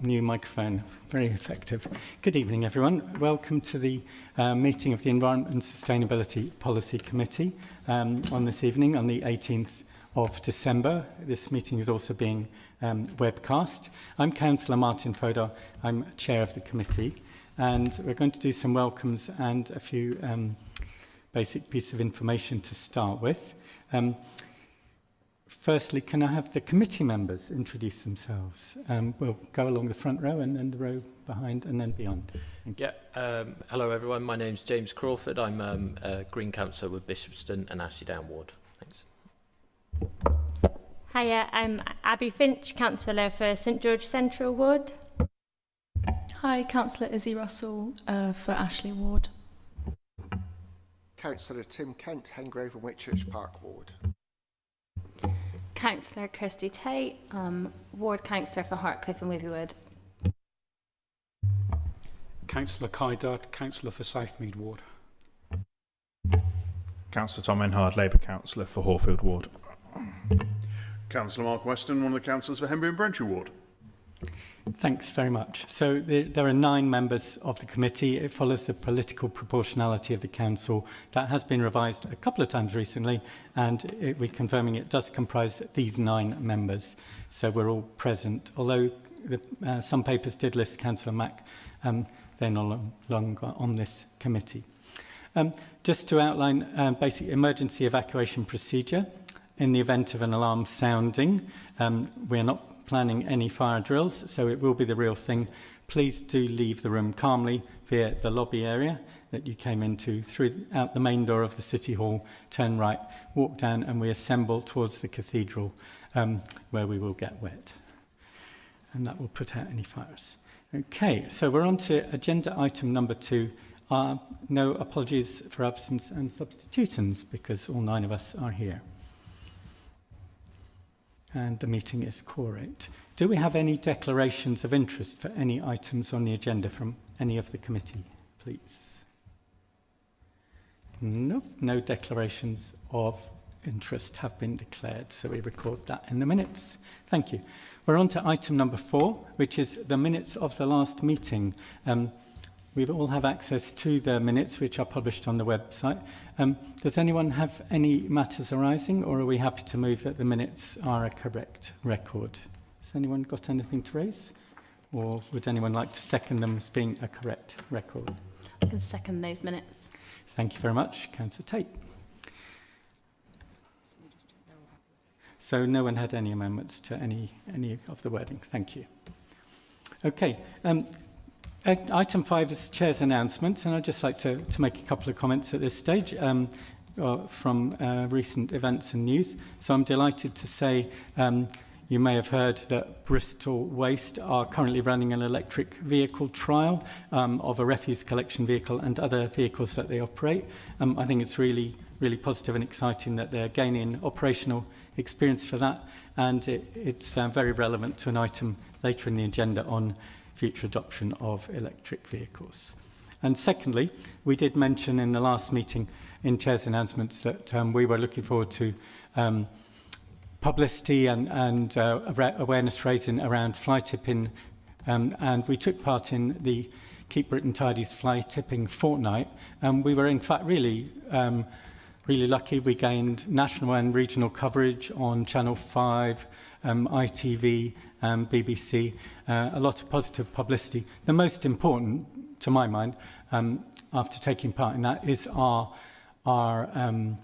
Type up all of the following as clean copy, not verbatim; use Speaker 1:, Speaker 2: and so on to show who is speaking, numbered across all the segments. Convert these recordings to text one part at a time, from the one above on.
Speaker 1: New microphone, very effective. Good evening, everyone. Welcome to the meeting of the Environment and Sustainability Policy Committee on this evening, on the 18th of December. This meeting is also being webcast. I'm Councillor Martin Fodor. I'm chair of the committee, and we're going to do some welcomes and a few basic pieces of information to start with. Firstly, can I have the committee members introduce themselves? We'll go along the front row and then the row behind and then beyond.
Speaker 2: Hello everyone, my name's James Crawford. I'm a Green Councillor with Bishopston and Ashley Down Ward. Thanks.
Speaker 3: Hiya, I'm Abby Finch, Councillor for St George Central Ward.
Speaker 4: Hi, Councillor Izzy Russell for Ashley Ward.
Speaker 5: Councillor Tim Kent, Hengrove and Whitchurch Park Ward.
Speaker 6: Councillor Kirsty Tate, Ward Councillor for Hartcliffe and Wivywood.
Speaker 7: Councillor Kai Dodd, Councillor for Southmead Ward.
Speaker 8: Councillor Tom Enhard, Labour Councillor for Horfield Ward.
Speaker 9: Councillor Mark Weston, one of the councillors for Henbury and Brentry Ward.
Speaker 1: Thanks very much. So there are 9 members of the committee. It follows the political proportionality of the council. That has been revised a couple of times recently, and we're confirming it does comprise these 9 members. So we're all present. Although some papers did list Councillor Mack, they're no longer on this committee. Just to outline basic emergency evacuation procedure. In the event of an alarm sounding, we're not planning any fire drills, so it will be the real thing. Please do leave the room calmly via the lobby area that you came into, out the main door of the City Hall, turn right, walk down, and we assemble towards the cathedral where we will get wet. And that will put out any fires. Okay, so we're on to agenda item number 2. No apologies for absence and substitutions, because all 9 of us are here. And the meeting is quorate. Do we have any declarations of interest for any items on the agenda from any of the committee, please? Nope, no declarations of interest have been declared, so we record that in the minutes. Thank you. We're on to item number 4, which is the minutes of the last meeting. We all have access to the minutes, which are published on the website. Does anyone have any matters arising, or are we happy to move that the minutes are a correct record? Has anyone got anything to raise? Or would anyone like to second them as being a correct record?
Speaker 6: I can second those minutes.
Speaker 1: Thank you very much, Councillor Tate. So no one had any amendments to any of the wording. Thank you. Okay. Item 5 is Chair's announcements, and I'd just like to make a couple of comments at this stage from recent events and news. So I'm delighted to say you may have heard that Bristol Waste are currently running an electric vehicle trial of a refuse collection vehicle and other vehicles that they operate. I think it's really positive and exciting that they're gaining operational experience for that, and it's very relevant to an item later in the agenda on future adoption of electric vehicles. And secondly, we did mention in the last meeting in Chair's announcements that we were looking forward to publicity and awareness raising around fly tipping, and we took part in the Keep Britain Tidy's fly tipping fortnight, and we were in fact really lucky. We gained national and regional coverage on Channel 5, ITV, BBC, a lot of positive publicity. The most important, to my mind, after taking part in that, is our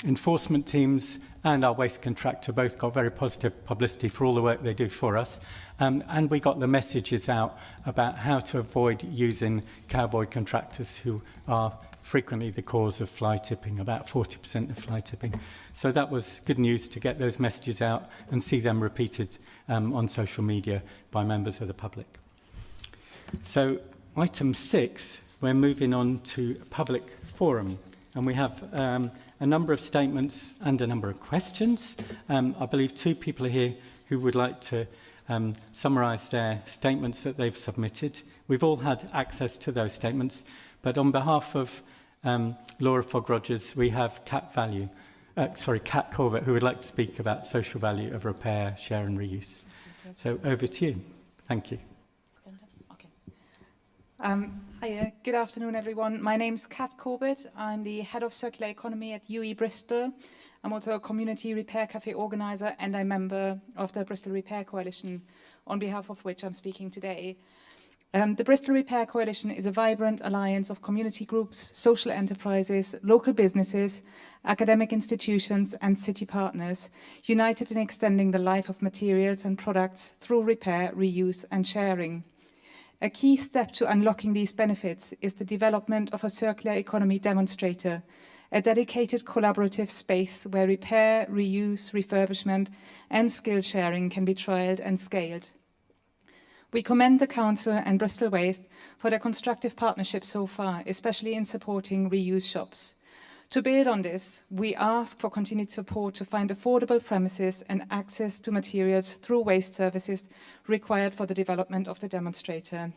Speaker 1: enforcement teams and our waste contractor both got very positive publicity for all the work they do for us. And we got the messages out about how to avoid using cowboy contractors who are frequently the cause of fly tipping, about 40% of fly tipping. So that was good news to get those messages out and see them repeated on social media by members of the public. So item 6, we're moving on to public forum, and we have a number of statements and a number of questions. I believe 2 people are here who would like to summarise their statements that they've submitted. We've all had access to those statements, but on behalf of Laura Fogg-Rogers, we have Kat Corbett, who would like to speak about social value of repair, share and reuse. Okay. So over to you. Thank you.
Speaker 10: Hiya, good afternoon everyone. My name's Kat Corbett. I'm the Head of Circular Economy at UE Bristol. I'm also a Community Repair Cafe organiser and I'm a member of the Bristol Repair Coalition, on behalf of which I'm speaking today. The Bristol Repair Coalition is a vibrant alliance of community groups, social enterprises, local businesses, academic institutions and city partners, united in extending the life of materials and products through repair, reuse and sharing. A key step to unlocking these benefits is the development of a circular economy demonstrator, a dedicated collaborative space where repair, reuse, refurbishment and skill sharing can be trialled and scaled. We commend the Council and Bristol Waste for their constructive partnership so far, especially in supporting reuse shops. To build on this, we ask for continued support to find affordable premises and access to materials through waste services required for the development of the demonstrator.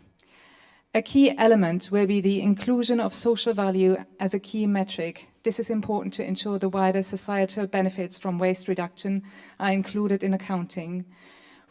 Speaker 10: A key element will be the inclusion of social value as a key metric. This is important to ensure the wider societal benefits from waste reduction are included in accounting.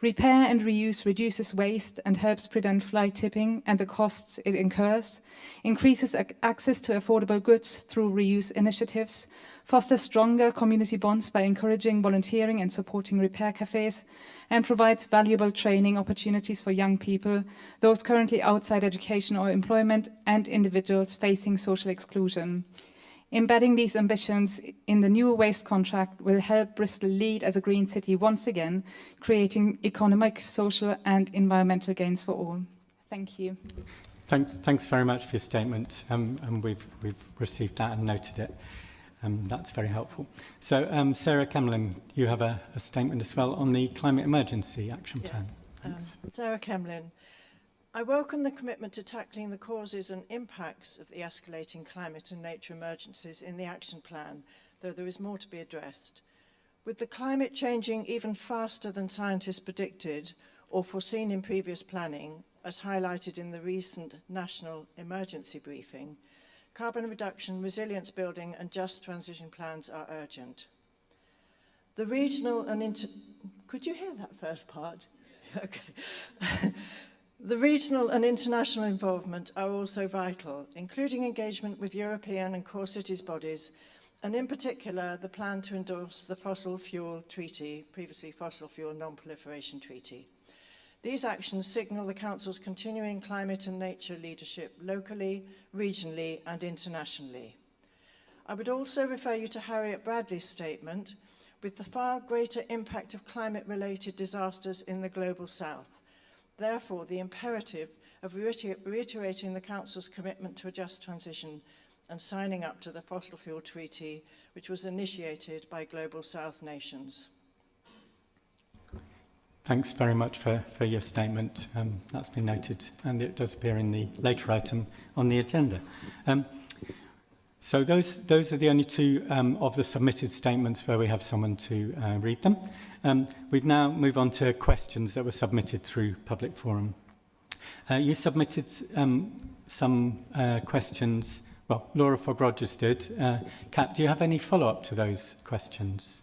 Speaker 10: Repair and reuse reduces waste and helps prevent fly tipping and the costs it incurs, increases access to affordable goods through reuse initiatives, fosters stronger community bonds by encouraging volunteering and supporting repair cafes, and provides valuable training opportunities for young people, those currently outside education or employment, and individuals facing social exclusion. Embedding these ambitions in the new waste contract will help Bristol lead as a green city once again, creating economic, social and environmental gains for all. Thank you.
Speaker 1: Thanks very much for your statement, and we've received that and noted it. That's very helpful. So, Sarah Kemlin, you have a statement as well on the Climate Emergency Action Plan.
Speaker 11: Sarah Kemlin. I welcome the commitment to tackling the causes and impacts of the escalating climate and nature emergencies in the action plan, though there is more to be addressed. With the climate changing even faster than scientists predicted or foreseen in previous planning, as highlighted in the recent National Emergency Briefing, carbon reduction, resilience building and just transition plans are urgent. The regional and could you hear that first part? Okay. The regional and international involvement are also vital, including engagement with European and core cities bodies, and in particular, the plan to endorse the Fossil Fuel Treaty, previously Fossil Fuel Non-Proliferation Treaty. These actions signal the Council's continuing climate and nature leadership locally, regionally, and internationally. I would also refer you to Harriet Bradley's statement, with the far greater impact of climate-related disasters in the Global South. Therefore, the imperative of reiterating the Council's commitment to a just transition and signing up to the Fossil Fuel Treaty, which was initiated by Global South nations.
Speaker 1: Thanks very much for your statement. That's been noted, and it does appear in the later item on the agenda. So those are the only two of the submitted statements where we have someone to read them. We'd now move on to questions that were submitted through public forum. You submitted some questions. Well, Laura Fogg-Rogers did. Kat, do you have any follow-up to those questions?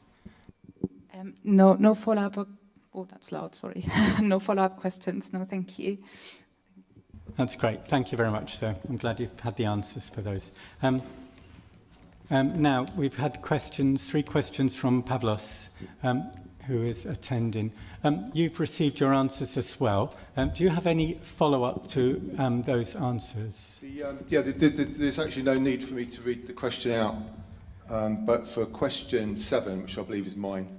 Speaker 10: No follow-up. Oh, that's loud, sorry. No follow-up questions. No, thank you.
Speaker 1: That's great. Thank you very much. So I'm glad you've had the answers for those. Now, we've had three questions from Pavlos, who is attending. You've received your answers as well. Do you have any follow-up to those answers?
Speaker 5: There's actually no need for me to read the question out, but for question 7, which I believe is mine,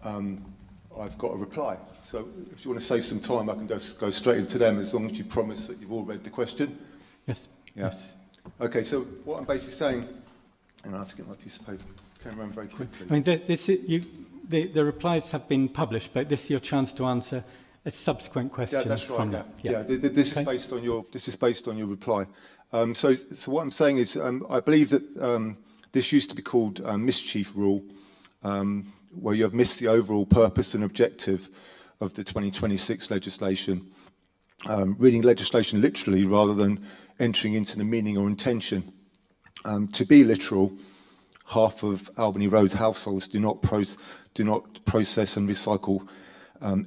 Speaker 5: I've got a reply. So if you want to save some time, I can just go straight into them, as long as you promise that you've all read the question.
Speaker 1: Yes.
Speaker 5: Yeah.
Speaker 1: Yes.
Speaker 5: Okay, so what I'm basically saying, and I have to get my piece of paper, came around very quickly.
Speaker 1: I mean, the replies have been published, but this is your chance to answer a subsequent question.
Speaker 5: Yeah, that's right.
Speaker 1: From that.
Speaker 5: Yeah. This is based on your reply. So what I'm saying is, I believe that this used to be called mischief rule, where you have missed the overall purpose and objective of the 2026 legislation, reading legislation literally rather than entering into the meaning or intention. To be literal, half of Albany Road's households do not process and recycle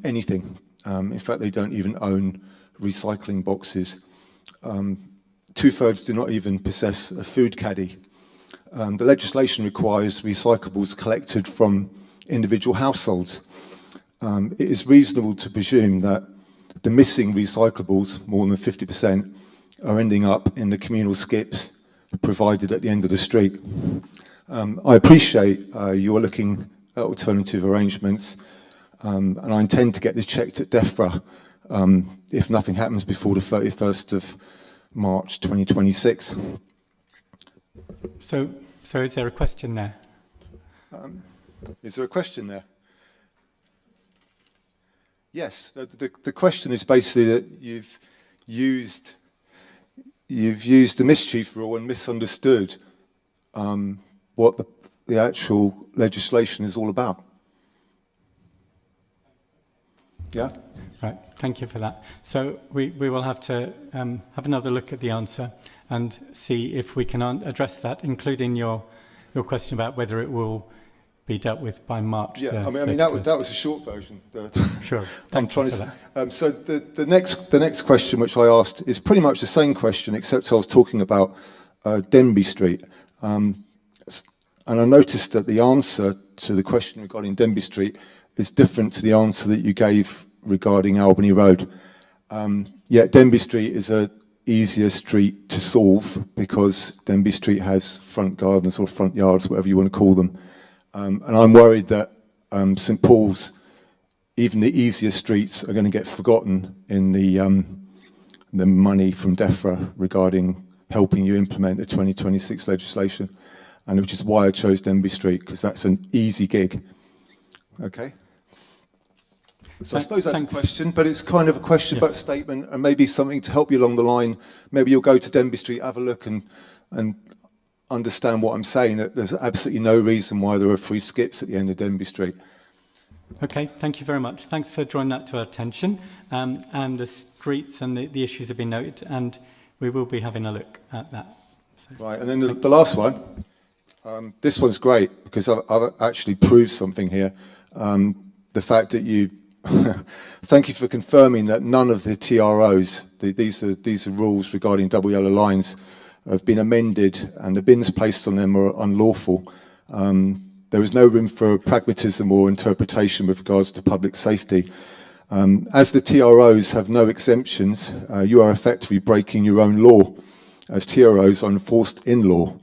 Speaker 5: anything. In fact, they don't even own recycling boxes. 2/3 do not even possess a food caddy. The legislation requires recyclables collected from individual households. It is reasonable to presume that the missing recyclables, more than 50%, are ending up in the communal skips provided at the end of the street. I appreciate you are looking at alternative arrangements, and I intend to get this checked at DEFRA if nothing happens before the 31st of March 2026.
Speaker 1: So is there a question there?
Speaker 5: Is there a question there? Yes, the question is basically that you've used the mischief rule and misunderstood what the actual legislation is all about. Yeah?
Speaker 1: Right, thank you for that. So we will have to have another look at the answer and see if we can address that, including your question about whether it will be dealt with by March.
Speaker 5: Yeah, I mean that was a short version.
Speaker 1: Sure.
Speaker 5: I'm trying to. So the next question which I asked is pretty much the same question, except I was talking about Denby Street, and I noticed that the answer to the question regarding Denby Street is different to the answer that you gave regarding Albany Road. Yeah, Denby Street is a easier street to solve because Denby Street has front gardens or front yards, whatever you want to call them. And I'm worried that St Paul's, even the easier streets, are going to get forgotten in the money from DEFRA regarding helping you implement the 2026 legislation, and which is why I chose Denby Street, because that's an easy gig. Okay. So I suppose that's a question, but it's kind of a question but a statement, and maybe something to help you along the line. Maybe you'll go to Denby Street, have a look, and understand what I'm saying, that there's absolutely no reason why there are free skips at the end of Denby Street.
Speaker 1: Okay, thank you very much. Thanks for drawing that to our attention. And the streets and the issues have been noted, and we will be having a look at that. So,
Speaker 5: right, and then the last one. This one's great because I've actually proved something here. The fact that you, thank you for confirming that none of the TROs, these are rules regarding double yellow lines, have been amended and the bins placed on them are unlawful. There is no room for pragmatism or interpretation with regards to public safety. As the TROs have no exemptions, you are effectively breaking your own law, as TROs are enforced in law.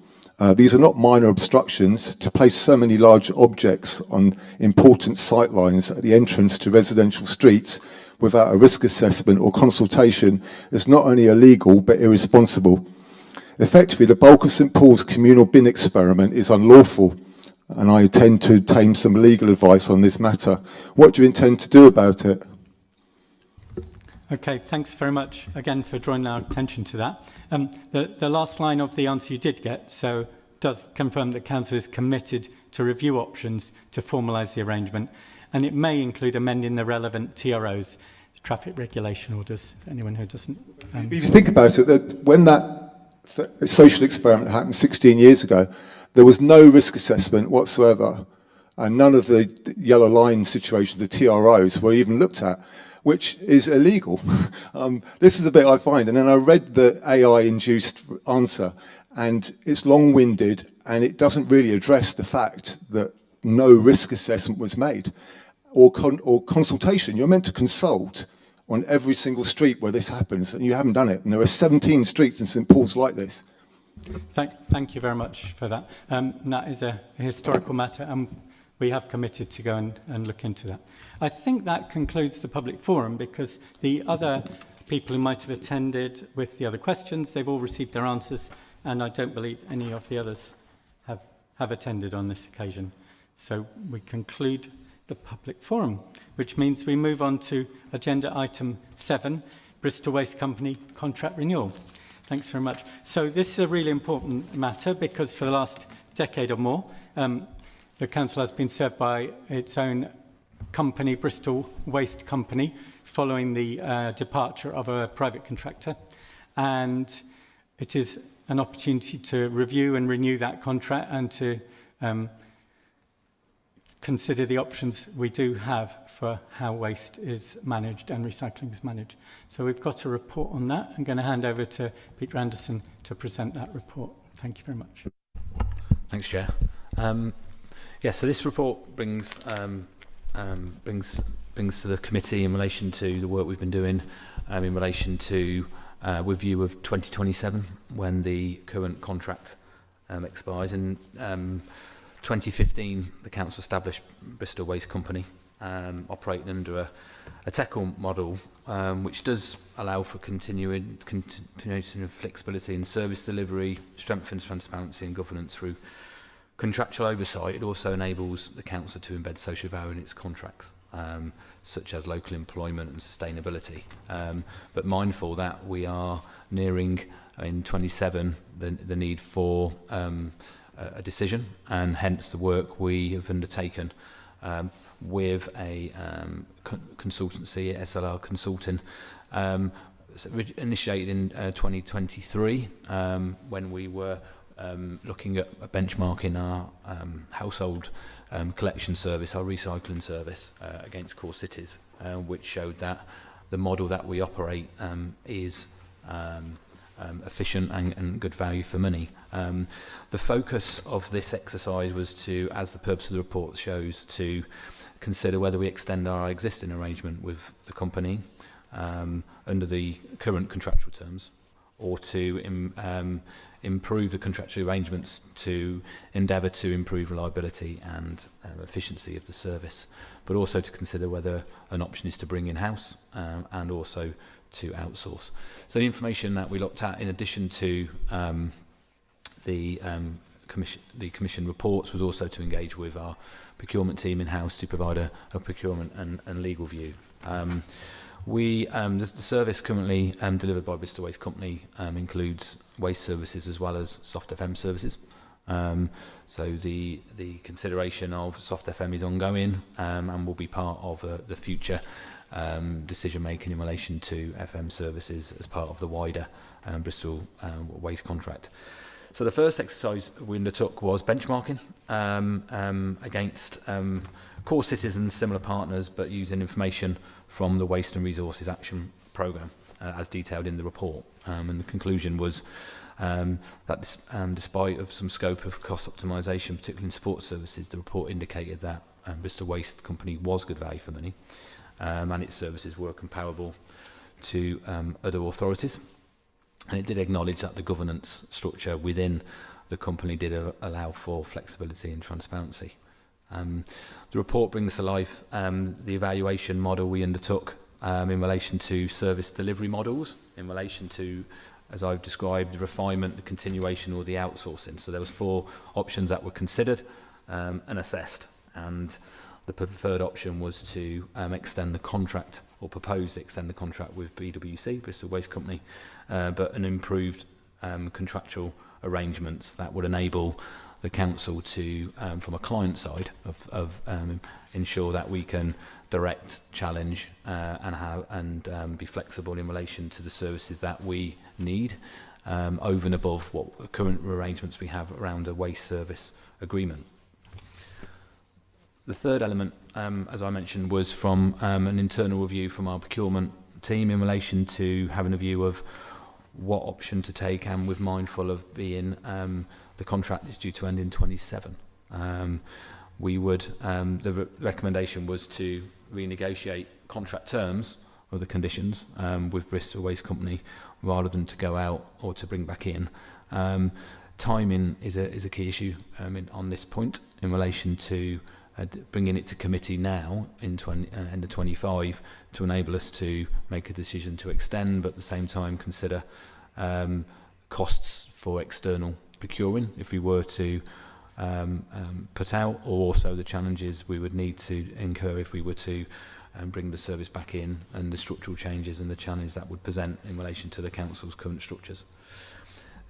Speaker 5: These are not minor obstructions. To place so many large objects on important sightlines at the entrance to residential streets without a risk assessment or consultation is not only illegal but irresponsible. Effectively, the bulk of St Paul's communal bin experiment is unlawful, and I intend to obtain some legal advice on this matter. What do you intend to do about it?
Speaker 1: okay, thanks very much again for drawing our attention to that. The last line of the answer you did get, so does confirm that Council is committed to review options to formalise the arrangement, and it may include amending the relevant TROs, traffic regulation orders, for anyone who doesn't.
Speaker 5: If you think about it, that when that social experiment happened 16 years ago, there was no risk assessment whatsoever, and none of the yellow line situations, the TROs, were even looked at, which is illegal. This is a bit I find, and then I read the AI-induced answer, and it's long-winded, and it doesn't really address the fact that no risk assessment was made, or consultation. You're meant to consult on every single street where this happens, and you haven't done it. And there are 17 streets in St Paul's like this.
Speaker 1: Thank you very much for that. That is a historical matter, and we have committed to go and look into that. I think that concludes the public forum, because the other people who might have attended with the other questions, they've all received their answers, and I don't believe any of the others have attended on this occasion. So we conclude the public forum, which means we move on to agenda item 7, Bristol Waste Company contract renewal. Thanks very much. So this is a really important matter because for the last decade or more, the council has been served by its own company, Bristol Waste Company, following the departure of a private contractor. And it is an opportunity to review and renew that contract and to consider the options we do have for how waste is managed and recycling is managed. So we've got a report on that. I'm going to hand over to Peter Anderson to present that report. Thank you very much.
Speaker 2: Thanks, Chair. So this report brings to the committee in relation to the work we've been doing in relation to review of 2027 when the current contract expires. In 2015, the council established Bristol Waste Company, operating under a TECL model, which does allow for continuation of flexibility in service delivery, strengthens transparency and governance through contractual oversight. It also enables the council to embed social value in its contracts, such as local employment and sustainability. But mindful that we are nearing in 27 the need for a decision, and hence the work we have undertaken with a consultancy, SLR Consulting, initiated in 2023 when we were looking at benchmarking our household collection service, our recycling service against core cities, which showed that the model that we operate is efficient and good value for money. The focus of this exercise was to, as the purpose of the report shows, to consider whether we extend our existing arrangement with the company under the current contractual terms, or to improve the contractual arrangements to endeavour to improve reliability and efficiency of the service, but also to consider whether an option is to bring in-house and also to outsource. So the information that we looked at, in addition to the commission reports, was also to engage with our procurement team in-house to provide a procurement and legal view. The service currently delivered by Bristol Waste Company includes waste services as well as soft FM services. So the consideration of soft FM is ongoing and will be part of the future decision making in relation to FM services as part of the wider Bristol Waste contract. So the first exercise we undertook was benchmarking against core cities and similar partners, but using information from the Waste and Resources Action Programme, as detailed in the report. And the conclusion was that despite of some scope of cost optimisation, particularly in support services, the report indicated that Bristol Waste Company was good value for money, and its services were comparable to other authorities. And it did acknowledge that the governance structure within the company did allow for flexibility and transparency. The report brings to life the evaluation model we undertook in relation to service delivery models, in relation to, as I've described, the refinement, the continuation or the outsourcing. So there was 4 options that were considered and assessed, and the preferred option was to extend the contract, or propose to extend the contract with BWC, Bristol Waste Company, but an improved contractual arrangements that would enable the council to, from a client side, of ensure that we can direct, challenge, and be flexible in relation to the services that we need, over and above what current arrangements we have around a waste service agreement. The third element, as I mentioned, was from an internal review from our procurement team in relation to having a view of what option to take, and with mindful of being the contract is due to end in 27. The recommendation was to renegotiate contract terms or the conditions with Bristol Waste Company rather than to go out or to bring back in. Timing is a key issue on this point in relation to bringing it to committee now in end of 25 to enable us to make a decision to extend, but at the same time consider costs for external procuring if we were to put out, or also the challenges we would need to incur if we were to bring the service back in, and the structural changes and the challenge that would present in relation to the council's current structures.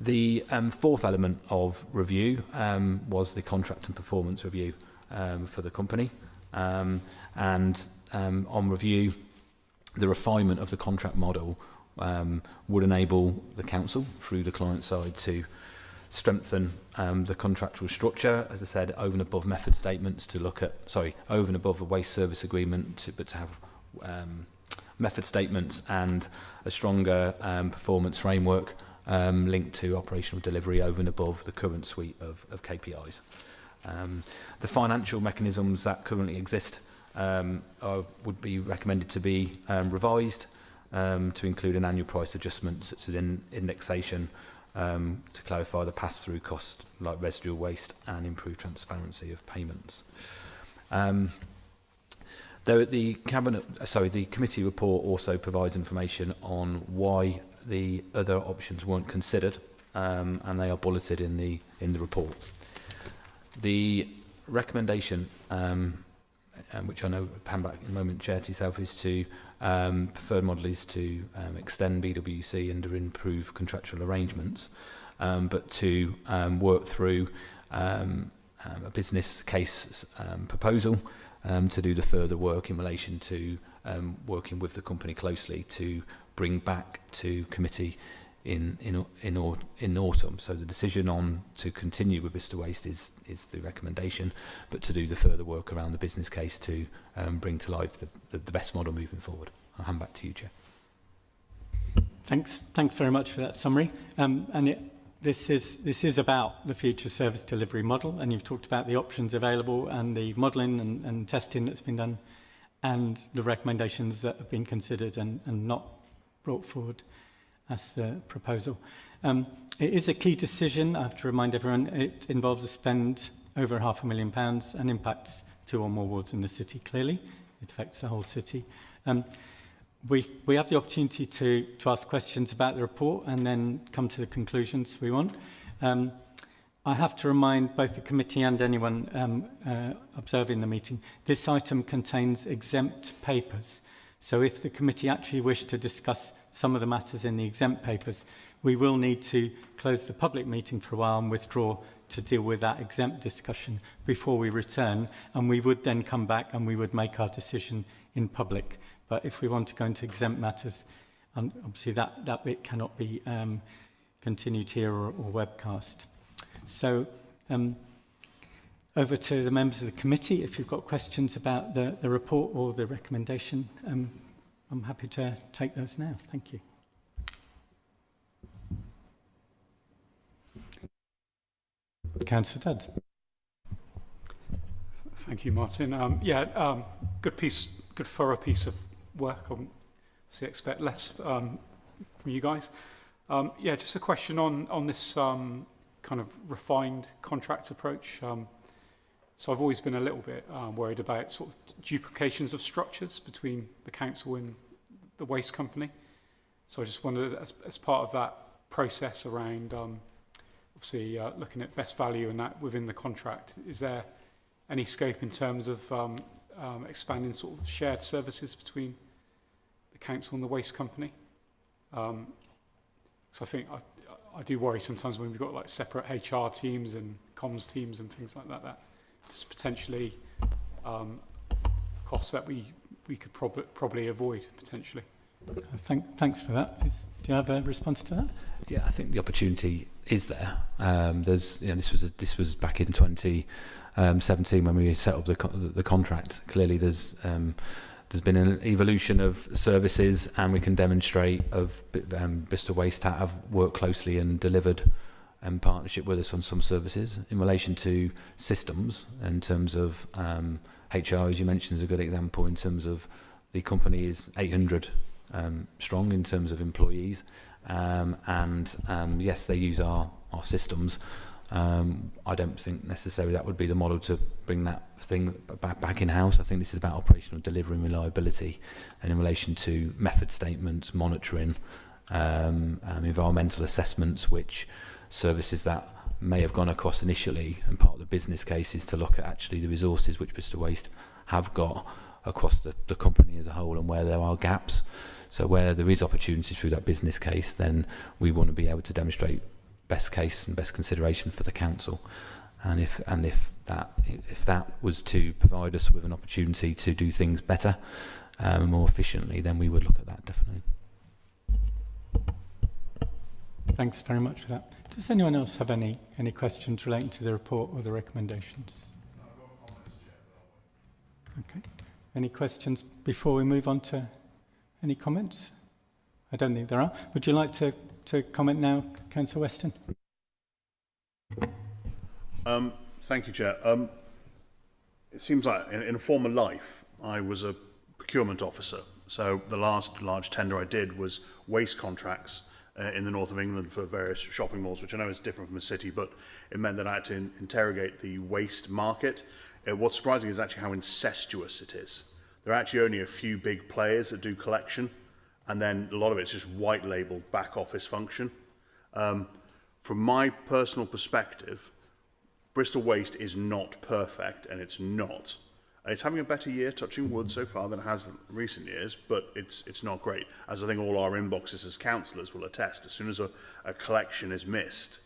Speaker 2: The fourth element of review was the contract and performance review for the company, and on review, the refinement of the contract model would enable the council through the client side to strengthen the contractual structure, as I said, over and above method statements to look at, over and above the waste service agreement, but to have method statements and a stronger performance framework linked to operational delivery over and above the current suite of KPIs. The financial mechanisms that currently exist would be recommended to be revised to include an annual price adjustment such as indexation to clarify the pass-through cost like residual waste and improve transparency of payments. The committee report also provides information on why the other options weren't considered, and they are bulleted in the report. The recommendation, which I know hand back in a moment, Chair, to yourself, is to preferred model is to extend BWC under improved contractual arrangements, but to work through a business case proposal to do the further work in relation to working with the company closely to bring back to committee in autumn. So the decision on to continue with Bristol Waste is the recommendation, but to do the further work around the business case to bring to life the best model moving forward. I'll hand back to you, Chair.
Speaker 1: Thanks very much for that summary. This is about the future service delivery model, and you've talked about the options available and the modelling and testing that's been done, and the recommendations that have been considered and not brought forward as the proposal. It is a key decision. I have to remind everyone it involves a spend over £500,000 and impacts 2 or more wards in the city. Clearly, it affects the whole city. We have the opportunity to ask questions about the report and then come to the conclusions we want. I have to remind both the committee and anyone observing the meeting, this item contains exempt papers. So if the committee actually wish to discuss some of the matters in the exempt papers, we will need to close the public meeting for a while and withdraw to deal with that exempt discussion before we return, and we would then come back and we would make our decision in public. But if we want to go into exempt matters, obviously that bit cannot be continued here or webcast. So over to the members of the committee. If you've got questions about the report or the recommendation, I'm happy to take those now. Thank you. Councillor Dudds.
Speaker 7: Thank you, Martin. Good thorough piece of work. I obviously expect less from you guys. Just a question on this kind of refined contract approach. So I've always been a little bit worried about sort of duplications of structures between the council and the waste company. So I just wondered, as part of that process around obviously looking at best value and that within the contract, is there any scope in terms of expanding sort of shared services between the council and the waste company? So I think I do worry sometimes when we've got like separate HR teams and comms teams and things like that just potentially costs that we could probably avoid potentially.
Speaker 1: Thanks for that. Do you have a response to that?
Speaker 2: Yeah, I think the opportunity is there. This was back in 2017 when we set up the contract. Clearly, there's been an evolution of services, and we can demonstrate of Bristol Waste have worked closely and delivered in partnership with us on some services in relation to systems. In terms of HR, as you mentioned, is a good example. In terms of the company is 800 strong in terms of employees, and yes, they use our systems. I don't think necessarily that would be the model to bring that thing back in-house. I think this is about operational delivery and reliability, and in relation to method statements, monitoring, environmental assessments, which services that may have gone across initially, and part of the business case is to look at actually the resources which Bristol Waste have got across the company as a whole, and where there are gaps. So where there is opportunities through that business case, then we want to be able to demonstrate best case and best consideration for the council. And if that was to provide us with an opportunity to do things better, more efficiently, then we would look at that definitely.
Speaker 1: Thanks very much for that. Does anyone else have any questions relating to the report or the recommendations? Okay. Any questions before we move on to any comments? I don't think there are. Would you like to comment now, Councillor Weston?
Speaker 9: Thank you, Chair. It seems like in a former life, I was a procurement officer. So the last large tender I did was waste contracts in the north of England for various shopping malls, which I know is different from a city, but it meant that I had to interrogate the waste market. What's surprising is actually how incestuous it is. There are actually only a few big players that do collection, and then a lot of it's just white-labelled back office function. From my personal perspective, Bristol Waste is not perfect, and it's not. It's having a better year, touching wood, so far than it has in recent years, but it's not great. As I think all our inboxes as councillors will attest, as soon as a collection is missed,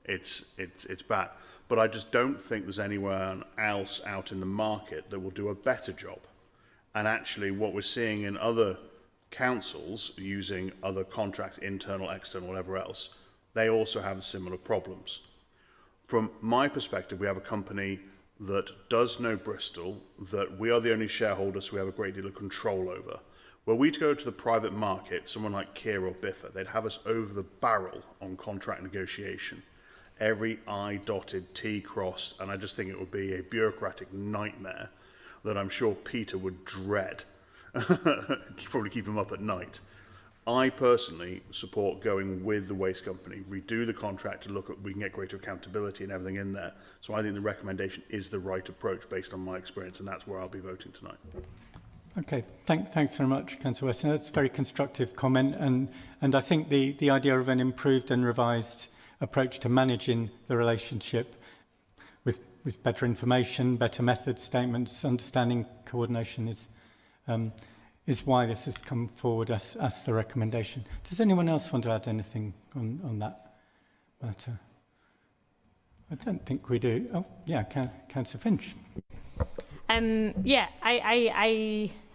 Speaker 9: it's bad. But I just don't think there's anyone else out in the market that will do a better job. And actually, what we're seeing in other councils using other contracts, internal, external, whatever else, they also have similar problems. From my perspective, we have a company that does know Bristol, that we are the only shareholders, so we have a great deal of control over. Were we to go to the private market, someone like Kier or Biffa, they'd have us over the barrel on contract negotiation. Every I dotted, T crossed, and I just think it would be a bureaucratic nightmare that I'm sure Peter would dread. Probably keep him up at night. I personally support going with the waste company, redo the contract to look at we can get greater accountability and everything in there. So I think the recommendation is the right approach based on my experience, and that's where I'll be voting tonight.
Speaker 1: Okay, thanks very much, Councillor Weston. That's a very constructive comment, and I think the idea of an improved and revised approach to managing the relationship with better information, better method statements, understanding coordination is why this has come forward as the recommendation. Does anyone else want to add anything on that matter? I don't think we do. Oh, yeah, Councillor Finch.
Speaker 3: Yeah,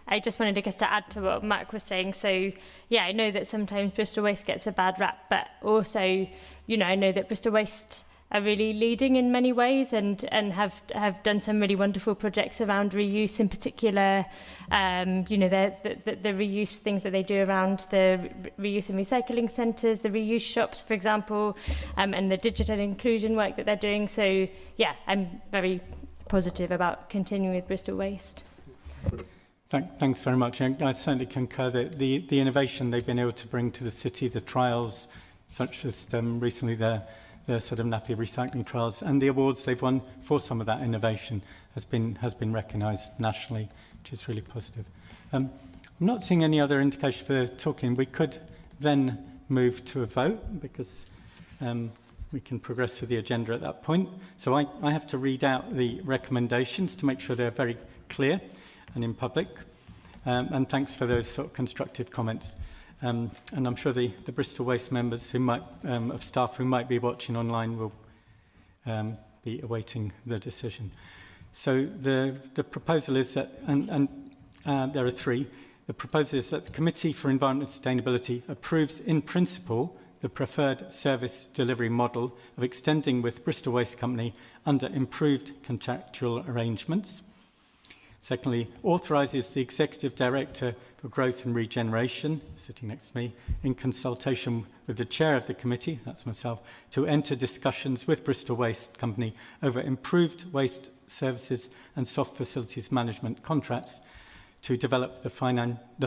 Speaker 3: I just wanted, I guess, to add to what Mark was saying. So, yeah, I know that sometimes Bristol Waste gets a bad rap, but also, you know, I know that Bristol Waste are really leading in many ways and have done some really wonderful projects around reuse in particular. You know, the reuse things that they do around the reuse and recycling centres, the reuse shops, for example, and the digital inclusion work that they're doing. So, yeah, I'm very positive about continuing with Bristol Waste.
Speaker 1: Thanks very much. I certainly concur that the innovation they've been able to bring to the city, the trials, such as recently the sort of nappy recycling trials, and the awards they've won for some of that innovation has been recognised nationally, which is really positive. I'm not seeing any other indication for talking. We could then move to a vote because we can progress with the agenda at that point. So I have to read out the recommendations to make sure they're very clear and in public. And thanks for those sort of constructive comments. And I'm sure the Bristol Waste members who might, of staff who might be watching online will be awaiting the decision. So the proposal is that, and there are three, the proposal is that the Committee for Environment and Sustainability approves in principle the preferred service delivery model of extending with Bristol Waste Company under improved contractual arrangements. Secondly, authorises the Executive Director for Growth and Regeneration, sitting next to me, in consultation with the Chair of the Committee, that's myself, to enter discussions with Bristol Waste Company over improved waste services and soft facilities management contracts to develop the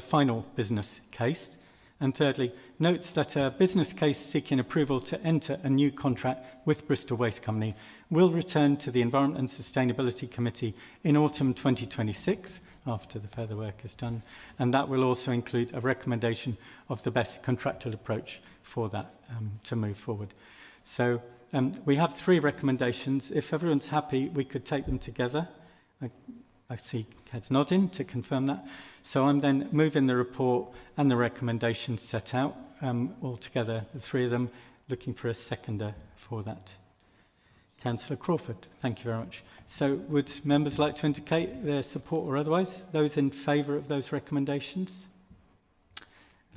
Speaker 1: final business case. And thirdly, notes that a business case seeking approval to enter a new contract with Bristol Waste Company will return to the Environment and Sustainability Committee in autumn 2026, after the further work is done, and that will also include a recommendation of the best contractual approach for that to move forward. So we have three recommendations. If everyone's happy, we could take them together. I see heads nodding to confirm that. So I'm then moving the report and the recommendations set out all together, the three of them, looking for a seconder for that. Councillor Crawford, thank you very much. So would members like to indicate their support or otherwise? Those in favour of those recommendations?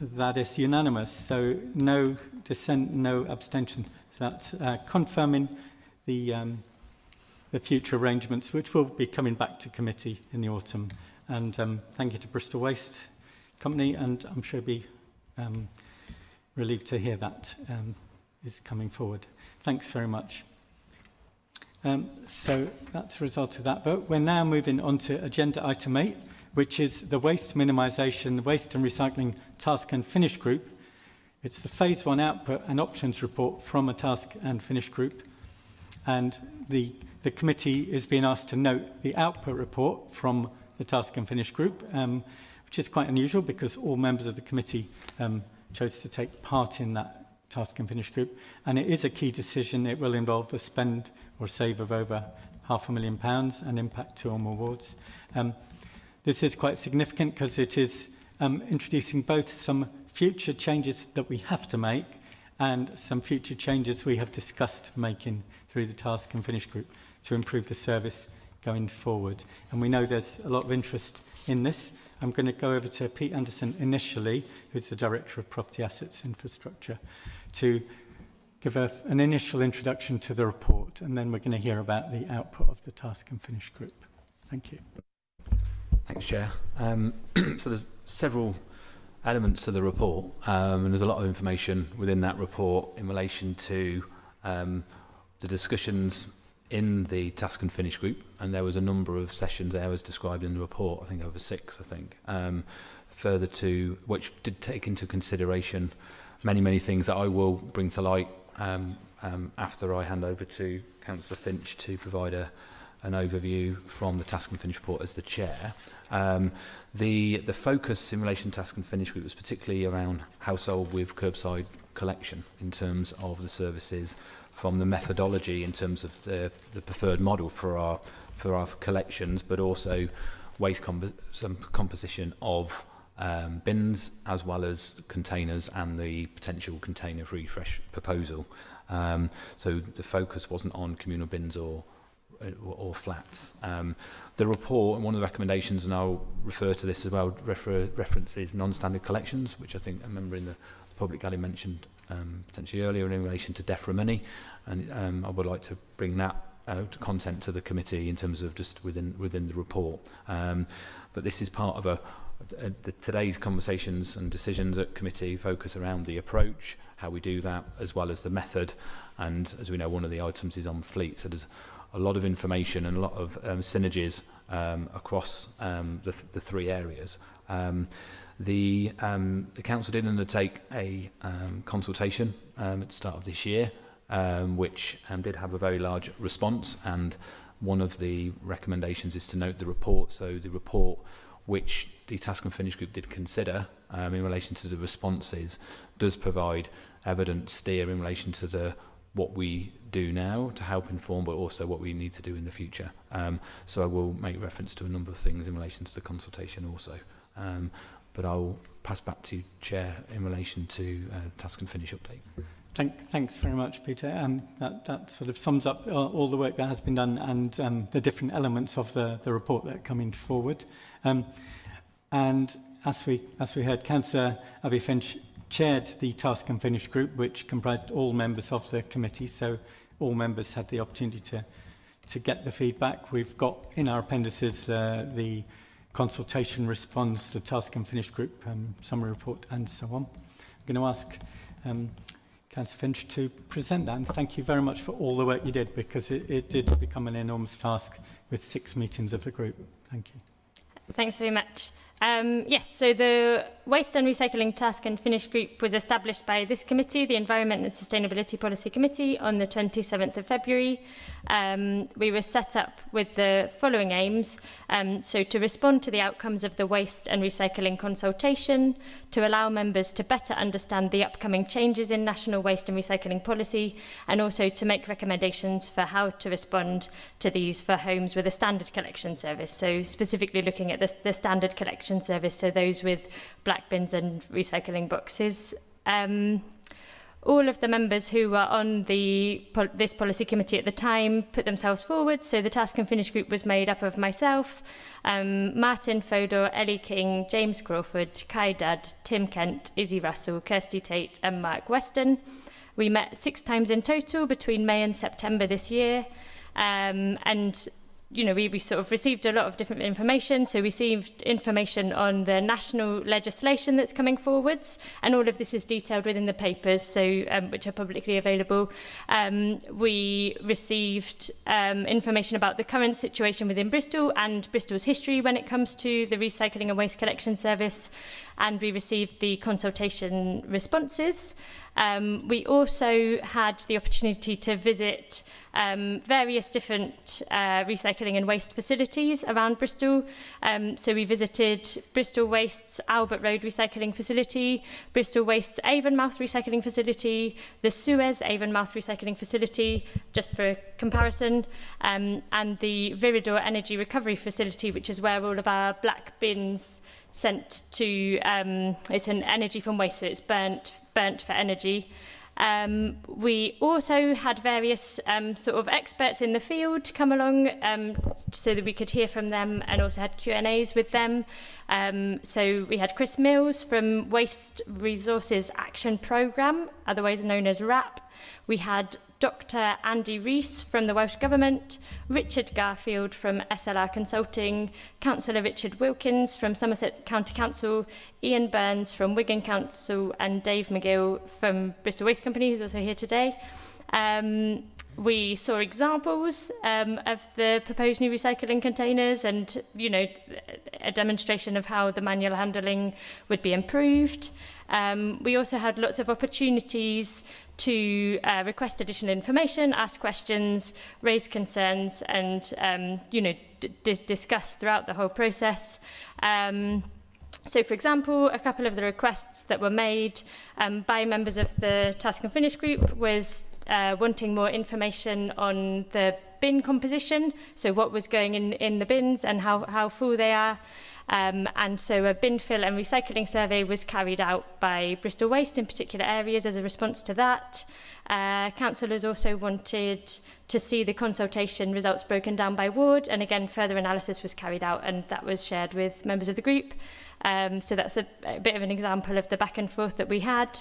Speaker 1: That is unanimous. So no dissent, no abstention. That's confirming the future arrangements, which will be coming back to committee in the autumn. And thank you to Bristol Waste Company, and I'm sure you'll be relieved to hear that is coming forward. Thanks very much. So that's a result of that vote. We're now moving on to agenda item 8, which is the Waste Minimisation, Waste and Recycling Task and Finish Group. It's the Phase 1 Output and Options Report from a Task and Finish Group. And the committee is being asked to note the output report from the Task and Finish Group, which is quite unusual because all members of the committee chose to take part in that Task and Finish Group. And it is a key decision. It will involve a spend or save of over £500,000 and impact 2 or more wards. This is quite significant because it is introducing both some future changes that we have to make and some future changes we have discussed making through the Task and Finish Group to improve the service going forward. And we know there's a lot of interest in this. I'm going to go over to Pete Anderson initially, who's the Director of Property Assets Infrastructure, to give an initial introduction to the report, and then we're going to hear about the output of the Task and Finish Group. Thank you.
Speaker 2: Thanks, Chair. So there's several elements to the report, and there's a lot of information within that report in relation to the discussions in the Task and Finish Group, and there was a number of sessions there as described in the report, I think over 6, further to which did take into consideration many things that I will bring to light after I hand over to Councillor Finch to provide an overview from the Task and Finish report as the Chair. The focus in relation to Task and Finish Group was particularly around household with curbside collection in terms of the services, from the methodology in terms of the preferred model for our collections, but also waste composition of bins as well as containers and the potential container refresh proposal. So the focus wasn't on communal bins or flats. The report, and one of the recommendations, and I'll refer to this as well, references non-standard collections, which I think a member in the public gallery mentioned potentially earlier in relation to DEFRA money, and I would like to bring that content to the committee in terms of just within the report. But this is part of today's conversations and decisions at committee focus around the approach, how we do that, as well as the method. And as we know, one of the items is on fleet, so there's a lot of information and a lot of synergies across the 3 areas. The council did undertake a consultation at the start of this year, which did have a very large response, and one of the recommendations is to note the report. So the report which the Task and Finish Group did consider in relation to the responses does provide evidence steer in relation to what we do now to help inform, but also what we need to do in the future. So I will make reference to a number of things in relation to the consultation also. But I'll pass back to you, Chair, in relation to Task and Finish update.
Speaker 1: Thanks very much, Peter. That sort of sums up all the work that has been done and the different elements of the report that are coming forward. And as we heard, Councillor Abbey Finch chaired the Task and Finish Group, which comprised all members of the committee, so all members had the opportunity to get the feedback. We've got in our appendices the consultation response, the Task and Finish Group summary report, and so on. I'm going to ask Councillor Finch to present that, and thank you very much for all the work you did, because it did become an enormous task with 6 meetings of the group. Thank you.
Speaker 3: Thanks very much. Yes, so the Waste and Recycling Task and Finish Group was established by this committee, the Environment and Sustainability Policy Committee, on the 27th of February. We were set up with the following aims. So to respond to the outcomes of the Waste and Recycling consultation, to allow members to better understand the upcoming changes in national waste and recycling policy, and also to make recommendations for how to respond to these for homes with a standard collection service. So specifically looking at the standard collection service, so those with black bins and recycling boxes. All of the members who were on this policy committee at the time put themselves forward. So the Task and Finish Group was made up of myself, Martin Fodor, Ellie King, James Crawford, Kai Dudd, Tim Kent, Izzy Russell, Kirsty Tate and Mark Weston. We met 6 times in total between May and September this year. And you know, we sort of received a lot of different information. So we received information on the national legislation that's coming forwards, and all of this is detailed within the papers, so which are publicly available. We received information about the current situation within Bristol and Bristol's history when it comes to the recycling and waste collection service, and we received the consultation responses. We also had the opportunity to visit various different recycling and waste facilities around Bristol. So we visited Bristol Waste's Albert Road Recycling Facility, Bristol Waste's Avonmouth Recycling Facility, the Suez Avonmouth Recycling Facility, just for comparison, and the Viridor Energy Recovery Facility, which is where all of our black bins sent to, it's an energy from waste, so it's burnt for energy. We also had various sort of experts in the field come along so that we could hear from them, and also had Q&As with them. So we had Chris Mills from Waste Resources Action Programme, otherwise known as RAP. We had Dr. Andy Rees from the Welsh Government, Richard Garfield from SLR Consulting, Councillor Richard Wilkins from Somerset County Council, Ian Burns from Wigan Council, and Dave McGill from Bristol Waste Company, who's also here today. We saw examples of the proposed new recycling containers, and you know, a demonstration of how the manual handling would be improved. We also had lots of opportunities to request additional information, ask questions, raise concerns, and you know, discuss throughout the whole process. So, for example, a couple of the requests that were made by members of the Task and Finish group was wanting more information on the bin composition, so what was going in the bins and how full they are. And so a bin fill and recycling survey was carried out by Bristol Waste in particular areas as a response to that. Councillors also wanted to see the consultation results broken down by ward, and again further analysis was carried out, and that was shared with members of the group. So that's a bit of an example of the back and forth that we had.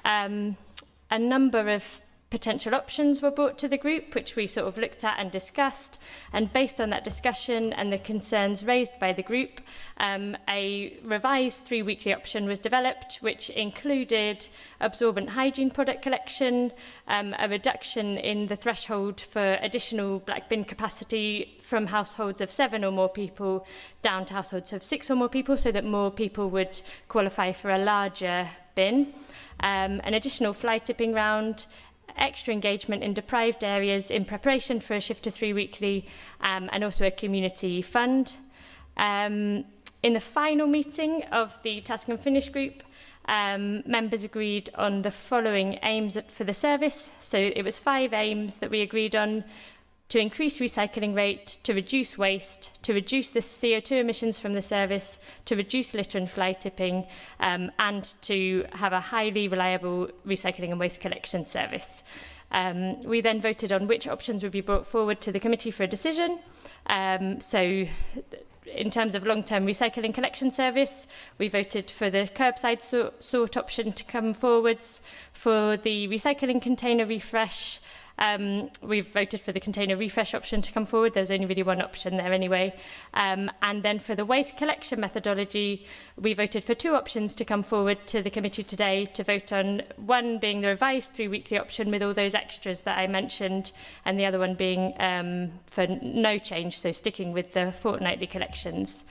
Speaker 3: A number of potential options were brought to the group, which we sort of looked at and discussed, and based on that discussion and the concerns raised by the group, a revised 3-weekly option was developed, which included absorbent hygiene product collection, a reduction in the threshold for additional black bin capacity from households of 7 or more people down to households of 6 or more people, so that more people would qualify for a larger bin, an additional fly tipping round, extra engagement in deprived areas in preparation for a shift to 3-weekly, and also a community fund. In the final meeting of the Task and Finish group, members agreed on the following aims for the service. So it was 5 aims that we agreed on: to increase recycling rate, to reduce waste, to reduce the CO2 emissions from the service, to reduce litter and fly tipping, and to have a highly reliable recycling and waste collection service. We then voted on which options would be brought forward to the committee for a decision. So in terms of long-term recycling collection service, we voted for the curbside sort option to come forwards. For the recycling container refresh, we've voted for the container refresh option to come forward. There's only really one option there anyway. And then for the waste collection methodology, we voted for 2 options to come forward to the committee today to vote on, one being the revised 3-weekly option with all those extras that I mentioned, and the other one being for no change, so sticking with the fortnightly collections.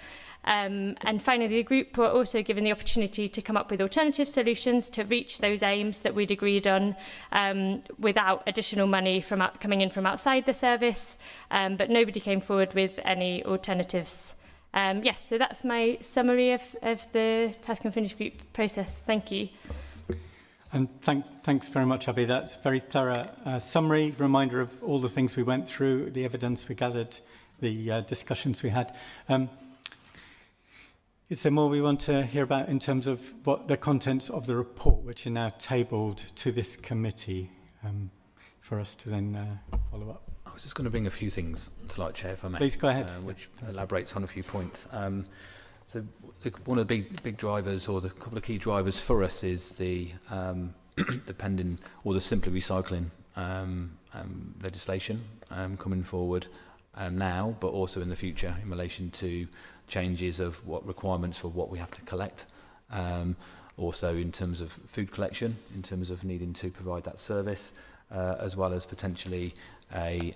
Speaker 3: And finally, the group were also given the opportunity to come up with alternative solutions to reach those aims that we'd agreed on without additional money coming in from outside the service, but nobody came forward with any alternatives. Yes, so that's my summary of the Task and Finish group process. Thank you.
Speaker 1: And thanks very much, Abby. That's a very thorough summary, reminder of all the things we went through, the evidence we gathered, the discussions we had. Is there more we want to hear about in terms of what the contents of the report, which are now tabled to this committee for us to then follow up?
Speaker 2: I was just going to bring a few things to light, Chair, if I may.
Speaker 1: Please go ahead.
Speaker 2: Which elaborates on a few points. So one of the big drivers, or the couple of key drivers for us, is the depending, or the simpler recycling legislation coming forward now, but also in the future in relation to changes of what requirements for what we have to collect. Also in terms of food collection, in terms of needing to provide that service, as well as potentially a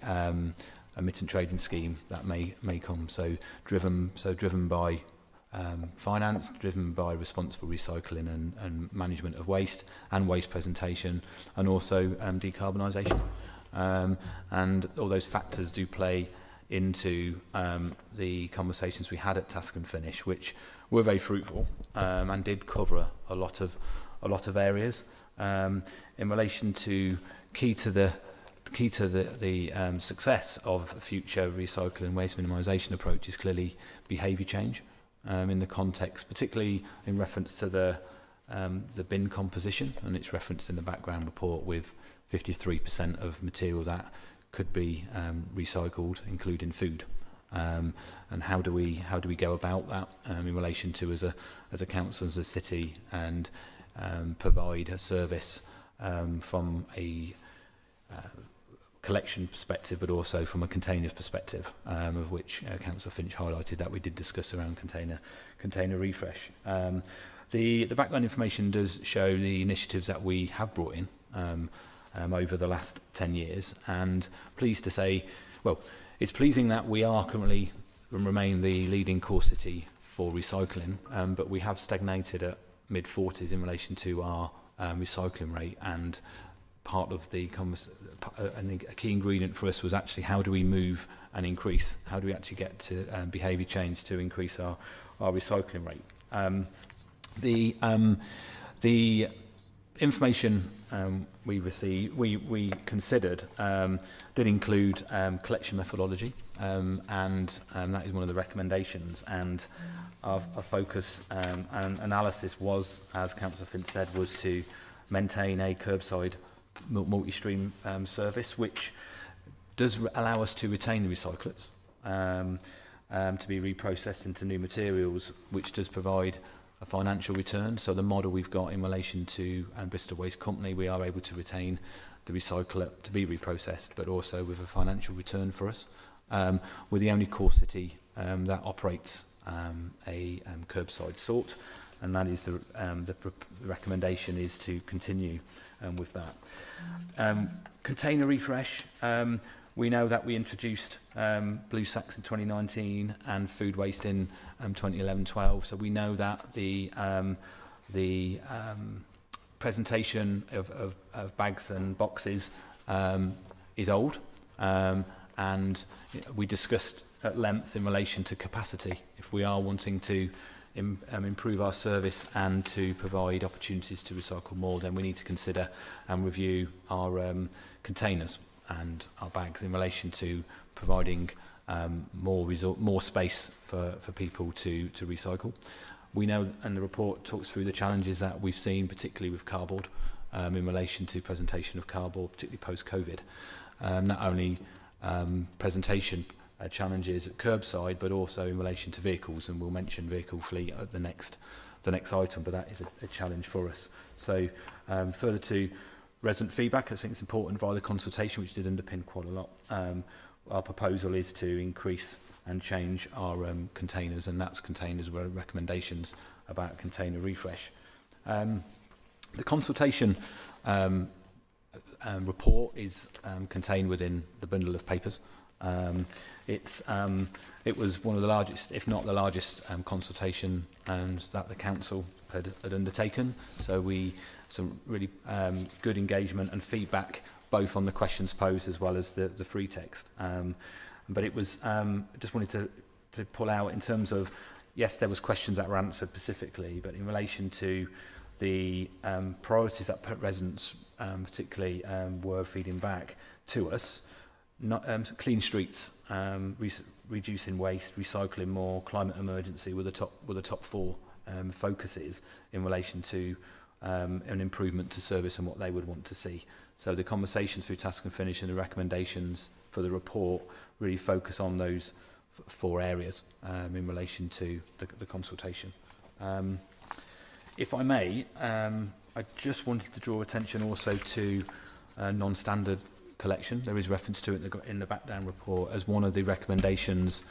Speaker 2: mittent trading scheme that may come. So driven by finance, driven by responsible recycling and management of waste and waste presentation, and also decarbonisation. And all those factors do play into the conversations we had at Task and Finish, which were very fruitful and did cover a lot of areas in relation to key to the success of future recycling waste minimisation approach is clearly behaviour change in the context, particularly in reference to the bin composition, and it's referenced in the background report with 53% of material that could be recycled, including food. And how do we go about that in relation to as a council, as a city, and provide a service from a collection perspective, but also from a containers perspective, of which Councillor Finch highlighted that we did discuss around container refresh. The background information does show the initiatives that we have brought in over the last 10 years, and pleased to say, well, it's pleasing that we are currently and remain the leading core city for recycling, but we have stagnated at mid-40s in relation to our recycling rate, and part of the a key ingredient for us was actually how do we move and increase, how do we actually get to behaviour change to increase our recycling rate. The information we received, we considered, did include collection methodology, and that is one of the recommendations, and our focus and analysis was, as Councillor Finch said, was to maintain a curbside multi-stream service, which does allow us to retain the recyclates to be reprocessed into new materials, which does provide a financial return. So the model we've got in relation to Bristol Waste Company, we are able to retain the recycler to be reprocessed, but also with a financial return for us. We're the only core city that operates a curbside sort, and that is the recommendation is to continue with that. Container refresh. We know that we introduced blue sacks in 2019 and food waste in 2011-12. So we know that the presentation of bags and boxes is old, and we discussed at length in relation to capacity. If we are wanting to improve our service and to provide opportunities to recycle more, then we need to consider and review our containers and our bags in relation to providing more space for people to recycle. We know, and the report talks through the challenges that we've seen, particularly with cardboard, in relation to presentation of cardboard, particularly post-COVID. Not only presentation challenges at curbside, but also in relation to vehicles, and we'll mention vehicle fleet at the next item, but that is a challenge for us. So further to resident feedback, I think it's important via the consultation, which did underpin quite a lot. Our proposal is to increase and change our containers, and that's containers were recommendations about container refresh. The consultation report is contained within the bundle of papers. It was one of the largest, if not the largest, consultation that the council had undertaken. So some really good engagement and feedback, both on the questions posed as well as the free text. But it was, I just wanted to pull out in terms of, yes, there was questions that were answered specifically, but in relation to the priorities that residents particularly were feeding back to us, not, clean streets, reducing waste, recycling more, climate emergency were the top four focuses in relation to an improvement to service and what they would want to see. So the conversations through Task and Finish and the recommendations for the report really focus on those four areas in relation to the consultation. If I may, I I just wanted to draw attention also to non-standard collection. There is reference to it in the back-down report as one of the recommendations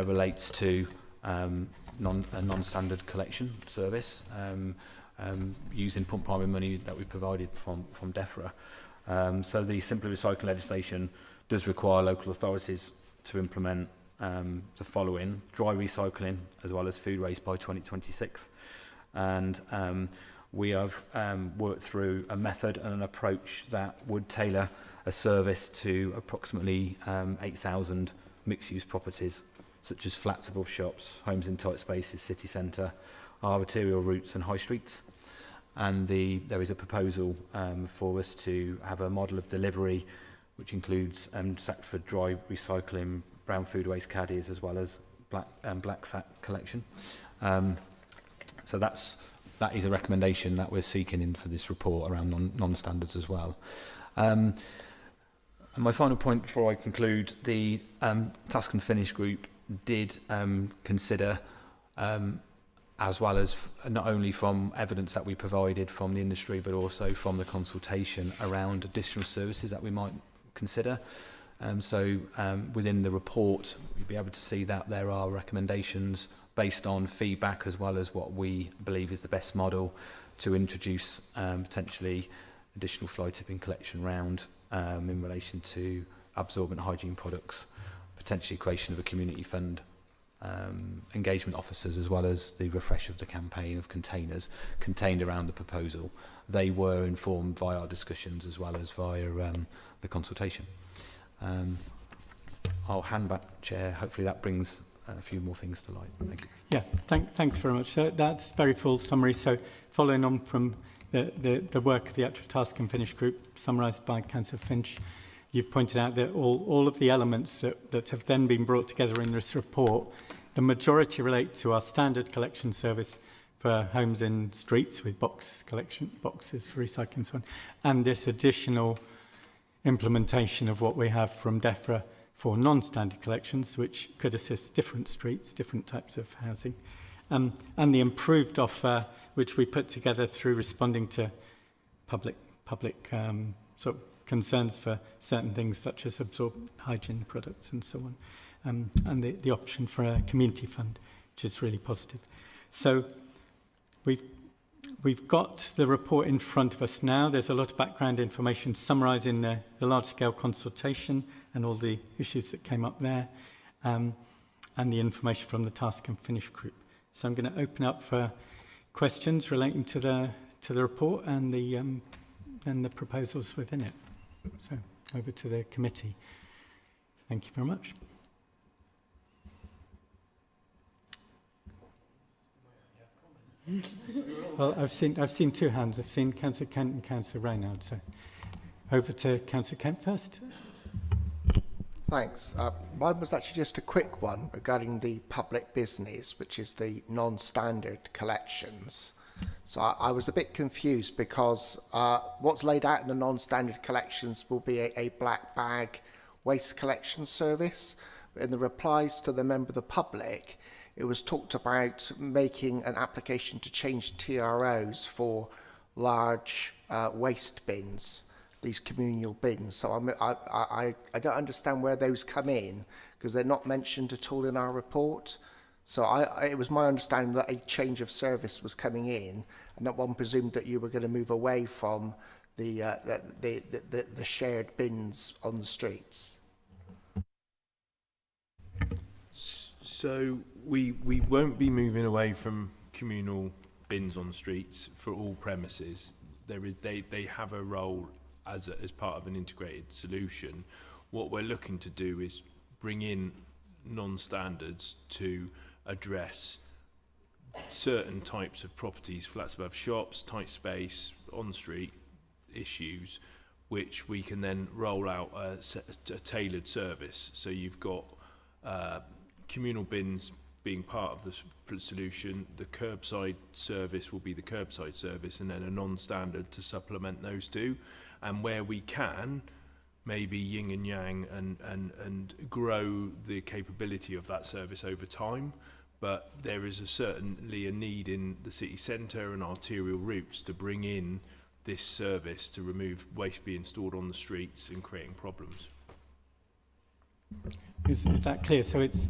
Speaker 2: relates to a non-standard collection service using pump primary money that we provided from DEFRA. So the Simply Recycle legislation does require local authorities to implement the following: dry recycling as well as food waste by 2026. And we have worked through a method and an approach that would tailor a service to approximately 8,000 mixed-use properties, such as flats above shops, homes in tight spaces, city centre, arterial routes and high streets. And there is a proposal for us to have a model of delivery which includes Saxford dry recycling, brown food waste caddies, as well as black sack collection. So that is a recommendation that we're seeking in for this report around non-standards as well. And my final point before I conclude, the Task and Finish group did consider, as well as not only from evidence that we provided from the industry, but also from the consultation around additional services that we might consider. So within the report, you'll be able to see that there are recommendations based on feedback as well as what we believe is the best model to introduce potentially additional fly tipping collection round in relation to absorbent hygiene products, potentially creation of a community fund, engagement officers, as well as the refresh of the campaign of containers contained around the proposal. They were informed via our discussions as well as via the consultation. I'll hand back, Chair. Hopefully that brings a few more things to light. Thank you.
Speaker 1: Yeah, thanks very much. So that's a very full summary. So following on from the work of the actual Task and Finish group, summarised by Councillor Finch, you've pointed out that all of the elements that have then been brought together in this report, the majority relate to our standard collection service for homes in streets with boxes for recycling and so on, and this additional implementation of what we have from DEFRA for non-standard collections, which could assist different streets, different types of housing, and the improved offer, which we put together through responding to public sort of concerns for certain things such as absorbent hygiene products and so on, and the option for a community fund, which is really positive. So we've got the report in front of us now. There's a lot of background information summarising the large-scale consultation and all the issues that came up there, and the information from the Task and Finish group. So I'm going to open up for questions relating to the report and the proposals within it. So over to the committee. Thank you very much. Well, I've seen two hands. I've seen Councillor Kent and Councillor Reynard. So over to Councillor Kent first.
Speaker 12: Thanks. Mine was actually just a quick one regarding the public business, which is the non-standard collections. So I was a bit confused because what's laid out in the non-standard collections will be a black bag waste collection service. In the replies to the member of the public, it was talked about making an application to change TROs for large waste bins, these communal bins. So I don't understand where those come in because they're not mentioned at all in our report. So it was my understanding that a change of service was coming in, and that one presumed that you were going to move away from the shared bins on the streets.
Speaker 13: So we won't be moving away from communal bins on the streets for all premises. They have a role as part of an integrated solution. What we're looking to do is bring in non-standards to address certain types of properties, flats above shops, tight space, on-street issues, which we can then roll out a tailored service. So you've got communal bins being part of the solution, the curbside service will be the curbside service, and then a non-standard to supplement those two. And where we can, maybe yin and yang and grow the capability of that service over time. but there is certainly a need in the city centre and arterial routes to bring in this service to remove waste being stored on the streets and creating problems.
Speaker 1: Is that clear? So it's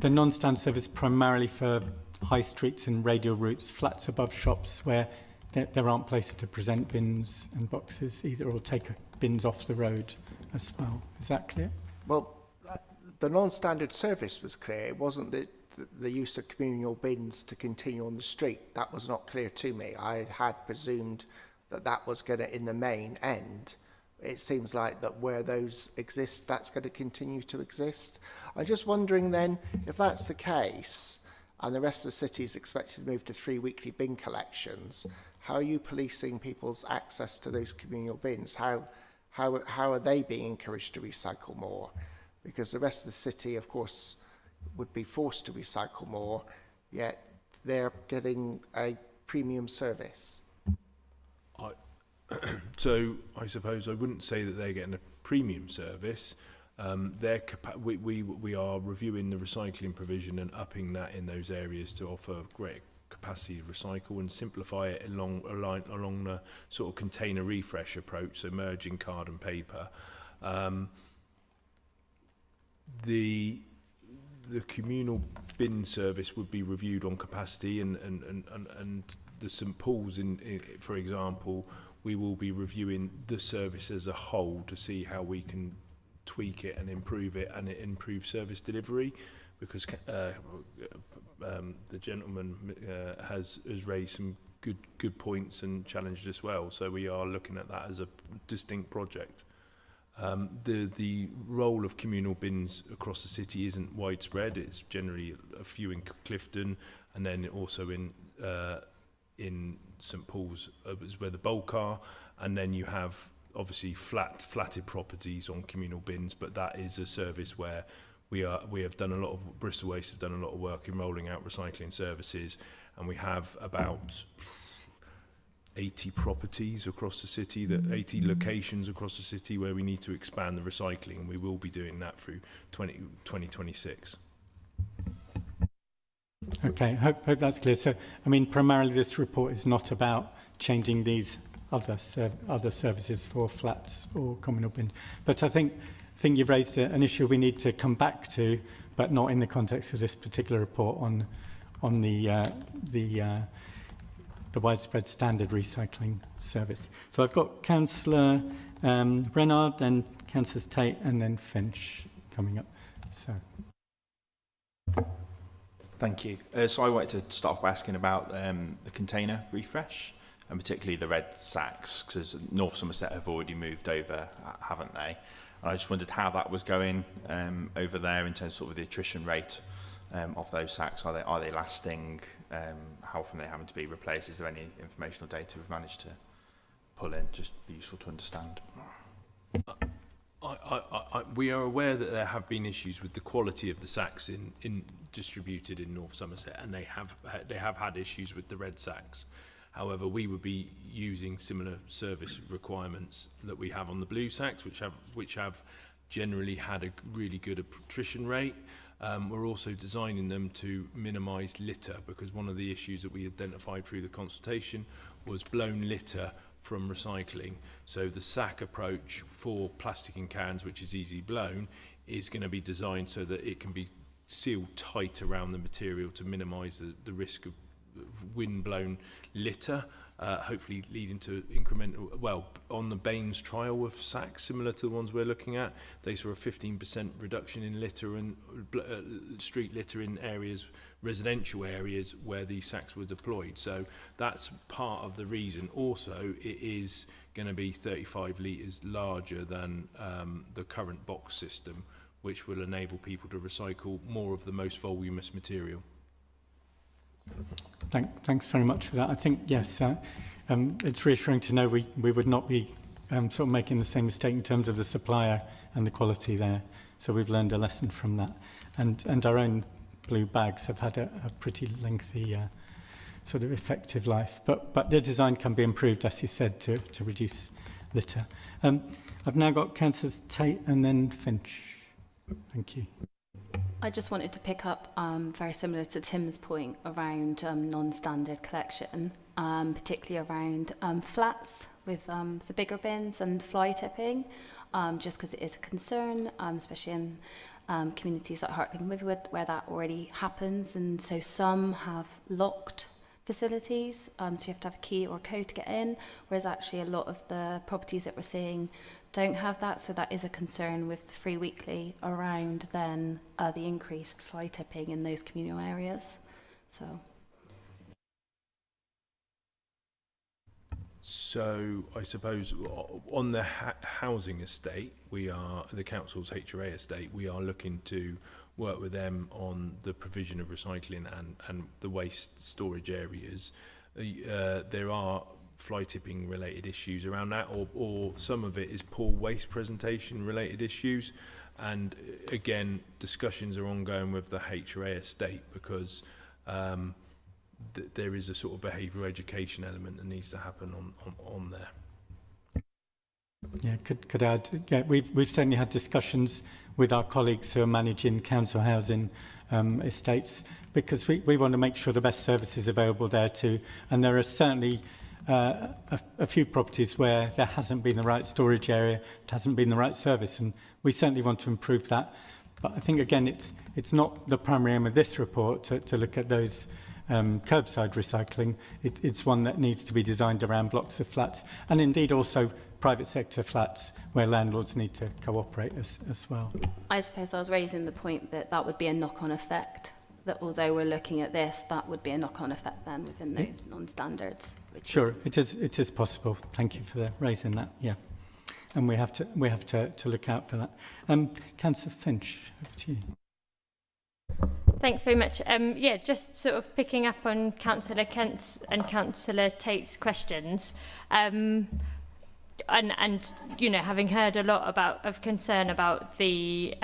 Speaker 1: the non-stand service primarily for high streets and radial routes, flats above shops where there aren't places to present bins and boxes either, or take bins off the road as well. Is that clear?
Speaker 12: Well, the non-standard service was clear. It wasn't the use of communal bins to continue on the street. That was not clear to me. I had presumed that was going to, in the main end, it seems like that where those exist, that's going to continue to exist. I'm just wondering then, if that's the case, and the rest of the city is expected to move to 3 weekly bin collections, how are you policing people's access to those communal bins? How are they being encouraged to recycle more? Because the rest of the city, of course, would be forced to recycle more, yet they're getting a premium service.
Speaker 13: So I suppose I wouldn't say that they're getting a premium service. We are reviewing the recycling provision and upping that in those areas to offer greater capacity to recycle and simplify it along the sort of container refresh approach, so merging card and paper. The communal bin service would be reviewed on capacity, and the St Paul's, for example, we will be reviewing the service as a whole to see how we can tweak it and improve it and improve service delivery, because the gentleman has raised some good points and challenges as well. So we are looking at that as a distinct project. The role of communal bins across the city isn't widespread. It's generally a few in Clifton, and then also in St Paul's is where the bulk are, and then you have obviously flatted properties on communal bins, but that is a service where we have done a lot of, Bristol Waste have done a lot of work in rolling out recycling services, and we have about 80 properties across the city, 80 locations across the city where we need to expand the recycling, and we will be doing that through 2026.
Speaker 1: Okay, hope that's clear. So, I mean, primarily this report is not about changing these other services for flats or communal bin. But I think you've raised an issue we need to come back to, but not in the context of this particular report on the widespread standard recycling service. So I've got Councillor Renard, then Councillors Tate, and then Finch coming up. So.
Speaker 14: Thank you. So I wanted to start off by asking about the container refresh, and particularly the red sacks, because North Somerset have already moved over, haven't they? And I just wondered how that was going over there in terms of sort of the attrition rate of those sacks. Are they lasting? How often are they having to be replaced? Is there any informational data we've managed to pull in? Just be useful to understand.
Speaker 13: We are aware that there have been issues with the quality of the sacks in distributed in North Somerset, and they have had issues with the red sacks. However, we would be using similar service requirements that we have on the blue sacks, which have generally had a really good attrition rate. We're also designing them to minimise litter, because one of the issues that we identified through the consultation was blown litter from recycling. So the sack approach for plastic in cans, which is easily blown, is going to be designed so that it can be sealed tight around the material to minimise the risk of wind-blown litter, hopefully leading to incremental, well, on the Baines trial of sacks, similar to the ones we're looking at, they saw a 15% reduction in litter and street litter in areas, residential areas where these sacks were deployed. So that's part of the reason. Also, it is going to be 35 litres larger than the current box system, which will enable people to recycle more of the most voluminous material.
Speaker 1: Thanks very much for that. I think, yes, it's reassuring to know we would not be sort of making the same mistake in terms of the supplier and the quality there. So we've learned a lesson from that. And our own blue bags have had a pretty lengthy sort of effective life. But the design can be improved, as you said, to reduce litter. I've now got Councillors Tate and then Finch. Thank you.
Speaker 6: I just wanted to pick up, very similar to Tim's point around non-standard collection, particularly around flats with the bigger bins and fly tipping, just because it is a concern, especially in communities like Hartley and Witherwood where that already happens. And so some have locked facilities, so you have to have a key or a code to get in, whereas actually a lot of the properties that we're seeing don't have that, so that is a concern with the free weekly around then the increased fly tipping in those communal areas.
Speaker 13: So I suppose on the housing estate, we are, the council's HRA estate, we are looking to work with them on the provision of recycling and the waste storage areas. There are fly tipping related issues around that, or some of it is poor waste presentation related issues. And again, discussions are ongoing with the HRA estate because there is a sort of behavioural education element that needs to happen on there.
Speaker 1: Yeah, could add. Yeah, we've certainly had discussions with our colleagues who are managing council housing estates, because we want to make sure the best service is available there too. And there are certainly a few properties where there hasn't been the right storage area, it hasn't been the right service, and we certainly want to improve that. But I think again, it's not the primary aim of this report to look at those curbside recycling. It's one that needs to be designed around blocks of flats, and indeed also private sector flats where landlords need to cooperate as well.
Speaker 6: I suppose I was raising the point that that would be a knock-on effect, that although we're looking at this, that would be a knock-on effect then within those non-standards.
Speaker 1: Sure, it is possible. Thank you for raising that. Yeah, and we have to look out for that. Councillor Finch, over to you.
Speaker 3: Thanks very much. Yeah, just sort of picking up on Councillor Kent's and Councillor Tate's questions, and you know, having heard a lot of concern about the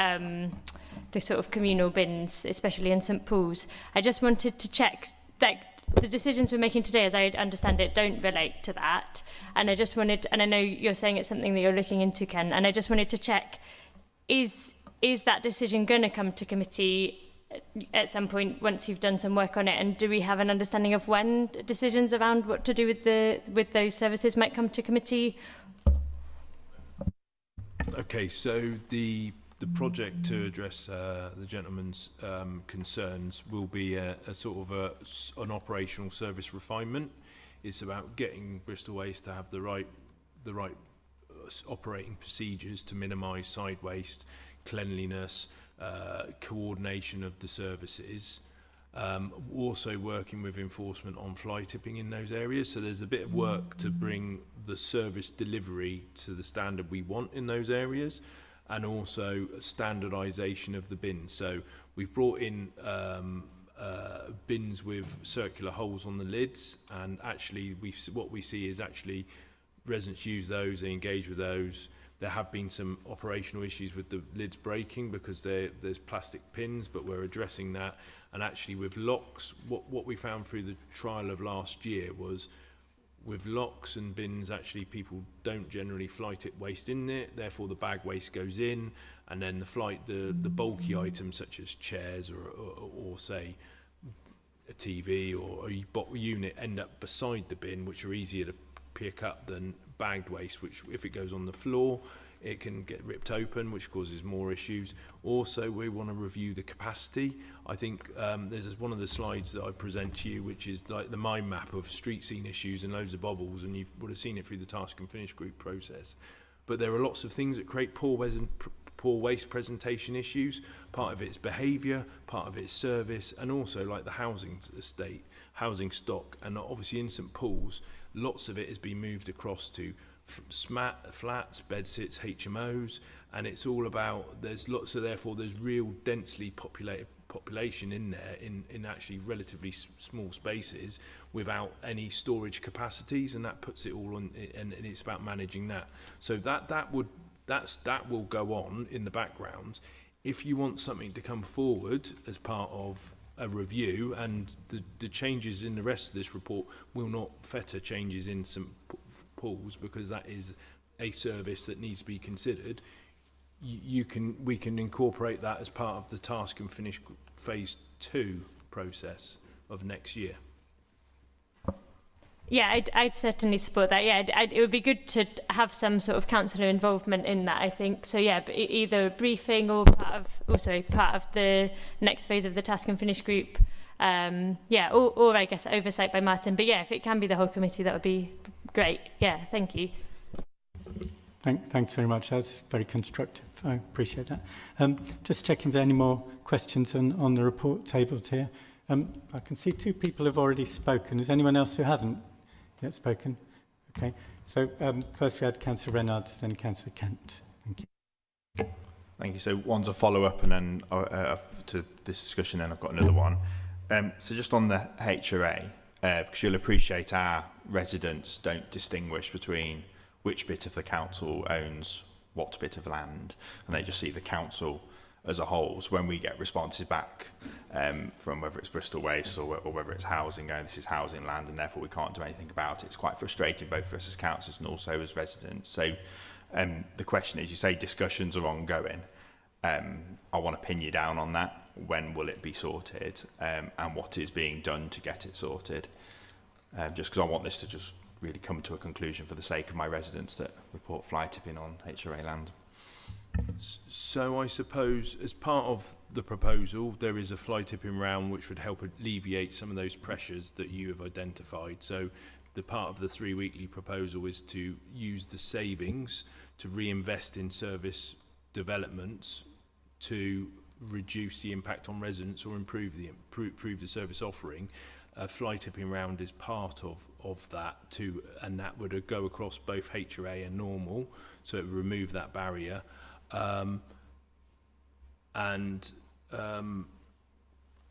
Speaker 3: sort of communal bins, especially in St Paul's, I just wanted to check that the decisions we're making today, as I understand it, don't relate to that. And I just wanted, and I know you're saying it's something that you're looking into, Ken, and I just wanted to check, is that decision going to come to committee at some point once you've done some work on it, and do we have an understanding of when decisions around what to do with those services might come to committee?
Speaker 13: Okay, so the project to address the gentleman's concerns will be a sort of an operational service refinement. It's about getting Bristol Waste to have the right operating procedures to minimise side waste, cleanliness, coordination of the services, also working with enforcement on fly tipping in those areas. So there's a bit of work to bring the service delivery to the standard we want in those areas, and also standardisation of the bins. So we've brought in bins with circular holes on the lids, and actually what we see is actually residents use those, they engage with those. There have been some operational issues with the lids breaking because there's plastic pins, but we're addressing that. And actually with locks, what we found through the trial of last year was with locks and bins, actually people don't generally fly tip waste in there, therefore the bag waste goes in, and then the bulky items such as chairs or say a TV or a unit end up beside the bin, which are easier to pick up than bagged waste, which if it goes on the floor it can get ripped open, which causes more issues. Also, we want to review the capacity. I think there's one of the slides that I present to you, which is like the mind map of street scene issues and loads of bobbles, and you would have seen it through the task and finish group process. But there are lots of things that create poor waste presentation issues. Part of it's behaviour, part of it's service, and also like the housing estate, housing stock. And obviously in St Paul's, lots of it has been moved across to flats, bedsits, HMOs, and it's all about, there's lots, so therefore there's real densely populated population in there in actually relatively small spaces without any storage capacities, and that puts it all on, and it's about managing that. So that will go on in the background. If you want something to come forward as part of a review, and the changes in the rest of this report will not fetter changes in St Paul's, because that is a service that needs to be considered, we can incorporate that as part of the task and finish phase 2 process of next year.
Speaker 3: Yeah, I'd certainly support that. Yeah, it would be good to have some sort of councillor involvement in that, I think. So yeah, but either a briefing or part of the next phase of the task and finish group. Yeah, or I guess oversight by Martin. But yeah, if it can be the whole committee, that would be great. Yeah, thank you.
Speaker 1: Thanks very much. That's very constructive. I appreciate that. Just checking if there are any more questions on the report tabled here. I can see 2 people have already spoken. Is anyone else who hasn't yet spoken? Okay. So first we had Councillor Reynard, then Councillor Kent. Thank you.
Speaker 14: Thank you. So one's a follow-up and then to this discussion, and I've got another one. So just on the HRA, because you'll appreciate our residents don't distinguish between which bit of the council owns what bit of land, and they just see the council as a whole. So when we get responses back from whether it's Bristol Waste or whether it's housing, going, this is housing land and therefore we can't do anything about it, it's quite frustrating both for us as councillors and also as residents. So the question is, you say discussions are ongoing. I want to pin you down on that. When will it be sorted, and what is being done to get it sorted? Just because I want this to just really come to a conclusion for the sake of my residents that report fly tipping on HRA land.
Speaker 13: So I suppose as part of the proposal, there is a fly tipping round which would help alleviate some of those pressures that you have identified. So the part of the 3 weekly proposal is to use the savings to reinvest in service developments to reduce the impact on residents or improve the service offering. A fly tipping round is part of that and that would go across both HRA and normal, so it would remove that barrier. And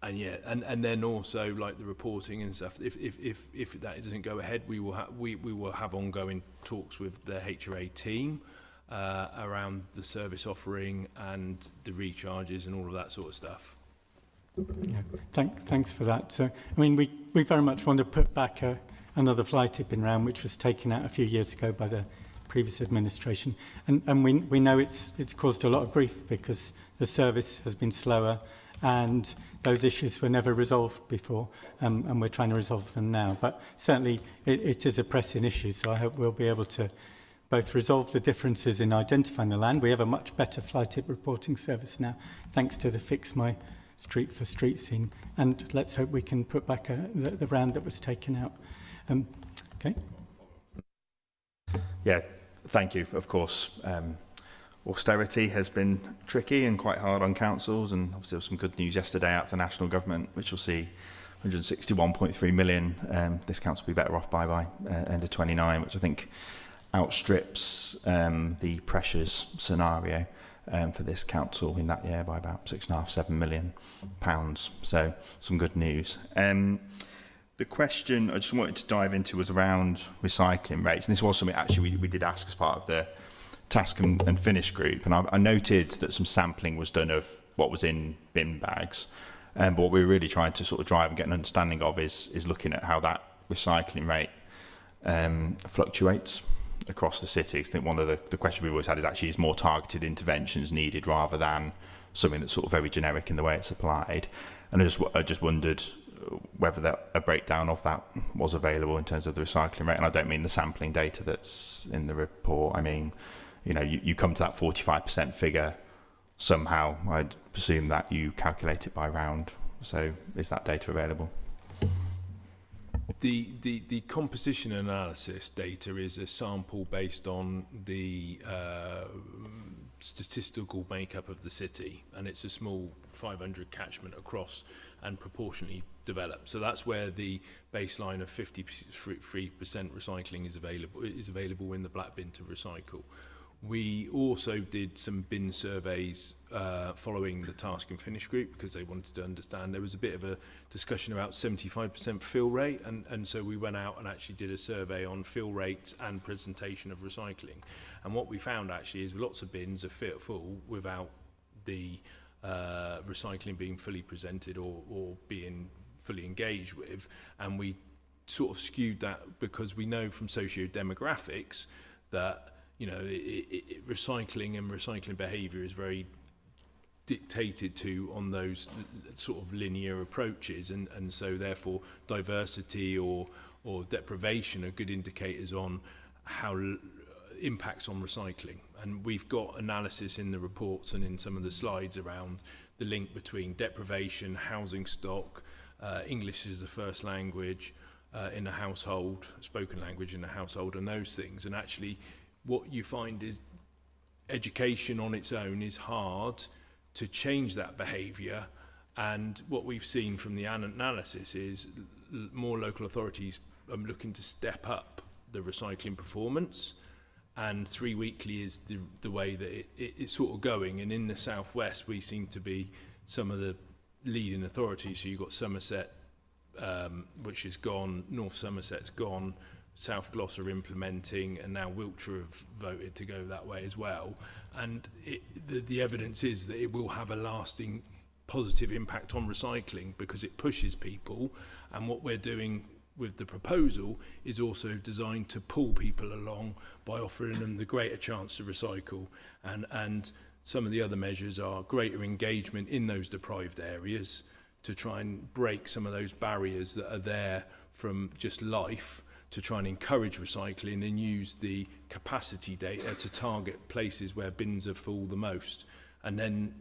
Speaker 13: then also like the reporting and stuff. If that doesn't go ahead, we will have ongoing talks with the HRA team around the service offering and the recharges and all of that sort of stuff.
Speaker 1: Yeah, thanks for that. So, I mean, we very much want to put back another fly tipping round, which was taken out a few years ago by the previous administration, and we know it's caused a lot of grief because the service has been slower and those issues were never resolved before, and we're trying to resolve them now. But certainly it is a pressing issue, so I hope we'll be able to both resolve the differences in identifying the land. We have a much better fly tip reporting service now, thanks to the Fix My Street for Street scheme, and let's hope we can put back the round that was taken out. Okay.
Speaker 14: Yeah, thank you. Of course, austerity has been tricky and quite hard on councils, and obviously there was some good news yesterday out of the national government, which will see 161.3 million. This council will be better off by end of 29, which I think outstrips the pressures scenario for this council in that year by about £6.5–7 million. So some good news. The question I just wanted to dive into was around recycling rates, and this was something actually we did ask as part of the task and finish group, and I noted that some sampling was done of what was in bin bags, but what we were really trying to sort of drive and get an understanding of is looking at how that recycling rate fluctuates across the city. I think one of the questions we've always had is more targeted interventions needed rather than something that's sort of very generic in the way it's applied. And I just wondered whether a breakdown of that was available in terms of the recycling rate. And I don't mean the sampling data that's in the report. I mean, you come to that 45% figure somehow. I'd presume that you calculate it by round. So is that data available?
Speaker 13: The composition analysis data is a sample based on the statistical makeup of the city, and it's a small 500 catchment across and proportionally developed. So that's where the baseline of 53% recycling is available in the black bin to recycle. We also did some bin surveys following the task and finish group because they wanted to understand. There was a bit of a discussion about 75% fill rate, and so we went out and actually did a survey on fill rates and presentation of recycling. And what we found actually is lots of bins are full without the recycling being fully presented or being fully engaged with, and we sort of skewed that because we know from socio-demographics that you know, recycling and recycling behaviour is very dictated to on those sort of linear approaches, and so therefore diversity or deprivation are good indicators on how impacts on recycling. And we've got analysis in the reports and in some of the slides around the link between deprivation, housing stock, English as the first language in a household, spoken language in a household, and those things. And actually what you find is education on its own is hard to change that behaviour, and what we've seen from the analysis is more local authorities are looking to step up the recycling performance, and 3 weekly is the way that it's sort of going. And in the southwest we seem to be some of the leading authorities. So you've got Somerset, which is gone, North Somerset's gone, South Gloss are implementing, and now Wiltshire have voted to go that way as well. And the evidence is that it will have a lasting positive impact on recycling because it pushes people. And what we're doing with the proposal is also designed to pull people along by offering them the greater chance to recycle. And some of the other measures are greater engagement in those deprived areas to try and break some of those barriers that are there from just life, to try and encourage recycling and use the capacity data to target places where bins are full the most, and then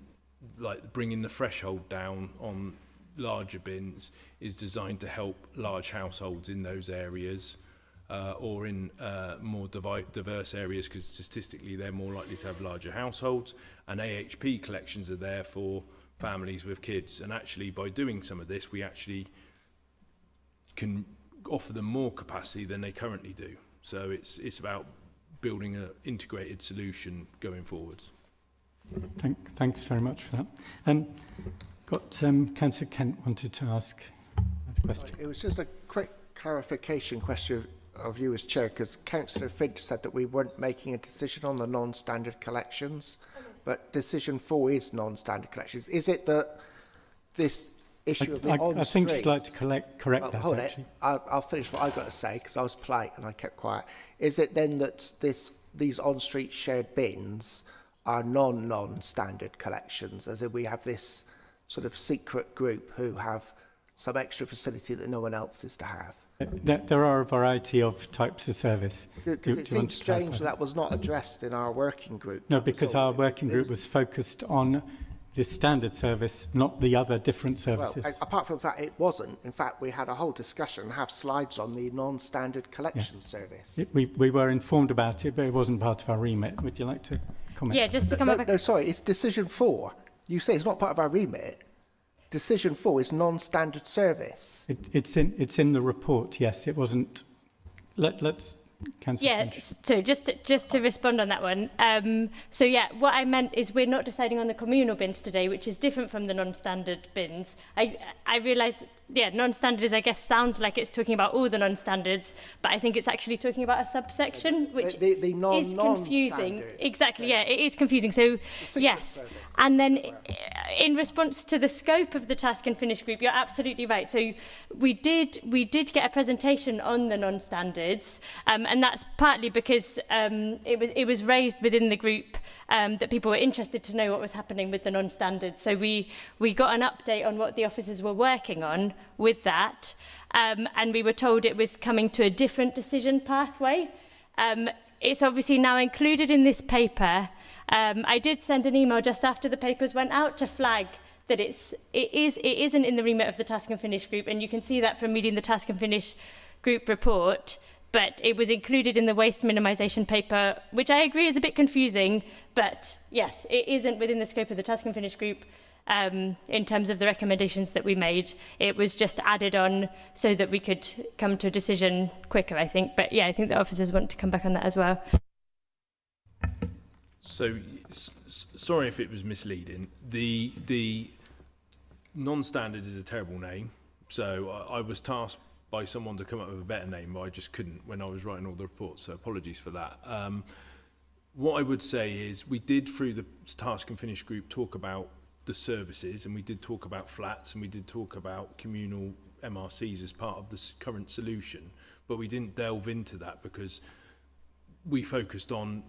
Speaker 13: like bringing the threshold down on larger bins is designed to help large households in those areas or in more diverse areas, because statistically they're more likely to have larger households, and AHP collections are there for families with kids. And actually by doing some of this we actually can offer them more capacity than they currently do. So it's about building an integrated solution going forward.
Speaker 1: Thanks very much for that. Councillor Kent wanted to ask a question.
Speaker 12: It was just a quick clarification question of you as chair, because Councillor Finch said that we weren't making a decision on the non-standard collections, but decision 4 is non-standard collections. Is it that this issue of the on-street...
Speaker 1: I think you'd like to correct that,
Speaker 12: hold
Speaker 1: actually.
Speaker 12: I'll finish what I've got to say, because I was polite and I kept quiet. Is it then that these on-street shared bins are non-standard collections, as if we have this sort of secret group who have some extra facility that no one else is to have?
Speaker 1: There are a variety of types of service.
Speaker 12: Because it seems strange that was not addressed in our working group.
Speaker 1: No, because our working group was focused on the standard service, not the other different services.
Speaker 12: Well, apart from the fact it wasn't, in fact, we had a whole discussion and have slides on the non-standard collection service.
Speaker 1: We were informed about it, but it wasn't part of our remit. Would you like to comment?
Speaker 3: Yeah, just to come back.
Speaker 12: No, sorry, it's decision 4. You say it's not part of our remit. Decision 4 is non-standard service.
Speaker 1: It's in the report. Yes, it wasn't. Let's cancel.
Speaker 3: Yeah. So just to respond on that one. So yeah, what I meant is we're not deciding on the communal bins today, which is different from the non-standard bins. I realise. Yeah, non-standard is, I guess, sounds like it's talking about all the non-standards, but I think it's actually talking about a subsection, which
Speaker 12: the
Speaker 3: is confusing. Exactly, yeah, it is confusing. So, yes.
Speaker 12: Service.
Speaker 3: And then in response to the scope of the task and finish group, you're absolutely right. So we did get a presentation on the non-standards, and that's partly because it was raised within the group that people were interested to know what was happening with the non-standards. So we got an update on what the officers were working on with that, and we were told it was coming to a different decision pathway. It's obviously now included in this paper. I did send an email just after the papers went out to flag that it isn't in the remit of the task and finish group, and you can see that from reading the task and finish group report. But it was included in the waste minimisation paper, which I agree is a bit confusing. But yes, it isn't within the scope of the task and finish group in terms of the recommendations that we made. It was just added on so that we could come to a decision quicker, I think. But yeah, I think the officers want to come back on that as well.
Speaker 13: So, sorry if it was misleading. The non-standard is a terrible name. So I was tasked by someone to come up with a better name, but I just couldn't when I was writing all the reports, so apologies for that. What I would say is we did, through the task and finish group, talk about the services, and we did talk about flats, and we did talk about communal MRCs as part of the current solution, but we didn't delve into that because we focused on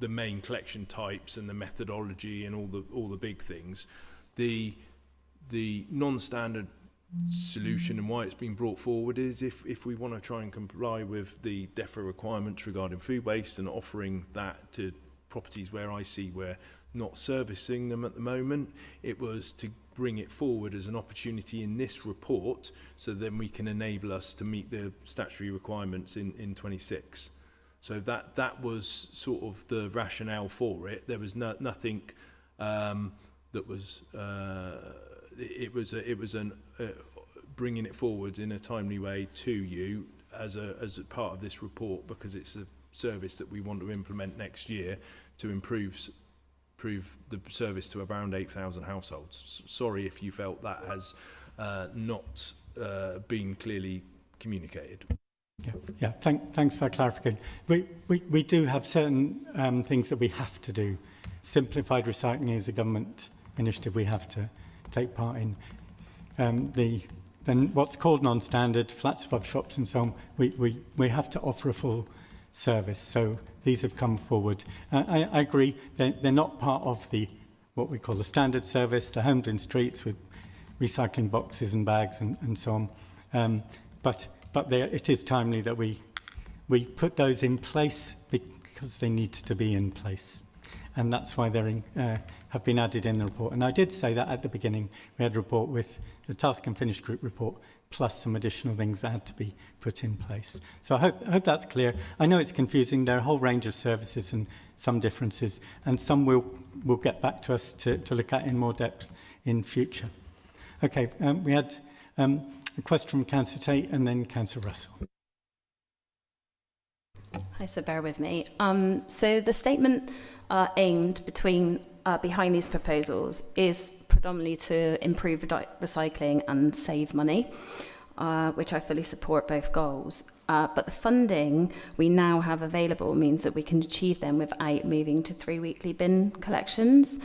Speaker 13: the main collection types and the methodology and all the big things. The non-standard solution and why it's been brought forward is if we want to try and comply with the DEFRA requirements regarding food waste and offering that to properties where I see we're not servicing them at the moment, it was to bring it forward as an opportunity in this report so then we can enable us to meet the statutory requirements in 26. So that was sort of the rationale for it. There was nothing that was it was bringing it forward in a timely way to you as a part of this report, because it's a service that we want to implement next year to improve the service to around 8,000 households. Sorry if you felt that has not been clearly communicated.
Speaker 1: Yeah. Thanks for clarifying. We do have certain things that we have to do. Simplified recycling is a government initiative we have to take part in. Then what's called non-standard, flats above shops and so on, we have to offer a full service. So these have come forward. I agree, they're not part of what we call the standard service, the homes in streets with recycling boxes and bags and so on. But it is timely that we put those in place because they need to be in place. And that's why they have been added in the report. And I did say that at the beginning. We had a report with the Task and Finish Group report, plus some additional things that had to be put in place. So I hope that's clear. I know it's confusing. There are a whole range of services and some differences, and some will get back to us to look at in more depth in future. Okay, we had a question from Councillor Tate and then Councillor Russell.
Speaker 6: Hi, so bear with me. So the statement aimed behind these proposals is predominantly to improve recycling and save money, which I fully support both goals. But the funding we now have available means that we can achieve them without moving to 3 weekly bin collections.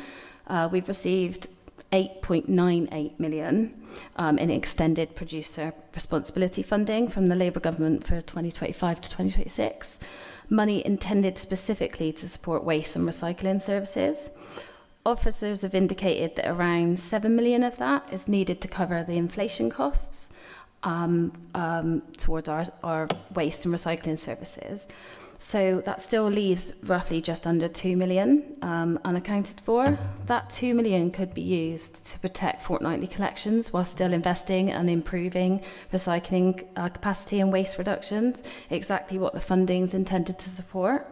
Speaker 6: We've received 8.98 million in extended producer responsibility funding from the Labour government for 2025 to 2026, money intended specifically to support waste and recycling services. Officers have indicated that around 7 million of that is needed to cover the inflation costs towards our waste and recycling services. So that still leaves roughly just under 2 million unaccounted for. That 2 million could be used to protect fortnightly collections while still investing and improving recycling capacity and waste reductions, exactly what the funding is intended to support.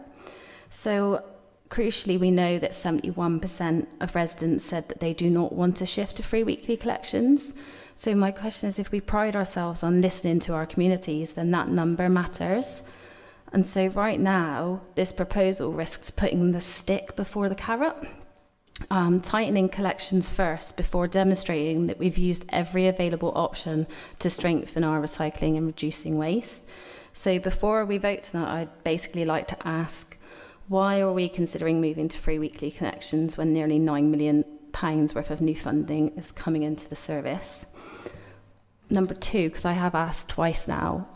Speaker 6: So crucially, we know that 71% of residents said that they do not want to shift to 3 weekly collections. So my question is, if we pride ourselves on listening to our communities, then that number matters. And so right now, this proposal risks putting the stick before the carrot, tightening collections first before demonstrating that we've used every available option to strengthen our recycling and reducing waste. So before we vote tonight, I'd basically like to ask, why are we considering moving to 3 weekly connections when nearly £9 million worth of new funding is coming into the service? Number two, because I have asked twice now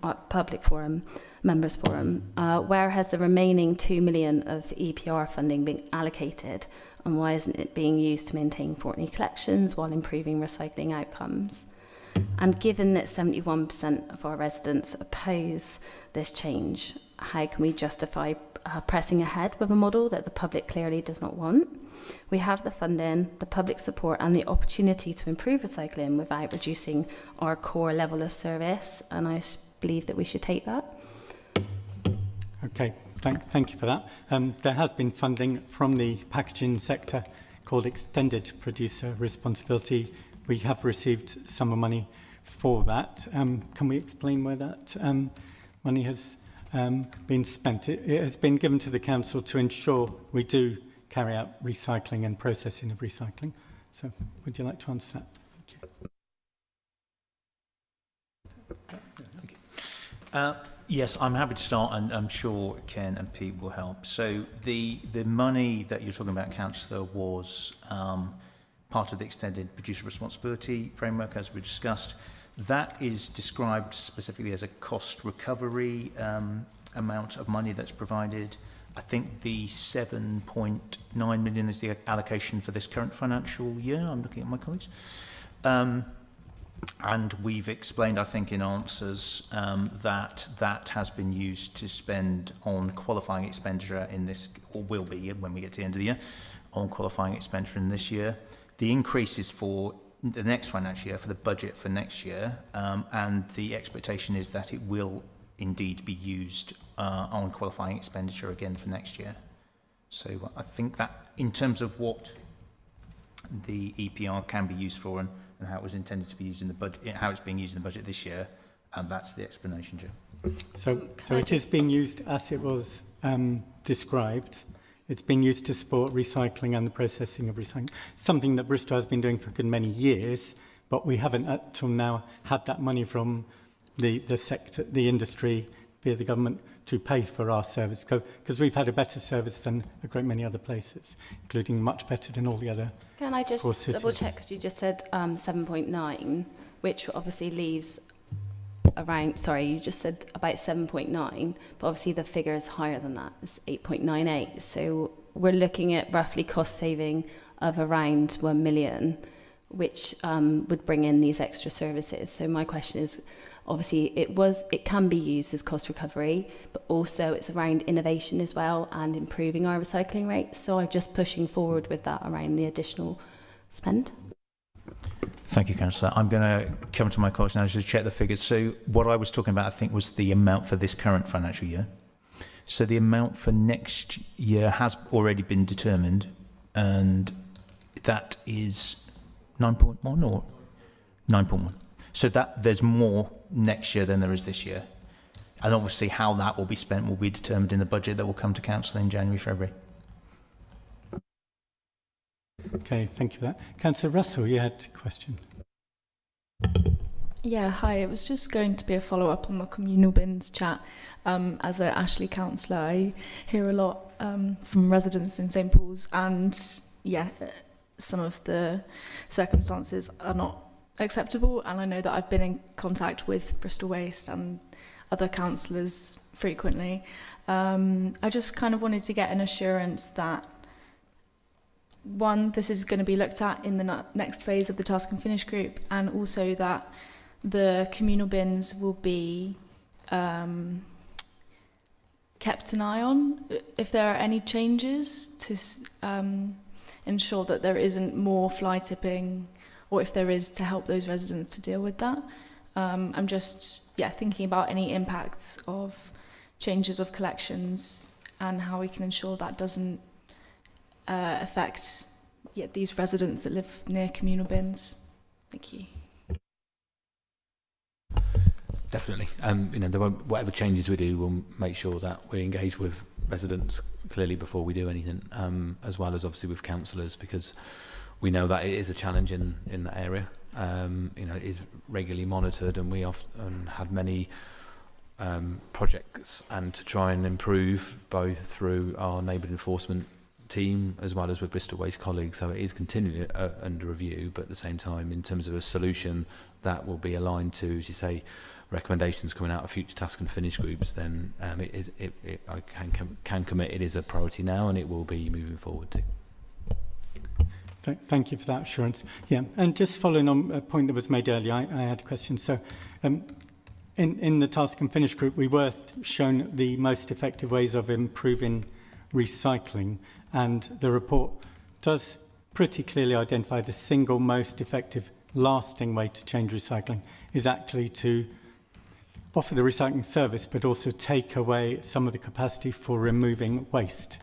Speaker 6: at public forum, members forum, where has the remaining 2 million of EPR funding been allocated, and why isn't it being used to maintain fortnightly collections while improving recycling outcomes? And given that 71% of our residents oppose this change, how can we justify pressing ahead with a model that the public clearly does not want? We have the funding, the public support and the opportunity to improve recycling without reducing our core level of service, and I believe that we should take that.
Speaker 1: Okay, thank you for that. There has been funding from the packaging sector called Extended Producer Responsibility. We have received some money for that. Can we explain where that money has been spent? It has been given to the council to ensure we do carry out recycling and processing of recycling. So would you like to answer that?
Speaker 15: Thank you. Yes, I'm happy to start, and I'm sure Ken and Pete will help. So the money that you're talking about, Councillor, was part of the Extended Producer Responsibility Framework, as we discussed. That is described specifically as a cost recovery amount of money that's provided. I think the 7.9 million is the allocation for this current financial year. I'm looking at my colleagues. And we've explained, I think, in answers that has been used to spend on qualifying expenditure in this, or will be when we get to the end of the year, on qualifying expenditure in this year. The increase is for the next financial year, for the budget for next year, and the expectation is that it will indeed be used on qualifying expenditure again for next year. So I think that in terms of what the EPR can be used for and how it was intended to be used in the budget, how it's being used in the budget this year, and that's the explanation, Joe.
Speaker 1: So it is being used as it was described. It's being used to support recycling and the processing of recycling, something that Bristol has been doing for a good many years, but we haven't up till now had that money from the sector, the industry, via the government, to pay for our service, because we've had a better service than a great many other places, including much better than all the other.
Speaker 6: Can I just double check, because you just said 7.9, which obviously leaves around, sorry, you just said about 7.9, but obviously the figure is higher than that, it's 8.98. So we're looking at roughly cost saving of around 1 million, which would bring in these extra services. So my question is, obviously it can be used as cost recovery, but also it's around innovation as well and improving our recycling rates. So I'm just pushing forward with that around the additional spend.
Speaker 15: Thank you, Councillor. I'm going to come to my colleagues now just to check the figures. So what I was talking about, I think, was the amount for this current financial year. So the amount for next year has already been determined, and that is 9.1 or 9.1. So that there's more next year than there is this year. And obviously how that will be spent will be determined in the budget that will come to Council in January, February.
Speaker 1: Okay, thank you for that. Councillor Russell, you had a question.
Speaker 4: Yeah, hi. It was just going to be a follow-up on the communal bins chat. As an Ashley councillor, I hear a lot from residents in St Paul's, and yeah, some of the circumstances are not acceptable, and I know that I've been in contact with Bristol Waste and other councillors frequently. I just kind of wanted to get an assurance that, one, this is going to be looked at in the next phase of the task and finish group, and also that the communal bins will be kept an eye on if there are any changes to ensure that there isn't more fly tipping, or if there is, to help those residents to deal with that. I'm just thinking about any impacts of changes of collections and how we can ensure that doesn't affect these residents that live near communal bins. Thank you.
Speaker 2: Definitely. There won't, whatever changes we do, we'll make sure that we engage with residents clearly before we do anything, as well as obviously with councillors, because we know that it is a challenge in that area. It is regularly monitored, and we often had many projects and to try and improve both through our neighbourhood enforcement team as well as with Bristol Waste colleagues. So it is continually under review, but at the same time, in terms of a solution that will be aligned to, as you say, recommendations coming out of future task and finish groups, then I can commit it is a priority now, and it will be moving forward too.
Speaker 1: Thank you for that assurance. Yeah, and just following on a point that was made earlier, I had a question. So in the task and finish group, we were shown the most effective ways of improving recycling, and the report does pretty clearly identify the single most effective lasting way to change recycling is actually to offer the recycling service, but also take away some of the capacity for removing waste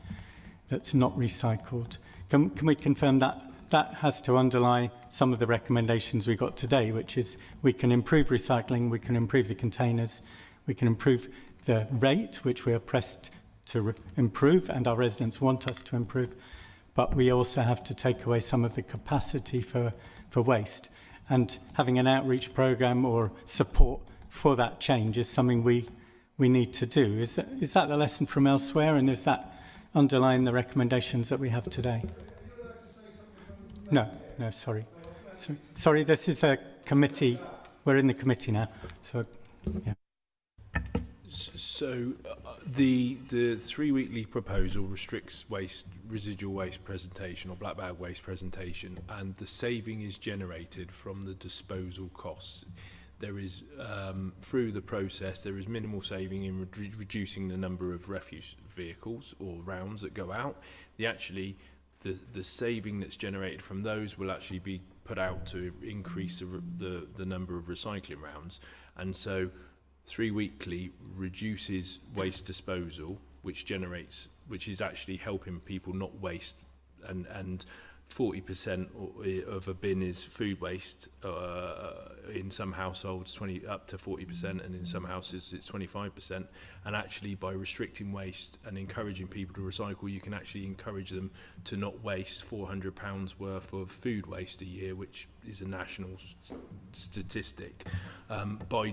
Speaker 1: that's not recycled. Can we confirm that that has to underlie some of the recommendations we got today, which is we can improve recycling, we can improve the containers, we can improve the rate, which we are pressed to improve, and our residents want us to improve, but we also have to take away some of the capacity for waste. And having an outreach programme or support for that change is something we need to do. Is that the lesson from elsewhere, and is that underlying the recommendations that we have today? No, sorry. Sorry, this is a committee. We're in the committee now. So, yeah.
Speaker 13: So The 3 weekly proposal restricts residual waste presentation or black bag waste presentation, and the saving is generated from the disposal costs. There is, through the process, there is minimal saving in reducing the number of refuse vehicles or rounds that go out. The saving that's generated from those will actually be put out to increase the number of recycling rounds. And so 3 weekly reduces waste disposal, which is actually helping people not waste, and 40% of a bin is food waste. In some households, up to 40%, and in some houses it's 25%. And actually, by restricting waste and encouraging people to recycle, you can actually encourage them to not waste £400 worth of food waste a year, which is a national statistic. By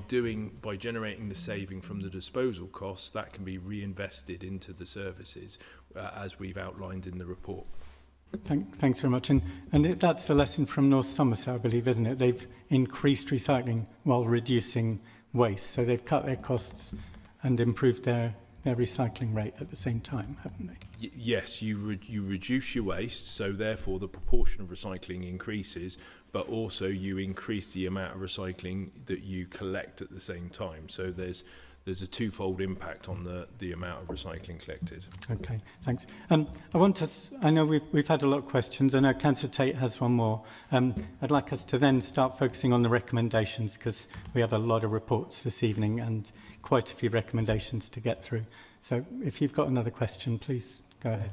Speaker 13: generating the saving from the disposal costs, that can be reinvested into the services, as we've outlined in the report.
Speaker 1: Thanks very much. And that's the lesson from North Somerset, I believe, isn't it? They've increased recycling while reducing waste. So they've cut their costs and improved their recycling rate at the same time, haven't they?
Speaker 13: Yes, you reduce your waste, so therefore the proportion of recycling increases, but also you increase the amount of recycling that you collect at the same time. So there's a twofold impact on the amount of recycling collected.
Speaker 1: Okay, thanks. I know we've had a lot of questions. I know Councillor Tate has one more. I'd like us to then start focusing on the recommendations, because we have a lot of reports this evening and quite a few recommendations to get through. So if you've got another question, please go ahead.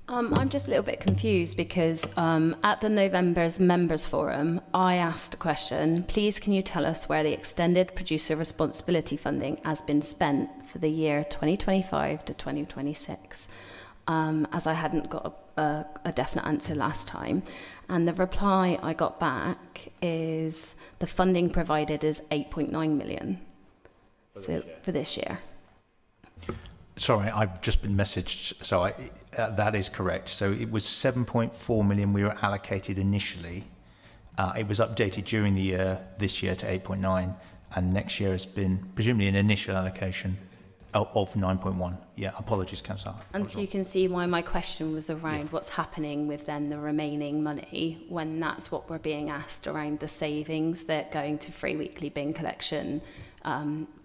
Speaker 6: I'm just a little bit confused because at the November's Members Forum, I asked a question, please can you tell us where the extended producer responsibility funding has been spent for the year 2025 to 2026, as I hadn't got a definite answer last time. And the reply I got back is the funding provided is 8.9 million for this year.
Speaker 15: Sorry, I've just been messaged. So that is correct. So it was 7.4 million we were allocated initially. It was updated during the year, this year to 8.9, and next year has been presumably an initial allocation of 9.1. Yeah, apologies, Councillor.
Speaker 6: And so you can see why my question was around what's happening with then the remaining money, when that's what we're being asked around the savings that going to free weekly bin collection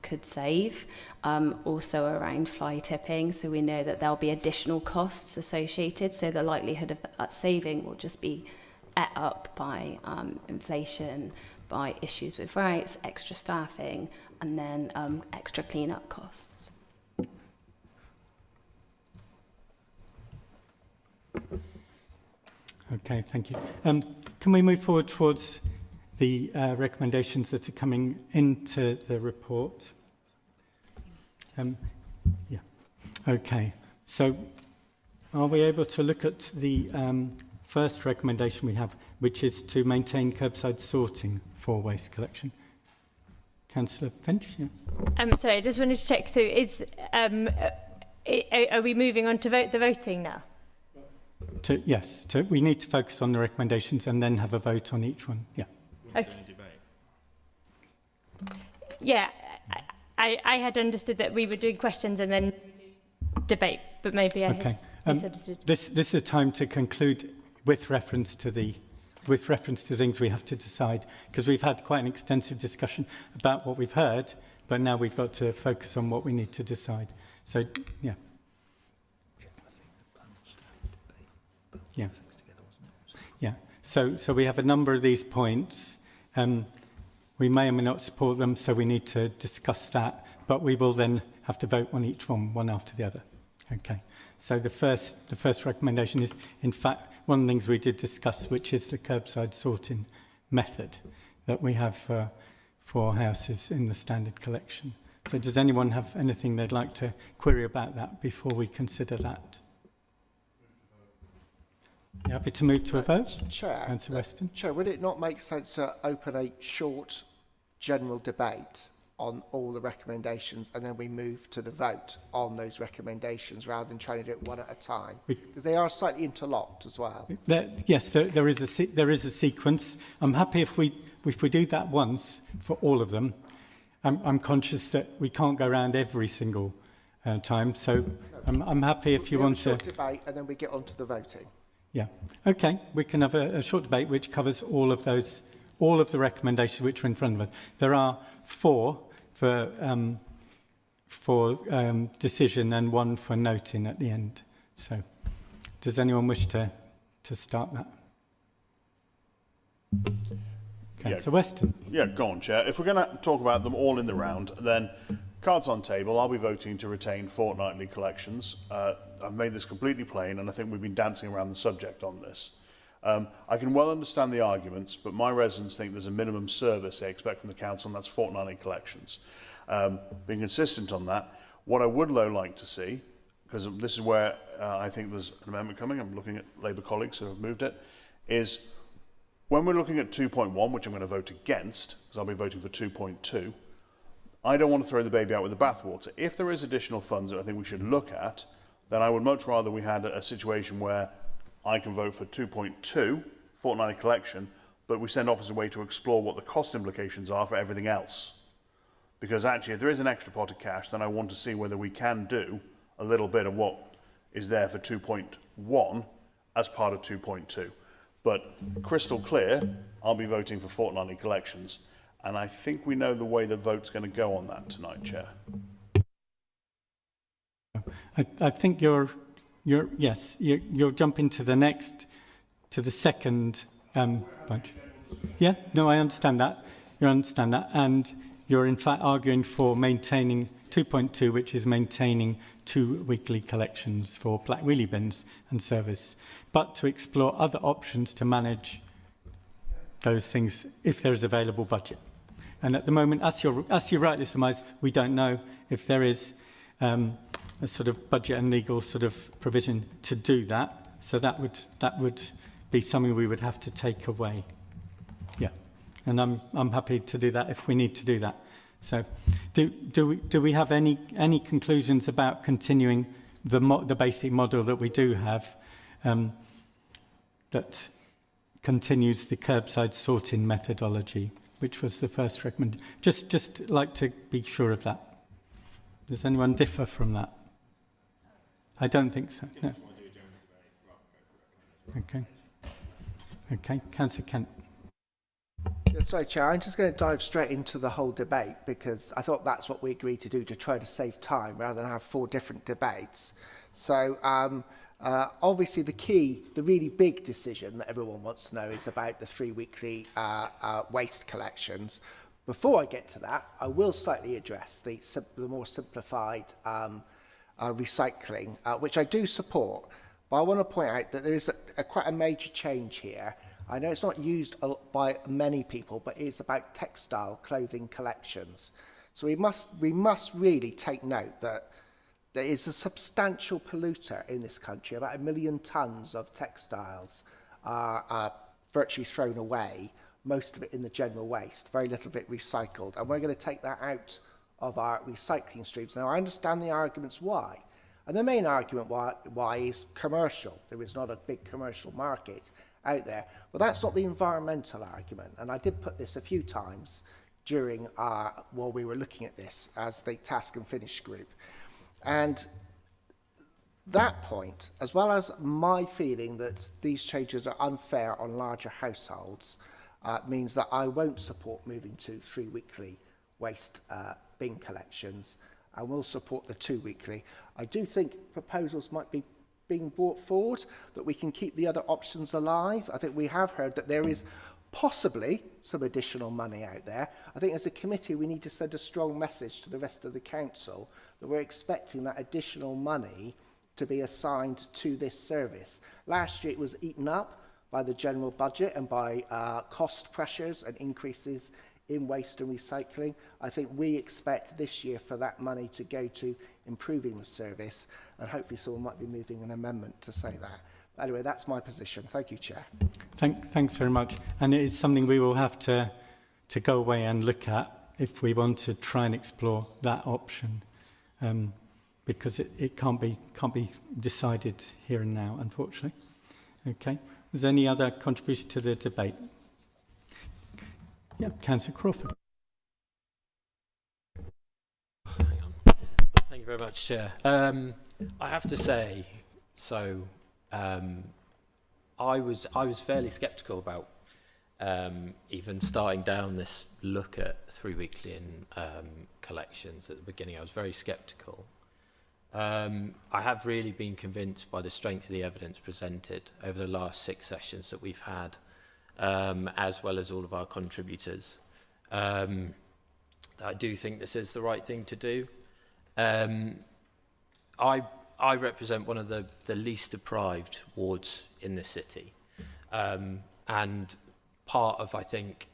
Speaker 6: could save. Also around fly tipping, so we know that there'll be additional costs associated, so the likelihood of that saving will just be ate up by inflation, by issues with routes, extra staffing, and then extra clean-up costs.
Speaker 1: Okay, thank you. Can we move forward towards the recommendations that are coming into the report? Yeah. Okay. So are we able to look at the first recommendation we have, which is to maintain curbside sorting for waste collection? Councillor Finch? Yeah.
Speaker 3: Sorry, I just wanted to check. So are we moving on to the voting now?
Speaker 1: Yes. We need to focus on the recommendations and then have a vote on each one. Yeah.
Speaker 3: Okay. Yeah, I had understood that we were doing questions and then debate, but maybe I had misunderstood.
Speaker 1: This is a time to conclude with reference to things we have to decide, because we've had quite an extensive discussion about what we've heard, but now we've got to focus on what we need to decide. So, yeah. Yeah. Yeah. So we have a number of these points. We may or may not support them, so we need to discuss that, but we will then have to vote on each one after the other. Okay. So the first recommendation is, in fact, one of the things we did discuss, which is the curbside sorting method that we have for houses in the standard collection. So does anyone have anything they'd like to query about that before we consider that? You happy to move to a vote?
Speaker 12: Chair,
Speaker 1: Councillor Weston?
Speaker 12: Chair, would it not make sense to open a short general debate on all the recommendations and then we move to the vote on those recommendations rather than trying to do it one at a time? Because they are slightly interlocked as well.
Speaker 1: Yes, there is a sequence. I'm happy if we do that once for all of them. I'm conscious that we can't go around every single time. So I'm happy if you want to...
Speaker 12: debate and then we get on to the voting.
Speaker 1: Yeah. Okay. We can have a short debate which covers all of the recommendations which are in front of us. There are 4 for decision and 1 for noting at the end. So does anyone wish to start that? Councillor Weston.
Speaker 9: Yeah, go on, Chair. If we're going to talk about them all in the round, then cards on table, I'll be voting to retain fortnightly collections. I've made this completely plain, and I think we've been dancing around the subject on this. I can well understand the arguments, but my residents think there's a minimum service they expect from the council, and that's fortnightly collections. Being consistent on that, what I would though like to see, because this is where I think there's an amendment coming, I'm looking at Labour colleagues who have moved it, is when we're looking at 2.1, which I'm going to vote against, because I'll be voting for 2.2, I don't want to throw the baby out with the bathwater. If there is additional funds that I think we should look at, then I would much rather we had a situation where I can vote for 2.2, fortnightly collection, but we send officers away to explore what the cost implications are for everything else. Because actually, if there is an extra pot of cash, then I want to see whether we can do a little bit of what is there for 2.1 as part of 2.2. But crystal clear, I'll be voting for fortnightly collections. And I think we know the way the vote's going to go on that tonight, Chair.
Speaker 1: I think you're jumping to the second bunch. Yeah, no, I understand that. You understand that, and you're in fact arguing for maintaining 2.2, which is maintaining 2 weekly collections for black wheelie bins and service, but to explore other options to manage those things if there is available budget. And at the moment, as you rightly surmise, we don't know if there is a sort of budget and legal sort of provision to do that. So that would be something we would have to take away. Yeah, and I'm happy to do that if we need to do that. So, do we have any conclusions about continuing the basic model that we do have, that continues the curbside sorting methodology, which was the first recommendation? Just like to be sure of that. Does anyone differ from that? I don't think so. No. Okay. Councillor Kent.
Speaker 12: Sorry, Chair, I'm just going to dive straight into the whole debate because I thought that's what we agreed to do, to try to save time rather than have 4 different debates. So obviously the really big decision that everyone wants to know is about the 3 weekly waste collections. Before I get to that, I will slightly address the more simplified recycling, which I do support. But I want to point out that there is quite a major change here. I know it's not used by many people, but it's about textile clothing collections. So we must really take note that there is a substantial polluter in this country. About 1 million tonnes of textiles are virtually thrown away, most of it in the general waste, very little of it recycled. And we're going to take that out of our recycling streams. Now, I understand the arguments why. And the main argument why is commercial. There is not a big commercial market out there. But that's not the environmental argument. And I did put this a few times during while we were looking at this as the task and finish group. And that point, as well as my feeling that these changes are unfair on larger households, means that I won't support moving to 3 weekly waste bin collections. I will support the 2 weekly. I do think proposals might be being brought forward that we can keep the other options alive. I think we have heard that there is possibly some additional money out there. I think as a committee we need to send a strong message to the rest of the council that we're expecting that additional money to be assigned to this service. Last year it was eaten up by the general budget and by cost pressures and increases in waste and recycling. I think we expect this year for that money to go to improving the service, and hopefully someone might be moving an amendment to say that. But anyway, that's my position. Thank you, Chair.
Speaker 1: Thanks very much. And it is something we will have to go away and look at if we want to try and explore that option, because it can't be decided here and now, unfortunately. Okay. Is there any other contribution to the debate? Yeah, Councillor Crawford.
Speaker 16: Hang on. Thank you very much, Chair. I have to say, so I was fairly sceptical about even starting down this look at 3 weekly in collections at the beginning. I was very sceptical. I have really been convinced by the strength of the evidence presented over the last 6 sessions that we've had, as well as all of our contributors. I do think this is the right thing to do. I represent one of the least deprived wards in the city. And part of, I think,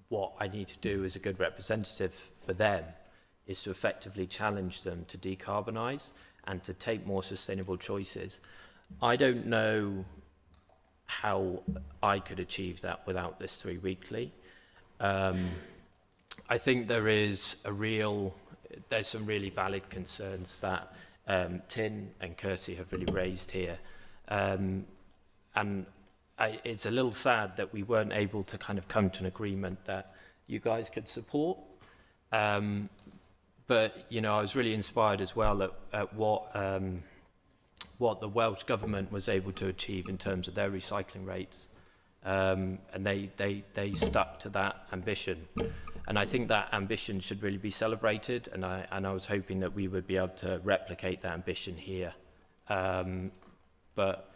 Speaker 16: what I need to do as a good representative for them is to effectively challenge them to decarbonise and to take more sustainable choices. I don't know how I could achieve that without this 3 weekly. I think there's some really valid concerns that Tin and Kirsty have really raised here. And it's a little sad that we weren't able to kind of come to an agreement that you guys could support. But, you know, I was really inspired as well at what the Welsh Government was able to achieve in terms of their recycling rates. And they stuck to that ambition. And I think that ambition should really be celebrated, and I was hoping that we would be able to replicate that ambition here. But,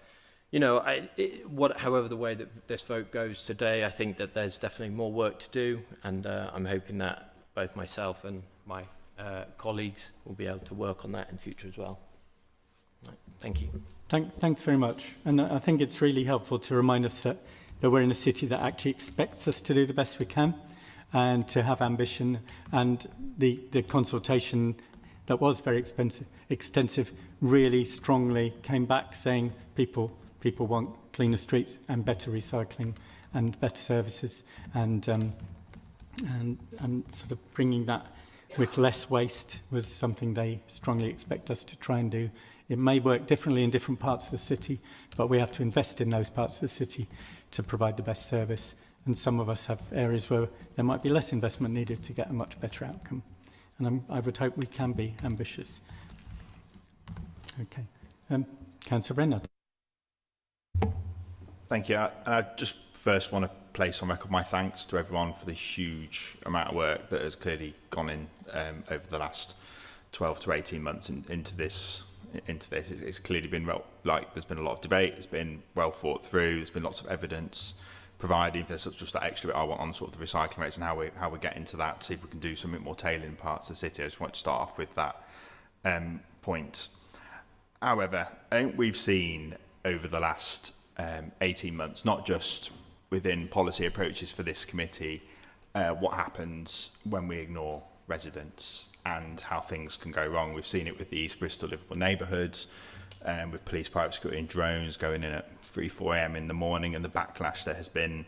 Speaker 16: you know, however the way that this vote goes today, I think that there's definitely more work to do, and I'm hoping that both myself and my colleagues will be able to work on that in future as well. Right, thank you.
Speaker 1: Thanks very much. And I think it's really helpful to remind us that we're in a city that actually expects us to do the best we can and to have ambition. And the consultation that was very extensive really strongly came back saying people want cleaner streets and better recycling and better services, and sort of bringing that with less waste was something they strongly expect us to try and do. It may work differently in different parts of the city, but we have to invest in those parts of the city to provide the best service. And some of us have areas where there might be less investment needed to get a much better outcome. And I would hope we can be ambitious. Okay. Councillor Reynard.
Speaker 14: Thank you. I just first want to place on record my thanks to everyone for the huge amount of work that has clearly gone in over the last 12 to 18 months into this. It's clearly been there's been a lot of debate. It's been well thought through. There's been lots of evidence provided. There's just that extra bit I want on sort of the recycling rates and how we get into that. See if we can do something more tailored in parts of the city. I just want to start off with that point. However, I think we've seen over the last 18 months, not just within policy approaches for this committee, what happens when we ignore residents and how things can go wrong. We've seen it with the East Bristol Liverpool neighbourhoods, with police, private security and drones going in at 3-4 a.m. in the morning, and the backlash that has been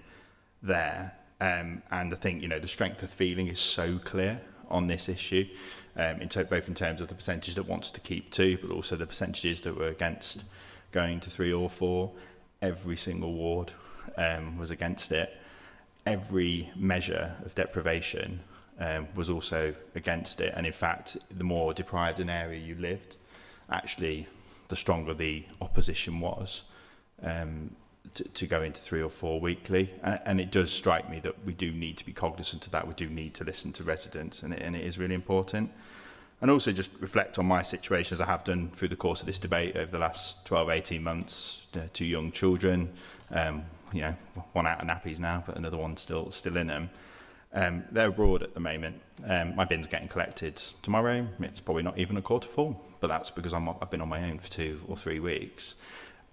Speaker 14: there. And I think, you know, the strength of feeling is so clear on this issue, both in terms of the percentage that wants to keep 2, but also the percentages that were against going to 3 or 4. Every single ward was against it. Every measure of deprivation was also against it. And in fact, the more deprived an area you lived, actually, the stronger the opposition was to go into 3 or 4 weekly. And it does strike me that we do need to be cognizant of that. We do need to listen to residents, and it is really important. And also just reflect on my situation, as I have done through the course of this debate over the last 12, 18 months. 2 young children, you know, one out of nappies now, but another one still in them. They're abroad at the moment. My bin's getting collected tomorrow. It's probably not even a quarter full, but that's because I've been on my own for 2 or 3 weeks.